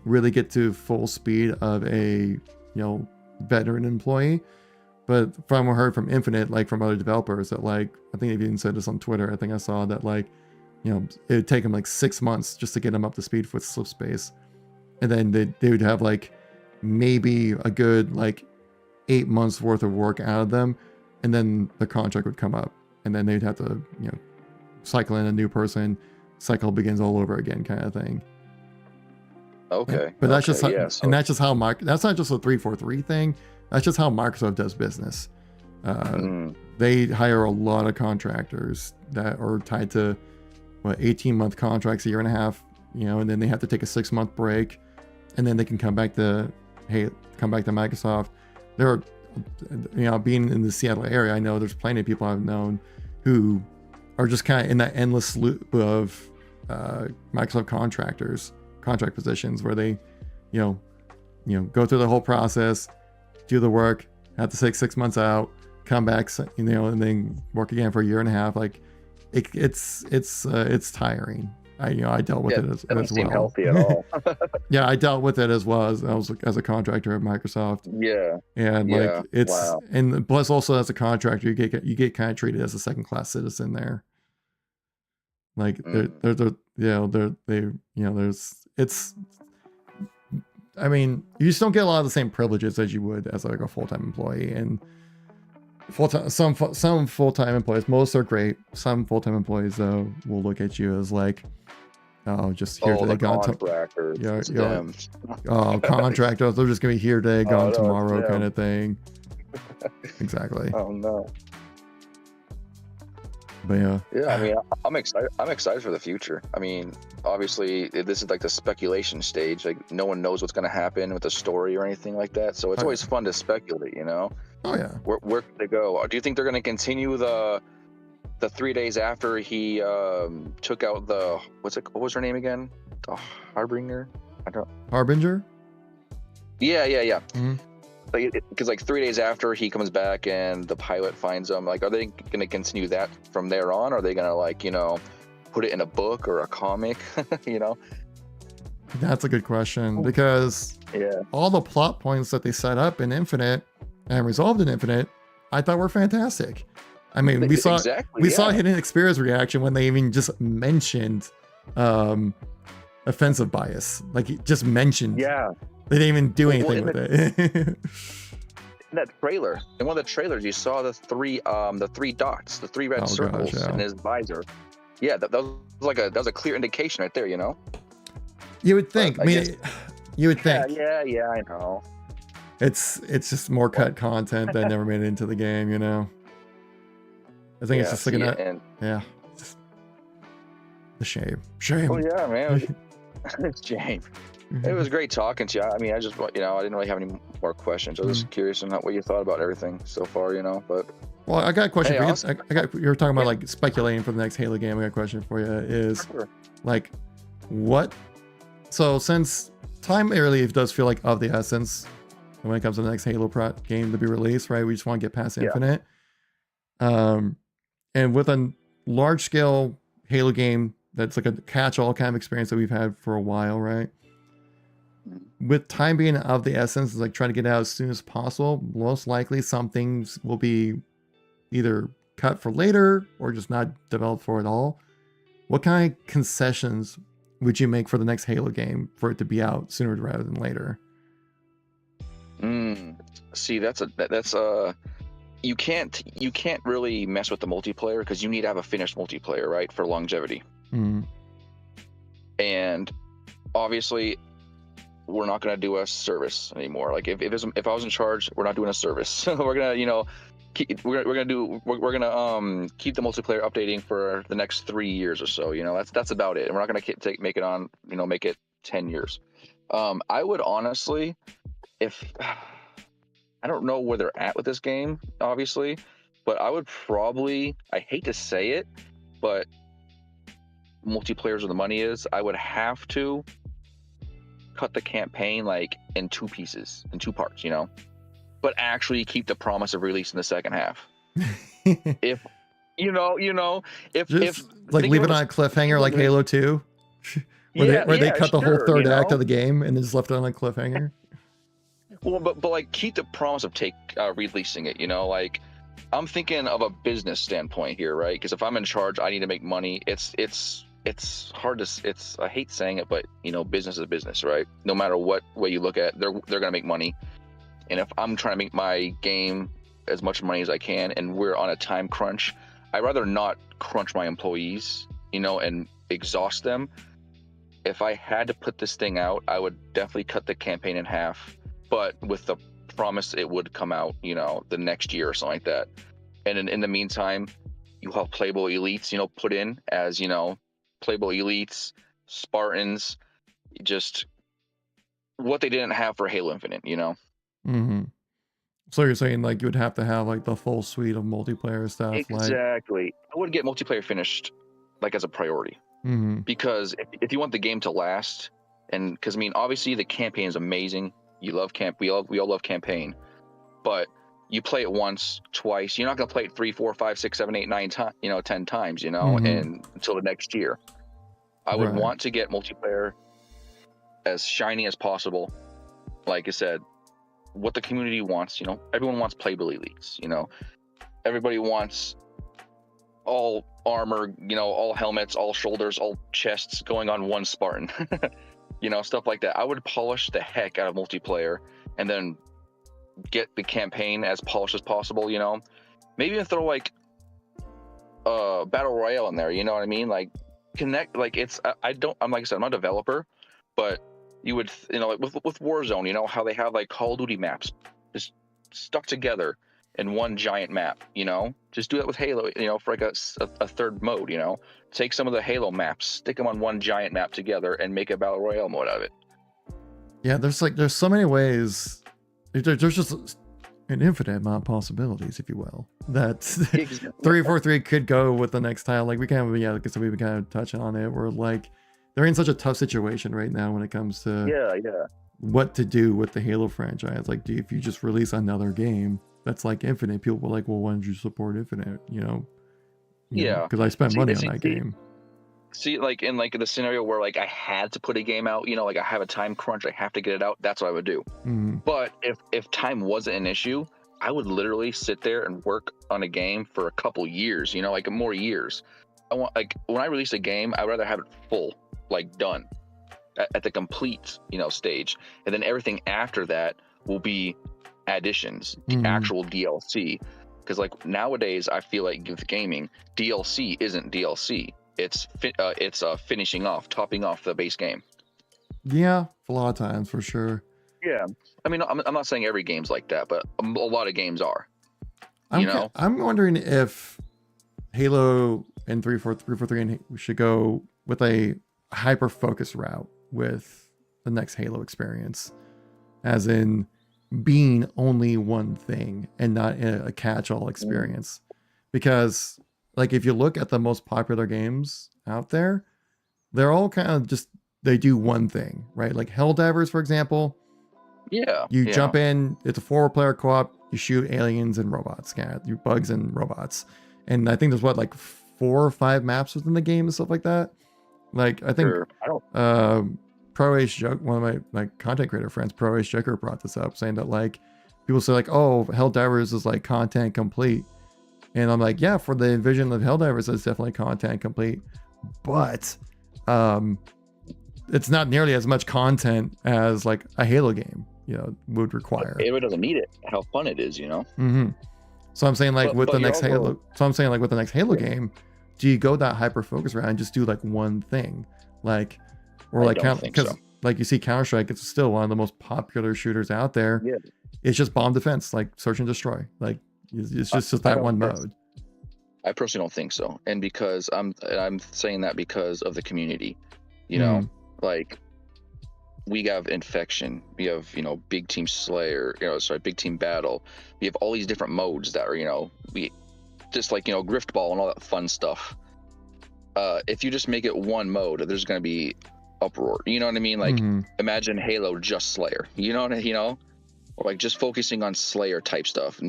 S1: really get to full speed of a veteran employee. But from what I heard from Infinite, like from other developers, that like I think they even said this on Twitter. I think I saw that like, it would take them like 6 months just to get them up to speed with Slip Space, and then they would have like maybe a good like 8 months worth of work out of them, and then the contract would come up, and then they'd have to cycle in a new person, cycle begins all over again, kind of thing.
S6: Okay,
S1: but that's just and that's just how that's not just a 343 thing. That's just how Microsoft does business. They hire a lot of contractors that are tied to 18-month contracts, a year and a half, and then they have to take a 6-month break, and then they can come back to Microsoft. There are, being in the Seattle area, I know there's plenty of people I've known who are just kind of in that endless loop of Microsoft contract positions where they, go through the whole process, do the work, have to take 6 months out, come back, and then work again for a year and a half. Like it's tiring. I dealt with it as well.
S6: Seem healthy at all.
S1: Yeah, I dealt with it as well as a contractor at Microsoft.
S6: Yeah,
S1: and like it's and plus also as a contractor, you get kind of treated as a second class citizen there. Like I mean, you just don't get a lot of the same privileges as you would as like a full-time employee. And some full-time employees, most are great. Some full-time employees though will look at you as like, Oh, just here today,
S6: the
S1: gone
S6: contractors.
S1: Yeah,
S6: It's
S1: yeah.
S6: them.
S1: Contractors. They're just gonna be here today, gone
S6: no, it's
S1: tomorrow,
S6: them.
S1: kind of thing. Exactly.
S6: Oh no.
S1: But yeah.
S6: Yeah, I mean, I'm excited. I'm excited for the future. I mean, obviously, this is like the speculation stage. Like, no one knows what's going to happen with the story or anything like that. So it's
S1: Oh,
S6: always
S1: yeah.
S6: fun to speculate. You know,
S1: Oh yeah.
S6: where could they go? Do you think they're going to continue the 3 days after he took out the what was her name again? The Harbinger. I don't.
S1: Harbinger.
S6: Yeah.
S1: Mhm.
S6: Because like 3 days after he comes back and the pilot finds him, like, are they going to continue that from there on? Or are they going to, like, put it in a book or a comic?
S1: That's a good question, because
S6: Yeah.
S1: all the plot points that they set up in Infinite and resolved in Infinite, I thought were fantastic. I mean, we saw Hidden Experience reaction when they even just mentioned offensive bias. Like, he just mentioned.
S6: Yeah.
S1: They didn't even do anything
S6: in
S1: with it.
S6: In that trailer, in one of the trailers, you saw the three dots, the three red
S1: Oh,
S6: circles
S1: gosh, yeah.
S6: in his visor. Yeah, that was a clear indication right there. You
S1: would think.
S6: I
S1: I mean,
S6: guess-
S1: you would think.
S6: Yeah, I know.
S1: It's just more cut content that never made it into the game. I think it's just like
S6: and
S1: yeah. It's just the shame.
S6: oh yeah, man, it's shame. It was great talking to you. I mean, I just, I didn't really have any more questions. I was just curious on what you thought about everything so far, but.
S1: Well, I got a question
S6: Hey,
S1: for you.
S6: awesome.
S1: You were talking about like speculating for the next Halo game. I got a question for you. Is
S6: Sure.
S1: like, what? So since time really does feel like of the essence when it comes to the next Halo game to be released, right? We just want to get past
S6: Yeah.
S1: Infinite. And with a large scale Halo game that's like a catch-all kind of experience that we've had for a while, right? With time being of the essence, it's like trying to get out as soon as possible. Most likely some things will be either cut for later or just not developed for at all. What kind of concessions would you make for the next Halo game for it to be out sooner rather than later?
S6: See, that's you can't really mess with the multiplayer because you need to have a finished multiplayer, right, for longevity.
S1: Mm.
S6: And obviously, we're not going to do a service anymore. Like if I was in charge, we're not doing a service. We're gonna keep the multiplayer updating for the next 3 years or so. That's about it. And we're not gonna make it 10 years. I would honestly, if I don't know where they're at with this game, obviously, but I would probably, I hate to say it, but multiplayer's where the money is. I would have to cut the campaign like in two parts, but actually keep the promise of releasing the second half. If
S1: Just like leave it on a cliffhanger like Halo 2, where they cut the whole third act of the game and just left it on a cliffhanger.
S6: Well, but like keep the promise of releasing it. Like I'm thinking of a business standpoint here, right? Because if I'm in charge, I need to make money. It's hard to. I hate saying it, but business is business, right? No matter what way you look at it, they're gonna make money. And if I'm trying to make my game as much money as I can, and we're on a time crunch, I'd rather not crunch my employees, and exhaust them. If I had to put this thing out, I would definitely cut the campaign in half, but with the promise it would come out, the next year or something like that. And in the meantime, you have playable elites, put in as, playable elites, Spartans, just what they didn't have for Halo Infinite,
S1: Mm-hmm. So you're saying like you would have to have like the full suite of multiplayer stuff.
S6: Exactly. I would get multiplayer finished like as a priority.
S1: Mm-hmm.
S6: Because if you want the game to last, and because obviously the campaign is amazing. You love we all love campaign, but you play it once, twice. You're not gonna play it 3, 4, 5, 6, 7, 8, 9 times, 10 times,
S1: Mm-hmm.
S6: and until the next year. I would
S1: Right.
S6: want to get multiplayer as shiny as possible. Like I said, what the community wants, everyone wants playable elites, everybody wants all armor, all helmets, all shoulders, all chests going on one Spartan, stuff like that. I would polish the heck out of multiplayer and then get the campaign as polished as possible, Maybe even throw like battle royale in there, you know what I mean? Like connect, like I don't, I'm like I said, I'm not a developer, but you would, like with Warzone, how they have like Call of Duty maps just stuck together in one giant map, just do that with Halo, for like a third mode, take some of the Halo maps, stick them on one giant map together and make a battle royale mode out of it.
S1: Yeah, there's so many ways. There's just an infinite amount of possibilities, if you will, that 343 could go with the next title. Like we kind of, like I said, we've been kind of touching on it. We're like, they're in such a tough situation right now when it comes to what to do with the Halo franchise. Like, if you just release another game that's like Infinite, people were like, well, why don't you support Infinite? Because I spent money on that game.
S6: See, like in like the scenario where like I had to put a game out, like I have a time crunch, I have to get it out. That's what I would do. But if time wasn't an issue, I would literally sit there and work on a game for a couple years, like more years. I want, like, when I release a game, I'd rather have it full, like done at the complete, stage. And then everything after that will be additions, the actual DLC. Because like nowadays, I feel like with gaming, DLC isn't DLC. It's finishing off, topping off the base game.
S1: Yeah, a lot of times for sure.
S6: Yeah, I mean, I'm not saying every game's like that, but a lot of games are.
S1: I'm wondering if Halo and 343 should go with a hyper focused route with the next Halo experience, as in being only one thing and not a catch-all experience. Because like if you look at the most popular games out there, they're all kind of just, they do one thing, right? Like Helldivers, for example.
S6: Yeah.
S1: You jump in, it's a 4-player co-op, you shoot aliens and robots, you bugs and robots. And I think there's like 4 or 5 maps within the game and stuff like that. Like I think Pro Ace Joke, one of my content creator friends, Pro Ace Joker, brought this up, saying that like people say like, oh, Helldivers is like content complete. And I'm like, yeah, for the vision of Helldivers, it's definitely content complete. But it's not nearly as much content as like a Halo game, would require.
S6: Halo doesn't need it. How fun it is,
S1: So I'm saying like with the next Halo. So I'm saying like with the next Halo game, do you go that hyper focus route and just do like one thing, like, or like because like you see Counter-Strike, it's still one of the most popular shooters out there.
S6: Yeah.
S1: It's just bomb defense, like search and destroy. Like it's just that one mode.
S6: I personally don't think so, and because I'm saying that because of the community, like we have Infection, we have Big Team Slayer, Big Team Battle, we have all these different modes that are we just like Griftball and all that fun stuff. If you just make it one mode, there's going to be uproar. You know what I mean? Like imagine Halo just Slayer. Or like just focusing on Slayer type stuff.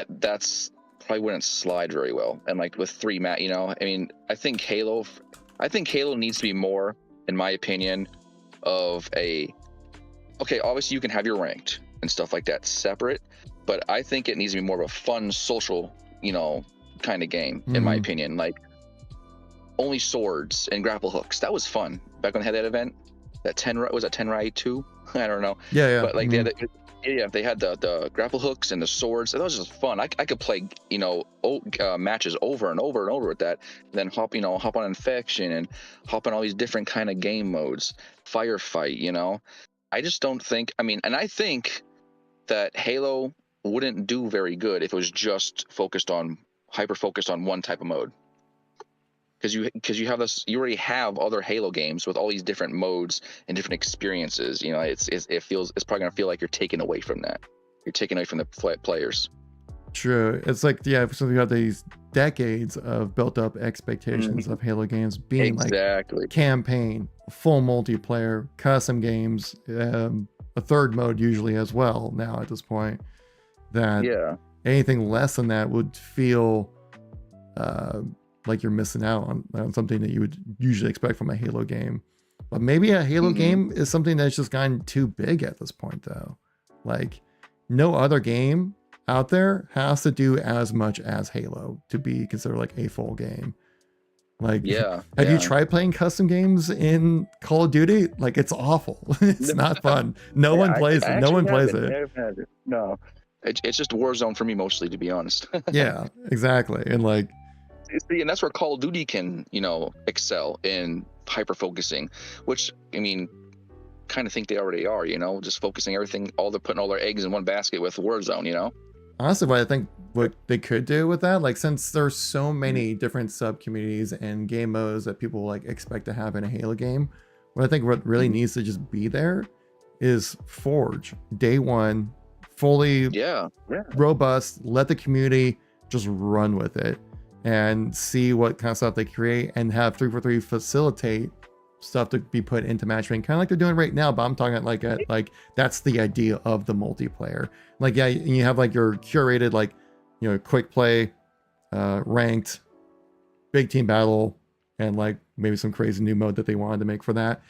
S6: That's probably wouldn't slide very well. And like with 3 I mean, I think Halo needs to be more, in my opinion, of okay, obviously you can have your ranked and stuff like that separate, but I think it needs to be more of a fun social, kind of game, in my opinion. Like only swords and grapple hooks. That was fun back when they had that event. That 10 was that 10 Ride 2? I don't know.
S1: Yeah.
S6: But like they had the grapple hooks and the swords. That was just fun. I could play matches over and over and over with that. And then hop on Infection and hop on all these different kind of game modes. Firefight. I just don't think. I mean, and I think that Halo wouldn't do very good if it was just hyper focused on one type of mode. Because you have this, you already have other Halo games with all these different modes and different experiences. It's probably gonna feel like you're taking away from that. You're taking away from the players.
S1: True. It's like so we have these decades of built up expectations of Halo games being like campaign, full multiplayer, custom games, a third mode usually as well. Now at this point, that anything less than that would feel like you're missing out on something that you would usually expect from a Halo game. But maybe a Halo game is something that's just gotten too big at this point, though. Like no other game out there has to do as much as Halo to be considered like a full game. Like, have you tried playing custom games in Call of Duty? Like, it's awful. It's not fun. No one plays it. No one plays it.
S6: No, it's just Warzone for me mostly, to be honest.
S1: Yeah, exactly. And like,
S6: See, and that's where Call of Duty can, excel in hyper focusing, which I mean, kind of think they already are, just focusing everything, they're putting all their eggs in one basket with Warzone.
S1: Honestly, what I think what they could do with that, like since there's so many different sub communities and game modes that people like expect to have in a Halo game, what I think what really needs to just be there is Forge day one, fully robust. Let the community just run with it and see what kind of stuff they create, and have 343 facilitate stuff to be put into matchmaking, kind of like they're doing right now. But I'm talking like that's the idea of the multiplayer. Like, yeah, you have like your curated, like, quick play, ranked, big team battle, and like maybe some crazy new mode that they wanted to make for that.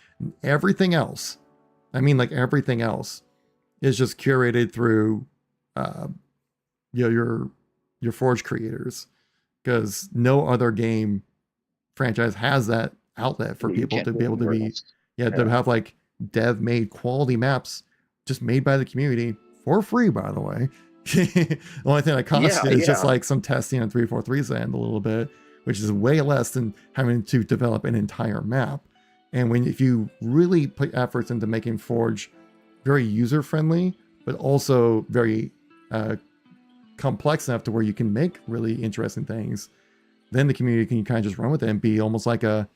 S1: Everything else, I mean, like everything else is just curated through your Forge creators, because no other game franchise has that outlet for people to be able to be to have like dev made quality maps just made by the community for free, by the way. The only thing that costs is just like some testing on 343's end a little bit, which is way less than having to develop an entire map. And if you really put efforts into making Forge very user friendly, but also very complex enough to where you can make really interesting things, then the community can kind of just run with it and be almost like a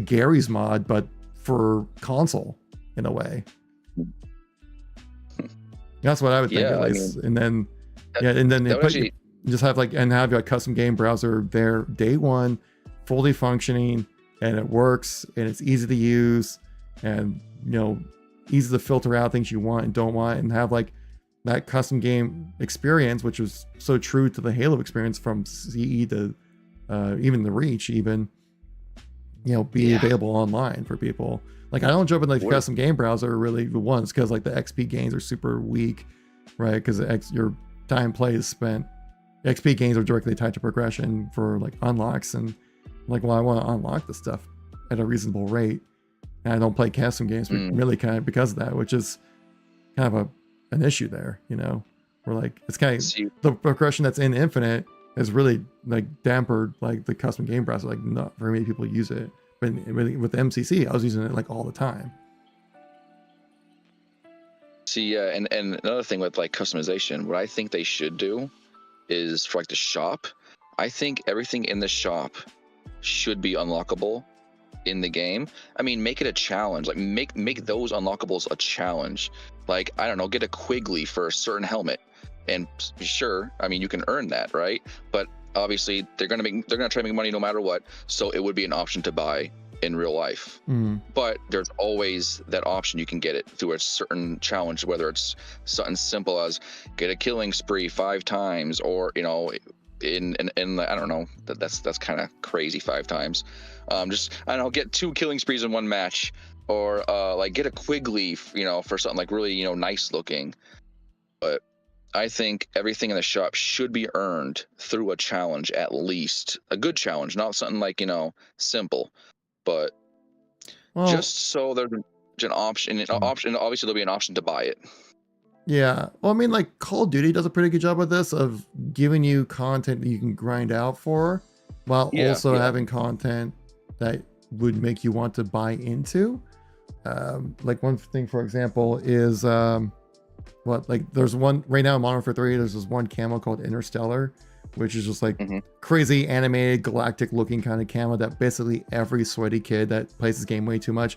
S1: Gary's mod, but for console in a way. That's what I would think, at least. And then just have your custom game browser there day one, fully functioning, and it works, and it's easy to use, and easy to filter out things you want and don't want, and have like that custom game experience, which was so true to the Halo experience from CE to even the Reach, even be available online for people. Like, I don't jump in like the custom game browser really once, because like the XP gains are super weak, right? Because your time play is spent. XP gains are directly tied to progression for like unlocks, and like, well, I want to unlock the stuff at a reasonable rate, and I don't play custom games really kind of because of that, which is kind of an issue there, where like it's kind of the progression that's in Infinite is really like dampered like the custom game browser. Like, not very many people use it. But with MCC, I was using it like all the time.
S6: See, and another thing with like customization, what I think they should do is for like the shop, I think everything in the shop should be unlockable in the game. I mean, make it a challenge. Like, make those unlockables a challenge. Like, I don't know, get a Quigley for a certain helmet, and sure, I mean, you can earn that, right? But obviously they're gonna try to make money no matter what, so it would be an option to buy in real life. But there's always that option, you can get it through a certain challenge, whether it's something simple as get a killing spree 5 times, or in I don't know, that's kind of crazy 5 times. Just, I don't know, get 2 killing sprees in one match, or like get a Quigley, for something like really nice looking. But I think everything in the shop should be earned through a challenge, at least a good challenge, not something like simple, but just so there's an option. Obviously, there'll be an option to buy it.
S1: Yeah, well, I mean, like Call of Duty does a pretty good job with this, of giving you content that you can grind out for, while also having content that would make you want to buy into. Like one thing, for example, is there's one right now in Modern Warfare 3, there's this one camo called Interstellar, which is just like crazy animated galactic looking kind of camo that basically every sweaty kid that plays this game way too much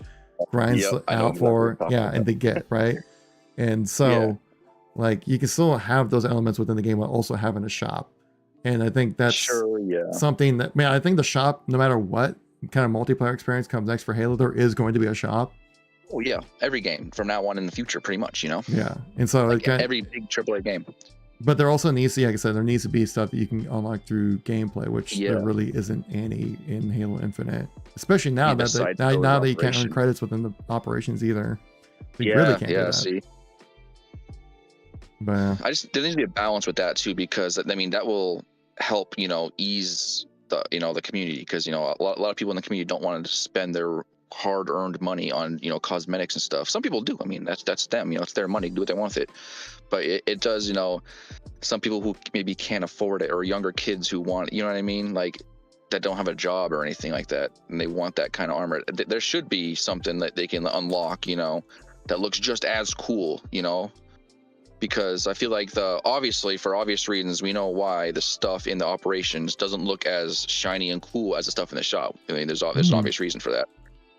S1: grinds out for, and they get, right? And so like you can still have those elements within the game while also having a shop. And I think that's something that, I think the shop, no matter what kind of multiplayer experience comes next for Halo, there is going to be a shop.
S6: Oh yeah, every game from now on in the future, pretty much,
S1: Yeah, and so
S6: like every big AAA game.
S1: But there also needs to, like I said, there needs to be stuff that you can unlock through gameplay, which there really isn't any in Halo Infinite, especially now that you can't earn credits within the operations either. You really can't do that.
S6: See.
S1: But
S6: there needs to be a balance with that too, because I mean that will help ease the the community, because a lot of people in the community don't want to spend their hard-earned money on cosmetics and stuff. Some people do. I mean, that's them. It's their money. Do what they want with it. But it does. Some people who maybe can't afford it, or younger kids who want. You know what I mean? Like, that don't have a job or anything like that, and they want that kind of armor. There should be something that they can unlock, you know, that looks just as cool, you know, because I feel like obviously for obvious reasons, we know why the stuff in the operations doesn't look as shiny and cool as the stuff in the shop. I mean, there's an obvious reason for that.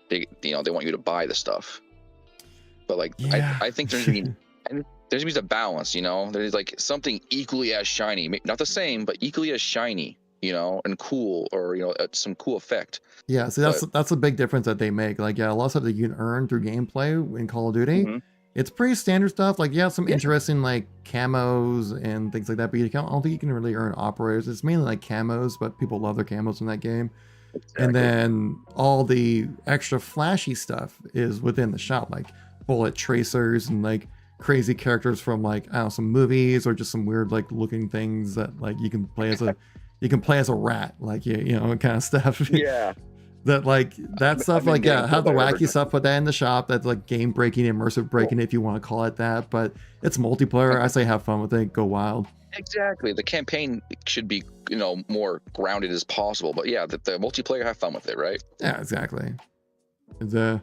S6: They want you to buy the stuff, but like,
S1: Yeah.
S6: I think there's gonna be a balance, you know, there's like something equally as shiny, not the same, but equally as shiny, you know, and cool, or, you know, some cool effect.
S1: Yeah, so that's a big difference that they make. Like, yeah, a lot of stuff that you can earn through gameplay in Call of Duty.
S6: Mhm.
S1: It's pretty standard stuff. Like, yeah, some interesting like camos and things like that, but I don't think you can really earn operators. It's mainly like camos, but people love their camos in that game.
S6: Exactly.
S1: And then all the extra flashy stuff is within the shop, like bullet tracers and like crazy characters from like, I don't know, some movies, or just some weird like looking things that like you can play as a rat, like, you know, kind of stuff.
S6: Yeah.
S1: That like that stuff, like, yeah, have the wacky stuff, put that in the shop. That's like game breaking, immersive breaking, if you want to call it that. But it's multiplayer. I say have fun with it, go wild.
S6: Exactly. The campaign should be, you know, more grounded as possible. But yeah, the multiplayer, have fun with it, right?
S1: Yeah, exactly. But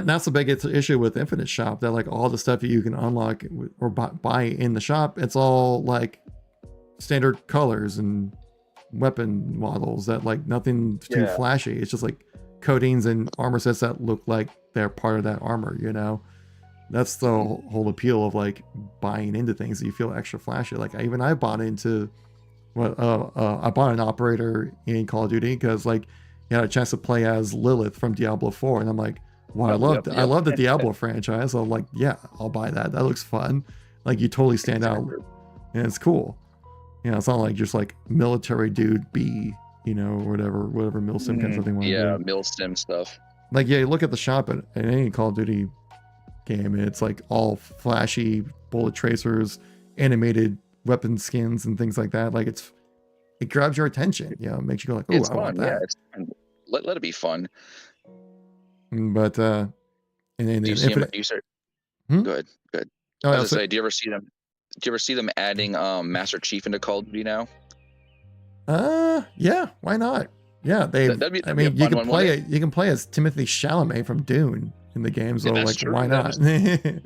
S1: that's the biggest issue with Infinite Shop, that like all the stuff that you can unlock or buy in the shop, it's all like standard colors and weapon models, that like nothing too flashy. It's just like coatings and armor sets that look like they're part of that armor, you know. That's the whole appeal of like buying into things that you feel extra flashy. Like I bought into I bought an operator in Call of Duty because like you had a chance to play as Lilith from Diablo 4, and I'm like, well, I love the Diablo franchise, so I'm like, yeah, I'll buy that. That looks fun. Like, you totally stand out, and it's cool. You know, it's not like just like military dude B, you know, or whatever milsim kind of stuff they want to do.
S6: Yeah, milsim stuff.
S1: Like, yeah, you look at the shop at any Call of Duty game, it's like all flashy bullet tracers, animated weapon skins, and things like that. Like, it grabs your attention. You know, it makes you go like, oh, I want that.
S6: Yeah, it's fun. Let it be fun.
S1: But and then
S6: you start. Good.
S1: Oh,
S6: I was gonna say, do you ever see them adding Master Chief into Call of Duty now?
S1: Yeah, why not? Yeah, you can play as Timothy Chalamet from Dune in the game, so like, true. Why not? That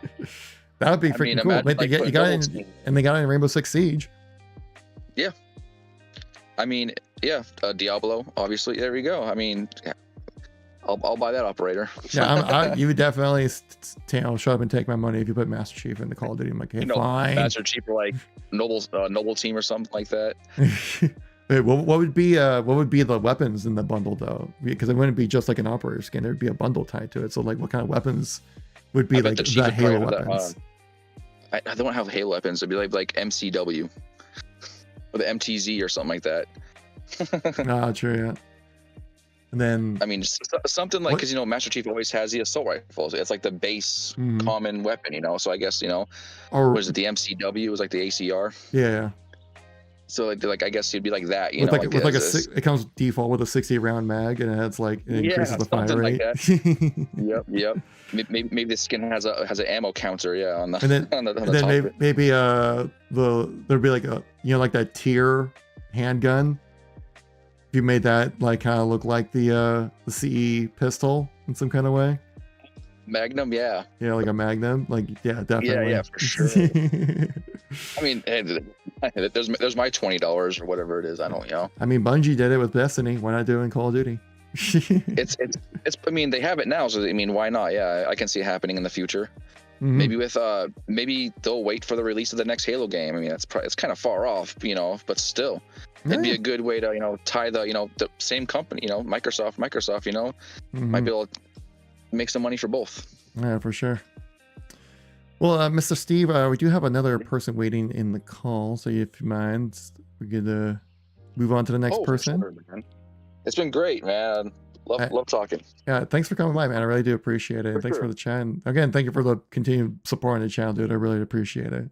S1: would be freaking cool. Like, they got it in Rainbow Six Siege.
S6: Yeah. I mean, yeah, Diablo, obviously. There we go. I mean, I'll buy that operator.
S1: Yeah, you would definitely show up and take my money if you put Master Chief in the Call of Duty. I'm like, hey, fine.
S6: Master Chief, or like Noble Team or something like that.
S1: Wait, what would be the weapons in the bundle though? Because it wouldn't be just like an operator skin. There'd be a bundle tied to it. So like, what kind of weapons would be like the Halo weapons?
S6: I don't have Halo weapons. It'd be like MCW or the MTZ or something like that.
S1: True, yeah. And then,
S6: I mean, something like, because, you know, Master Chief always has the assault rifles. It's like the base common weapon, you know. So I guess, you know, or was it the MCW? It was like the ACR.
S1: Yeah. So
S6: like I guess it'd be like that, you
S1: with
S6: know,
S1: like it comes default with a 60 round mag, and it's like it increases the fire rate.
S6: Like yep. Maybe the skin has an ammo counter, on the. And then
S1: maybe there'd be like a, you know, like that tier handgun. If you made that like kind of look like the CE pistol in some kind of way.
S6: Magnum, yeah,
S1: like a Magnum, like, yeah, definitely,
S6: yeah, for sure. I mean, there's my $20 or whatever it is. I don't know.
S1: I mean, Bungie did it with Destiny. Why not do it in Call of Duty?
S6: it's. I mean, they have it now, so I mean, why not? Yeah, I can see it happening in the future. Maybe maybe they'll wait for the release of the next Halo game. I mean, it's kind of far off, you know, but still, it'd be a good way to, you know, tie the same company, you know, Microsoft, you know, might be able to make some money for both.
S1: Yeah, for sure. Well, Mr. Steve, we do have another person waiting in the call, so if you mind, we could move on to the next person.
S6: Sure, man. It's been great, man. Love talking.
S1: Yeah, thanks for coming by, man. I really do appreciate it. Thanks for the chat. And again, thank you for the continued support on the channel, dude. I really appreciate it.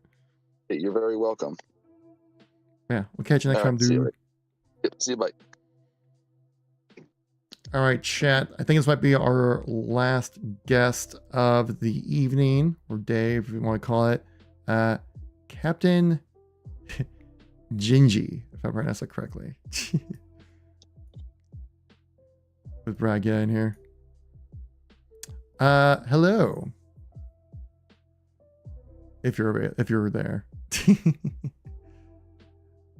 S6: You're very welcome.
S1: Yeah, we'll catch you next time, dude.
S6: See you, bye.
S1: All right, chat. I think this might be our last guest of the evening, or day, if you want to call it. Captain Gingy, if I pronounced it correctly. with Bragia in here. Hello. If you're there.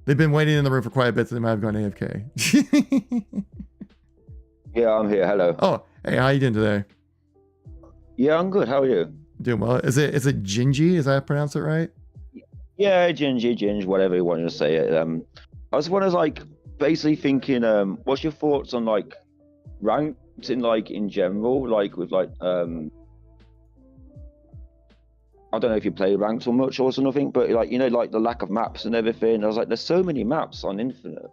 S1: They've been waiting in the room for quite a bit, so they might have gone AFK.
S7: Yeah, I'm here. Hello.
S1: Oh, hey, how you doing today?
S7: Yeah, I'm good. How are you?
S1: Doing well. Is it Gingy? Is that pronounce it right?
S7: Yeah, Ginge, whatever you want to say it. I was wondering, like, basically thinking, what's your thoughts on like ranked in general, like with like I don't know if you play ranked so much or something, but like like the lack of maps and everything. I was like, there's so many maps on Infinite,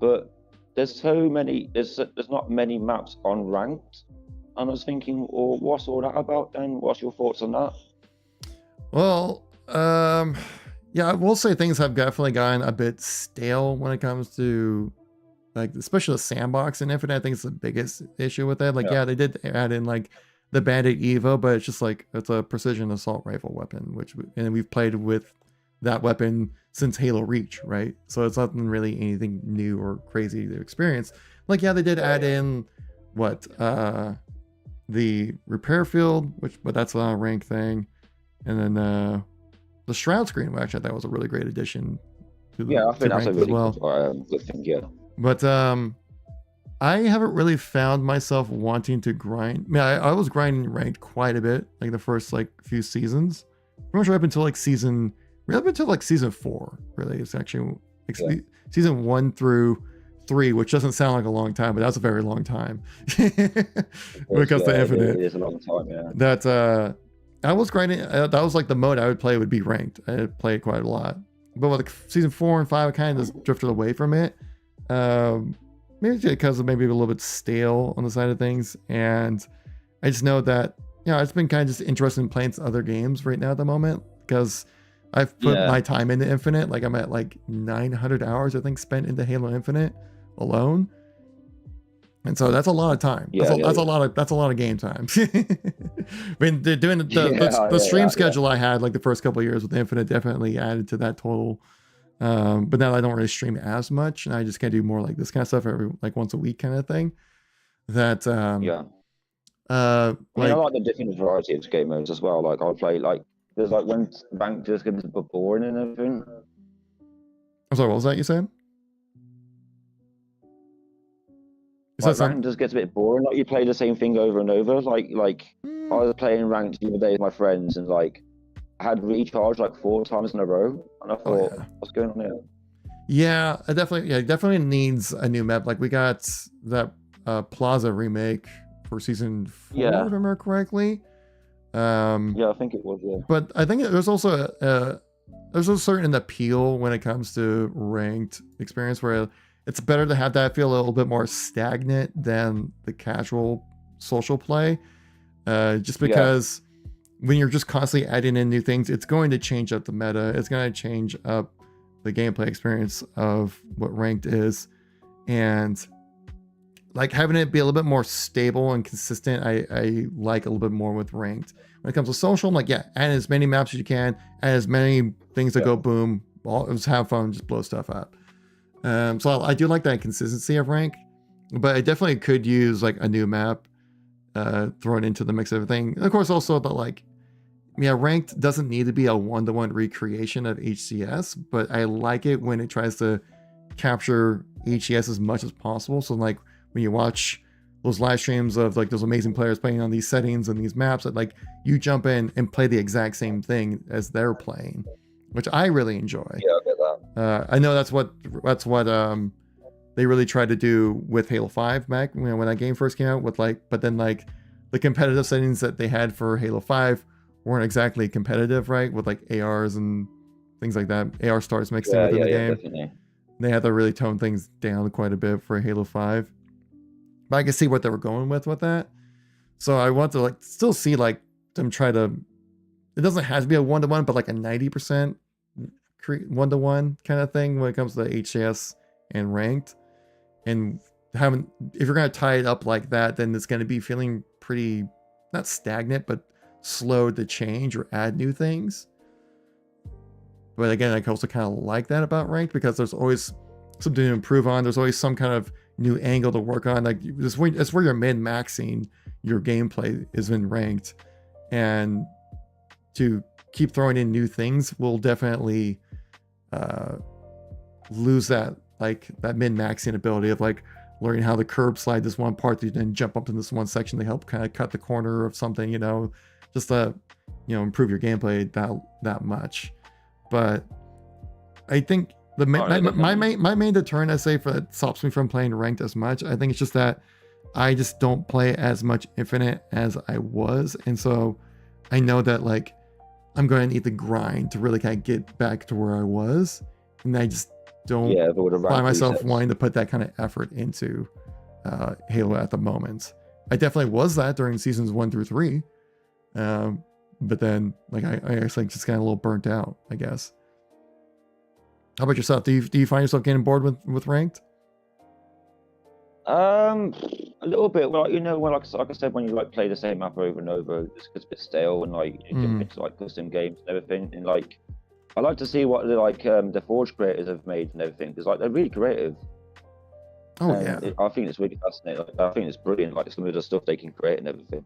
S7: but there's not many maps on ranked. And I was thinking, well, what's all that about then? What's your thoughts on that?
S1: Well, yeah, I will say things have definitely gotten a bit stale when it comes to like, especially the sandbox in Infinite. I think it's the biggest issue with it. Like, yeah, they did add in like the Bandit Evo, but it's just like, it's a precision assault rifle weapon, and we've played with that weapon since Halo Reach, right? So it's not really anything new or crazy to experience. Like, yeah, they did add in what, the repair field, but that's not a rank thing. And then the shroud screen, which I thought was a really great addition to the
S7: I think that's a really
S1: good
S7: thing, yeah.
S1: But I haven't really found myself wanting to grind. I mean, I was grinding ranked quite a bit, like the first like few seasons, pretty much up until like season 4. Really, it's actually like, season 1 through 3, which doesn't sound like a long time, but that's a very long time. When it comes to Infinite,
S7: it is a long time. Yeah.
S1: That I was grinding. That was like the mode I would play would be ranked. I play it quite a lot, but with like season 4 and 5, I kind of just drifted away from it. Maybe because of maybe a little bit stale on the side of things, and I just know that it's been kind of just interested in playing some other games right now at the moment, because I've put my time into Infinite. Like, I'm at like 900 hours I think spent into Halo Infinite alone, and so that's a lot of time. That's a lot of game time. I mean, they're doing the stream schedule I had like the first couple of years with Infinite definitely added to that total. But now I don't really stream as much, and I just kind of do more like this kind of stuff every like once a week kind of thing. That
S7: I mean, I like the different variety of game modes as well. Like, I'll play like there's like when rank just gets a bit boring and everything.
S1: I'm sorry, what was that you said?
S7: Rank just gets a bit boring. Like, you play the same thing over and over. Like I was playing ranked the other day with my friends, and like I had recharged like 4 times in a row, and I thought, what's going on here?
S1: Yeah, it definitely needs a new map. Like, we got that Plaza remake for season 4, if I remember correctly.
S7: I think it was. Yeah.
S1: But I think there's also there's a certain appeal when it comes to ranked experience where it's better to have that feel a little bit more stagnant than the casual social play. Just because when you're just constantly adding in new things, it's going to change up the meta. It's going to change up the gameplay experience of what ranked is. And like having it be a little bit more stable and consistent, I like a little bit more with ranked. When it comes to social, I'm like, add as many maps as you can, add as many things that go boom, just have fun, just blow stuff up. So I do like that consistency of rank, but I definitely could use like a new map thrown into the mix of everything. And of course, also that like, ranked doesn't need to be a one-to-one recreation of HCS, but I like it when it tries to capture HCS as much as possible. So like when you watch those live streams of like those amazing players playing on these settings and these maps, that like you jump in and play the exact same thing as they're playing, which I really enjoy.
S7: Yeah, I get that.
S1: I know that's what they really tried to do with Halo 5 back when that game first came out, with like, but then like the competitive settings that they had for Halo 5 weren't exactly competitive, right? With like ARs and things like that, AR stars mixed in within the game.
S7: Definitely.
S1: They had to really tone things down quite a bit for Halo 5. But I can see what they were going with that. So I want to like still see like them try to, it doesn't have to be a 1-to-1, but like a 90% 1-to-1 kind of thing when it comes to HCS and ranked. And if you're going to tie it up like that, then it's going to be feeling pretty, not stagnant, but slow to change or add new things. But again, I also kind of like that about ranked, because there's always something to improve on. There's always some kind of new angle to work on. Like that's where you're min-maxing your gameplay is in ranked, and to keep throwing in new things will definitely lose that min-maxing ability of like learning how to curb slide this one part to then jump up to this one section to help kind of cut the corner of something, just to improve your gameplay that much. But I think my main deterrent, I say, for that stops me from playing ranked as much, I think it's just that I just don't play as much Infinite as I was, and so I know that like I'm going to need the grind to really kind of get back to where I was, and I just don't find myself wanting to put that kind of effort into Halo at the moment. I definitely was that during seasons 1 through 3, but then like I actually just kind of a little burnt out, I guess. How about yourself? Do you find yourself getting bored with ranked?
S7: A little bit. Well, when like I said, when you like play the same map over and over, it just gets a bit stale, and like you jump into like custom games and everything. And like, I like to see what the Forge creators have made and everything, because like they're really creative.
S1: Oh
S7: and
S1: yeah,
S7: I think it's really fascinating. Like, I think it's brilliant. Like some of the stuff they can create and everything.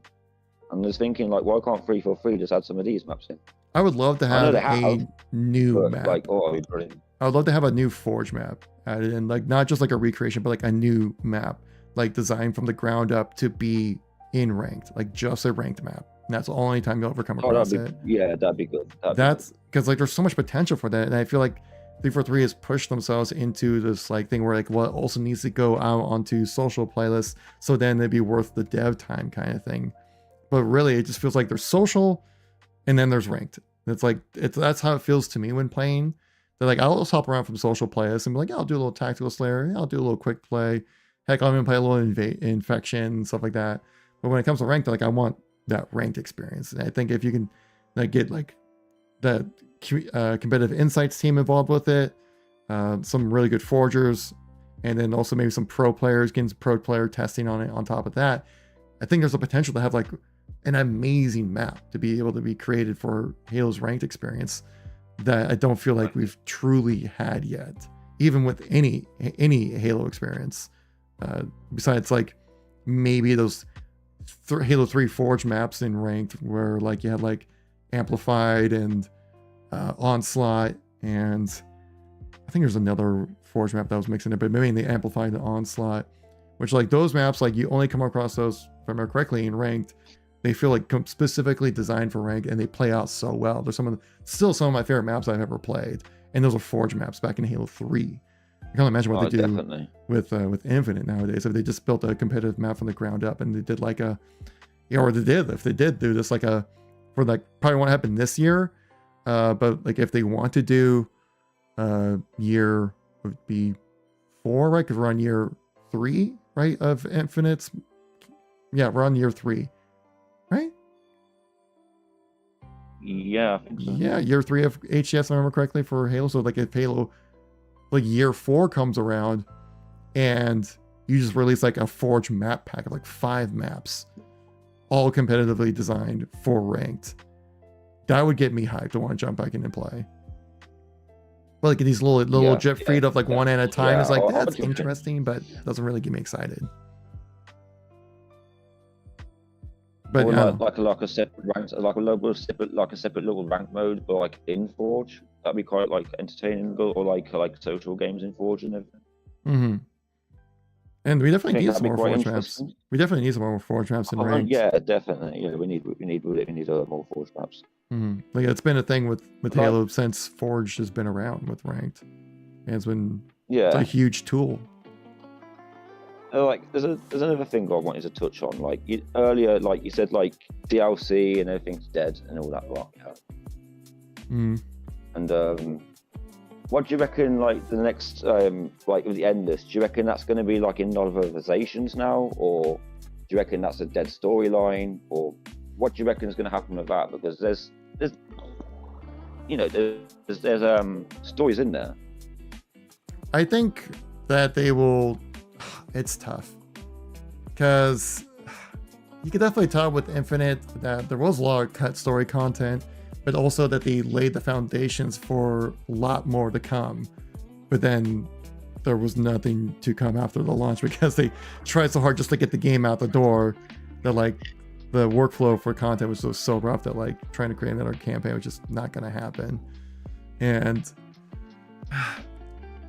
S7: I'm just thinking, like, why can't 343 just add some of these maps in?
S1: I would love to have a new map.
S7: Like, oh, it'd be brilliant.
S1: I would love to have a new Forge map added in, like not just like a recreation, but like a new map, like designed from the ground up to be in ranked, like just a ranked map. And that's the only time you'll ever come across it.
S7: Yeah, that'd be good.
S1: That's because like there's so much potential for that, and I feel like 343 has pushed themselves into this like thing where like what also needs to go out onto social playlists, so then it'd be worth the dev time kind of thing. But really, it just feels like there's social, and then there's ranked. That's how it feels to me when playing. They're like, I'll just hop around from social playlists and be like, yeah, I'll do a little tactical slayer, I'll do a little quick play. Heck, I'll even play a little infection, stuff like that. But when it comes to ranked, like I want that ranked experience. And I think if you can like get like that competitive insights team involved with it, some really good forgers, and then also maybe some pro players, getting some pro player testing on it on top of that, I think there's a potential to have like an amazing map to be able to be created for Halo's ranked experience that I don't feel like we've truly had yet, even with any Halo experience. Besides like maybe those Halo 3 Forge maps in ranked where like you had like Amplified and Onslaught, and I think there's another Forge map that was mixing it, but maybe the Amplified and Onslaught, which like those maps, like you only come across those, if I remember correctly, in ranked. They feel like specifically designed for rank, and they play out so well. There's still some of my favorite maps I've ever played, and those are Forge maps back in Halo 3. I can't imagine what they do with Infinite nowadays. If they just built a competitive map from the ground up, and they did like if they did do this like probably won't happen this year, but like if they want to do year would be 4, right? Because we're on year 3, right, of Infinite's. Yeah, we're on year 3. Right?
S7: Yeah, I think so.
S1: Yeah, year 3 of HCS, if I remember correctly, for Halo. So like if Halo like year 4 comes around and you just release like a Forge map pack of like 5 maps, all competitively designed for ranked, that would get me hyped to want to jump back in and play. But like these little jet feed of like one at a time is like, that's interesting, but doesn't really get me excited. But
S7: or like a separate rank, like a separate little rank mode, but like in Forge, that'd be quite like entertaining. Or like social games in Forge and everything.
S1: Mm-hmm. And we definitely need some more Forge maps. We definitely need some more Forge maps in ranked.
S7: Yeah, definitely. Yeah, we need more Forge maps.
S1: Mm-hmm. Like it's been a thing with Halo since Forge has been around with ranked, and it's been it's a huge tool.
S7: Like there's another thing I wanted to touch on. Like earlier, like you said, like DLC and everything's dead and all that lot. And what do you reckon? Like the next, like with the Endless, do you reckon that's going to be like in novelizations now, or do you reckon that's a dead storyline, or what do you reckon is going to happen with that? Because there's stories in there.
S1: I think that they will. It's tough because you can definitely tell with Infinite that there was a lot of cut story content, but also that they laid the foundations for a lot more to come. But then there was nothing to come after the launch because they tried so hard just to get the game out the door that like the workflow for content was so rough that like trying to create another campaign was just not going to happen. And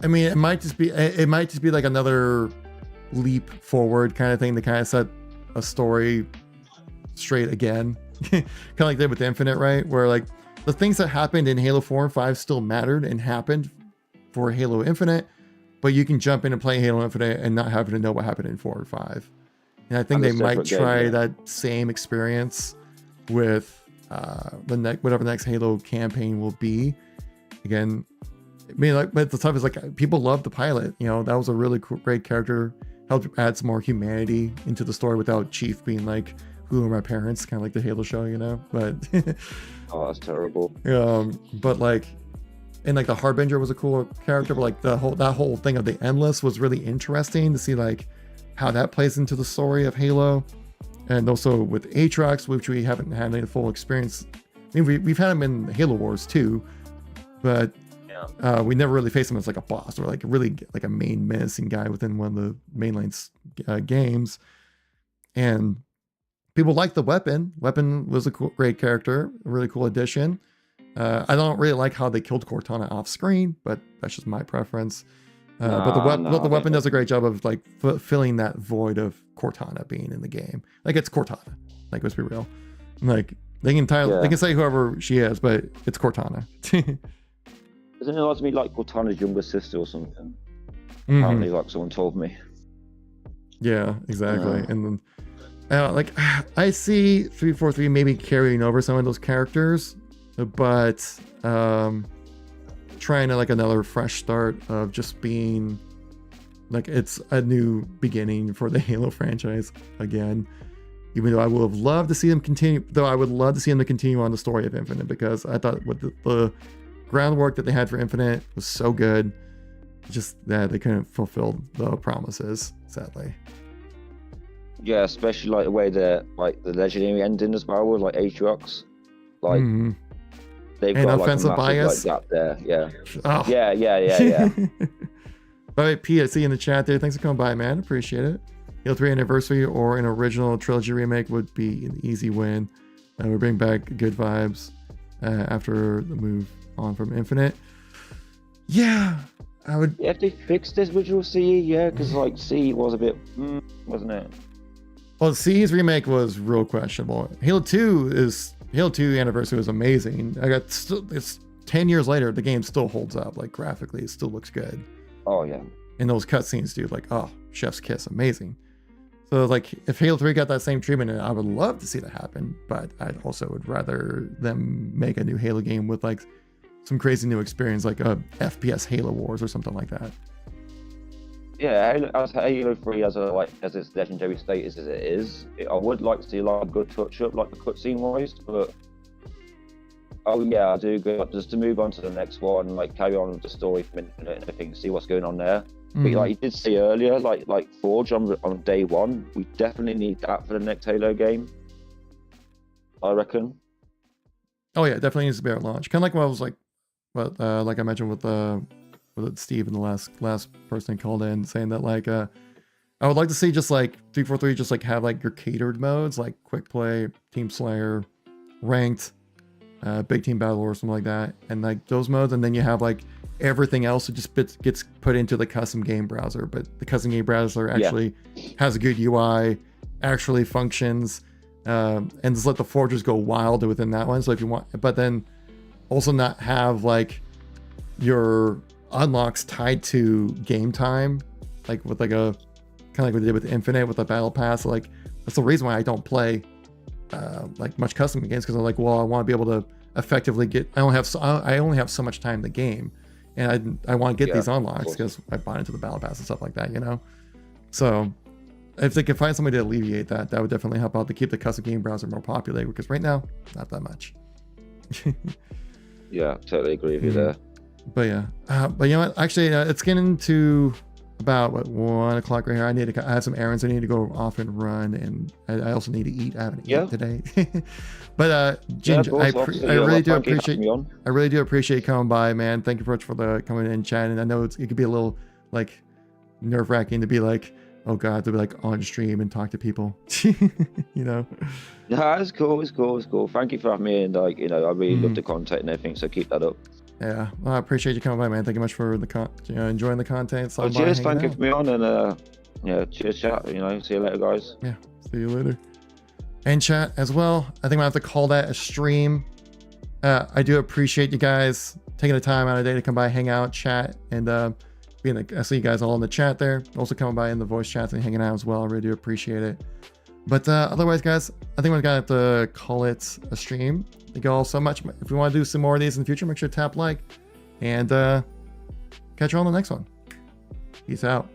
S1: I mean, it might just be like another leap forward kind of thing to kind of set a story straight again, kind of like they did with Infinite, right? Where like the things that happened in Halo 4 and 5 still mattered and happened for Halo Infinite, but you can jump in and play Halo Infinite and not having to know what happened in 4 or 5. And I think they might try that same experience with whatever the next Halo campaign will be. Again, I mean, like, but the stuff is like people love the pilot. You know, that was a really cool, great character. Helped add some more humanity into the story without Chief being like, "Who are my parents?" Kind of like the Halo show, you know. But
S7: oh, that's terrible.
S1: But like, and like the Harbinger was a cool character. But like that whole thing of the Endless was really interesting to see like how that plays into the story of Halo, and also with Aatrox, which we haven't had any full experience. I mean, we've had him in Halo Wars too, but we never really faced him as like a boss or like really like a main menacing guy within one of the mainline games. And people like the Weapon. Weapon was a great character, a really cool addition. I don't really like how they killed Cortana off screen, but that's just my preference. But the Weapon does a great job of like filling that void of Cortana being in the game. Like it's Cortana. Like let's be real. Like they can say whoever she is, but it's Cortana.
S7: Isn't it like to be like Cortana's younger sister or something? Apparently, like someone told me.
S1: Yeah, exactly. And then, like I see 343 maybe carrying over some of those characters, but trying to like another fresh start of just being like it's a new beginning for the Halo franchise again. Even though I would have loved to see them continue, I would love to see them to continue on the story of Infinite because I thought with the groundwork that they had for Infinite was so good, just that they couldn't fulfill the promises, sadly.
S7: Yeah, especially like the way that like the legendary ending as well with like Aatrox, like they've
S1: and
S7: got
S1: offensive
S7: like a massive,
S1: bias.
S7: like, gap there. Yeah.
S1: Oh.
S7: Yeah.
S1: All right, P, I see you in the chat there. Thanks for coming by, man. Appreciate it. Halo 3 Anniversary or an original trilogy remake would be an easy win. We bring back good vibes after the move on from Infinite. Yeah, I would.
S7: If they fixed this original CE, yeah, because like CE was a bit, wasn't it?
S1: Well, CE's remake was real questionable. Halo 2 Anniversary was amazing. It's 10 years later, the game still holds up. Like graphically, it still looks good.
S7: Oh yeah.
S1: And those cutscenes, dude, like chef's kiss, amazing. So like if Halo 3 got that same treatment, I would love to see that happen. But I also would rather them make a new Halo game with like some crazy new experience, like a FPS Halo Wars or something like that.
S7: Yeah, Halo 3 as its legendary status as it is, I would like to see like a good touch up, like the cutscene wise. But I do go just to move on to the next one, like carry on with the story from Infinite and everything, see what's going on there. But like you did say earlier, like Forge on day one, we definitely need that for the next Halo game, I reckon. Oh
S1: yeah, it definitely needs to be at launch. Kind of like what I was like, like I mentioned with Steve and the last person called in saying that like I would like to see just like 343 just like have like your catered modes like quick play, team slayer, ranked, big team battle or something like that, and like those modes, and then you have like everything else that just gets put into the custom game browser, but the custom game browser actually has a good UI, actually functions, and just let the forgers go wild within that one. So if you want, but then also not have like your unlocks tied to game time, like with like a kind of like what they did with Infinite with the battle pass. Like that's the reason why I don't play like much custom games, because I'm like, well, I want to be able to effectively get. I only have so much time in the game, and I want to get these unlocks because I bought into the battle pass and stuff like that, you know. So if they could find somebody to alleviate that, that would definitely help out to keep the custom game browser more popular, because right now, not that much.
S7: Yeah, totally agree with you there.
S1: But yeah, but you know what? Actually, it's getting to about 1 o'clock right here. I have some errands I need to go off and run, and I also need to eat. I haven't eaten today. But Ginger, I really do appreciate you coming by, man. Thank you very much for the coming in and chatting. I know it could be a little like nerve-wracking to be like, oh god, to be like on stream and talk to people. You know.
S7: No, it's cool. It's cool. It's cool. Thank you for having me, and like, you know, I really love the content and everything. So keep that up.
S1: Yeah, well, I appreciate you coming by, man. Thank you much for the enjoying the content.
S7: Oh, cheers, thank you for me on, and yeah, cheers, chat. You know, see you later, guys.
S1: Yeah, see you later. And chat as well. I think I have to call that a stream. I do appreciate you guys taking the time out of the day to come by, hang out, chat, and I see you guys all in the chat there. Also coming by in the voice chats and hanging out as well. I really do appreciate it. But otherwise, guys, I think we're gonna have to call it a stream. Thank you all so much. If we want to do some more of these in the future, make sure to tap like, and catch you all on the next one. Peace out.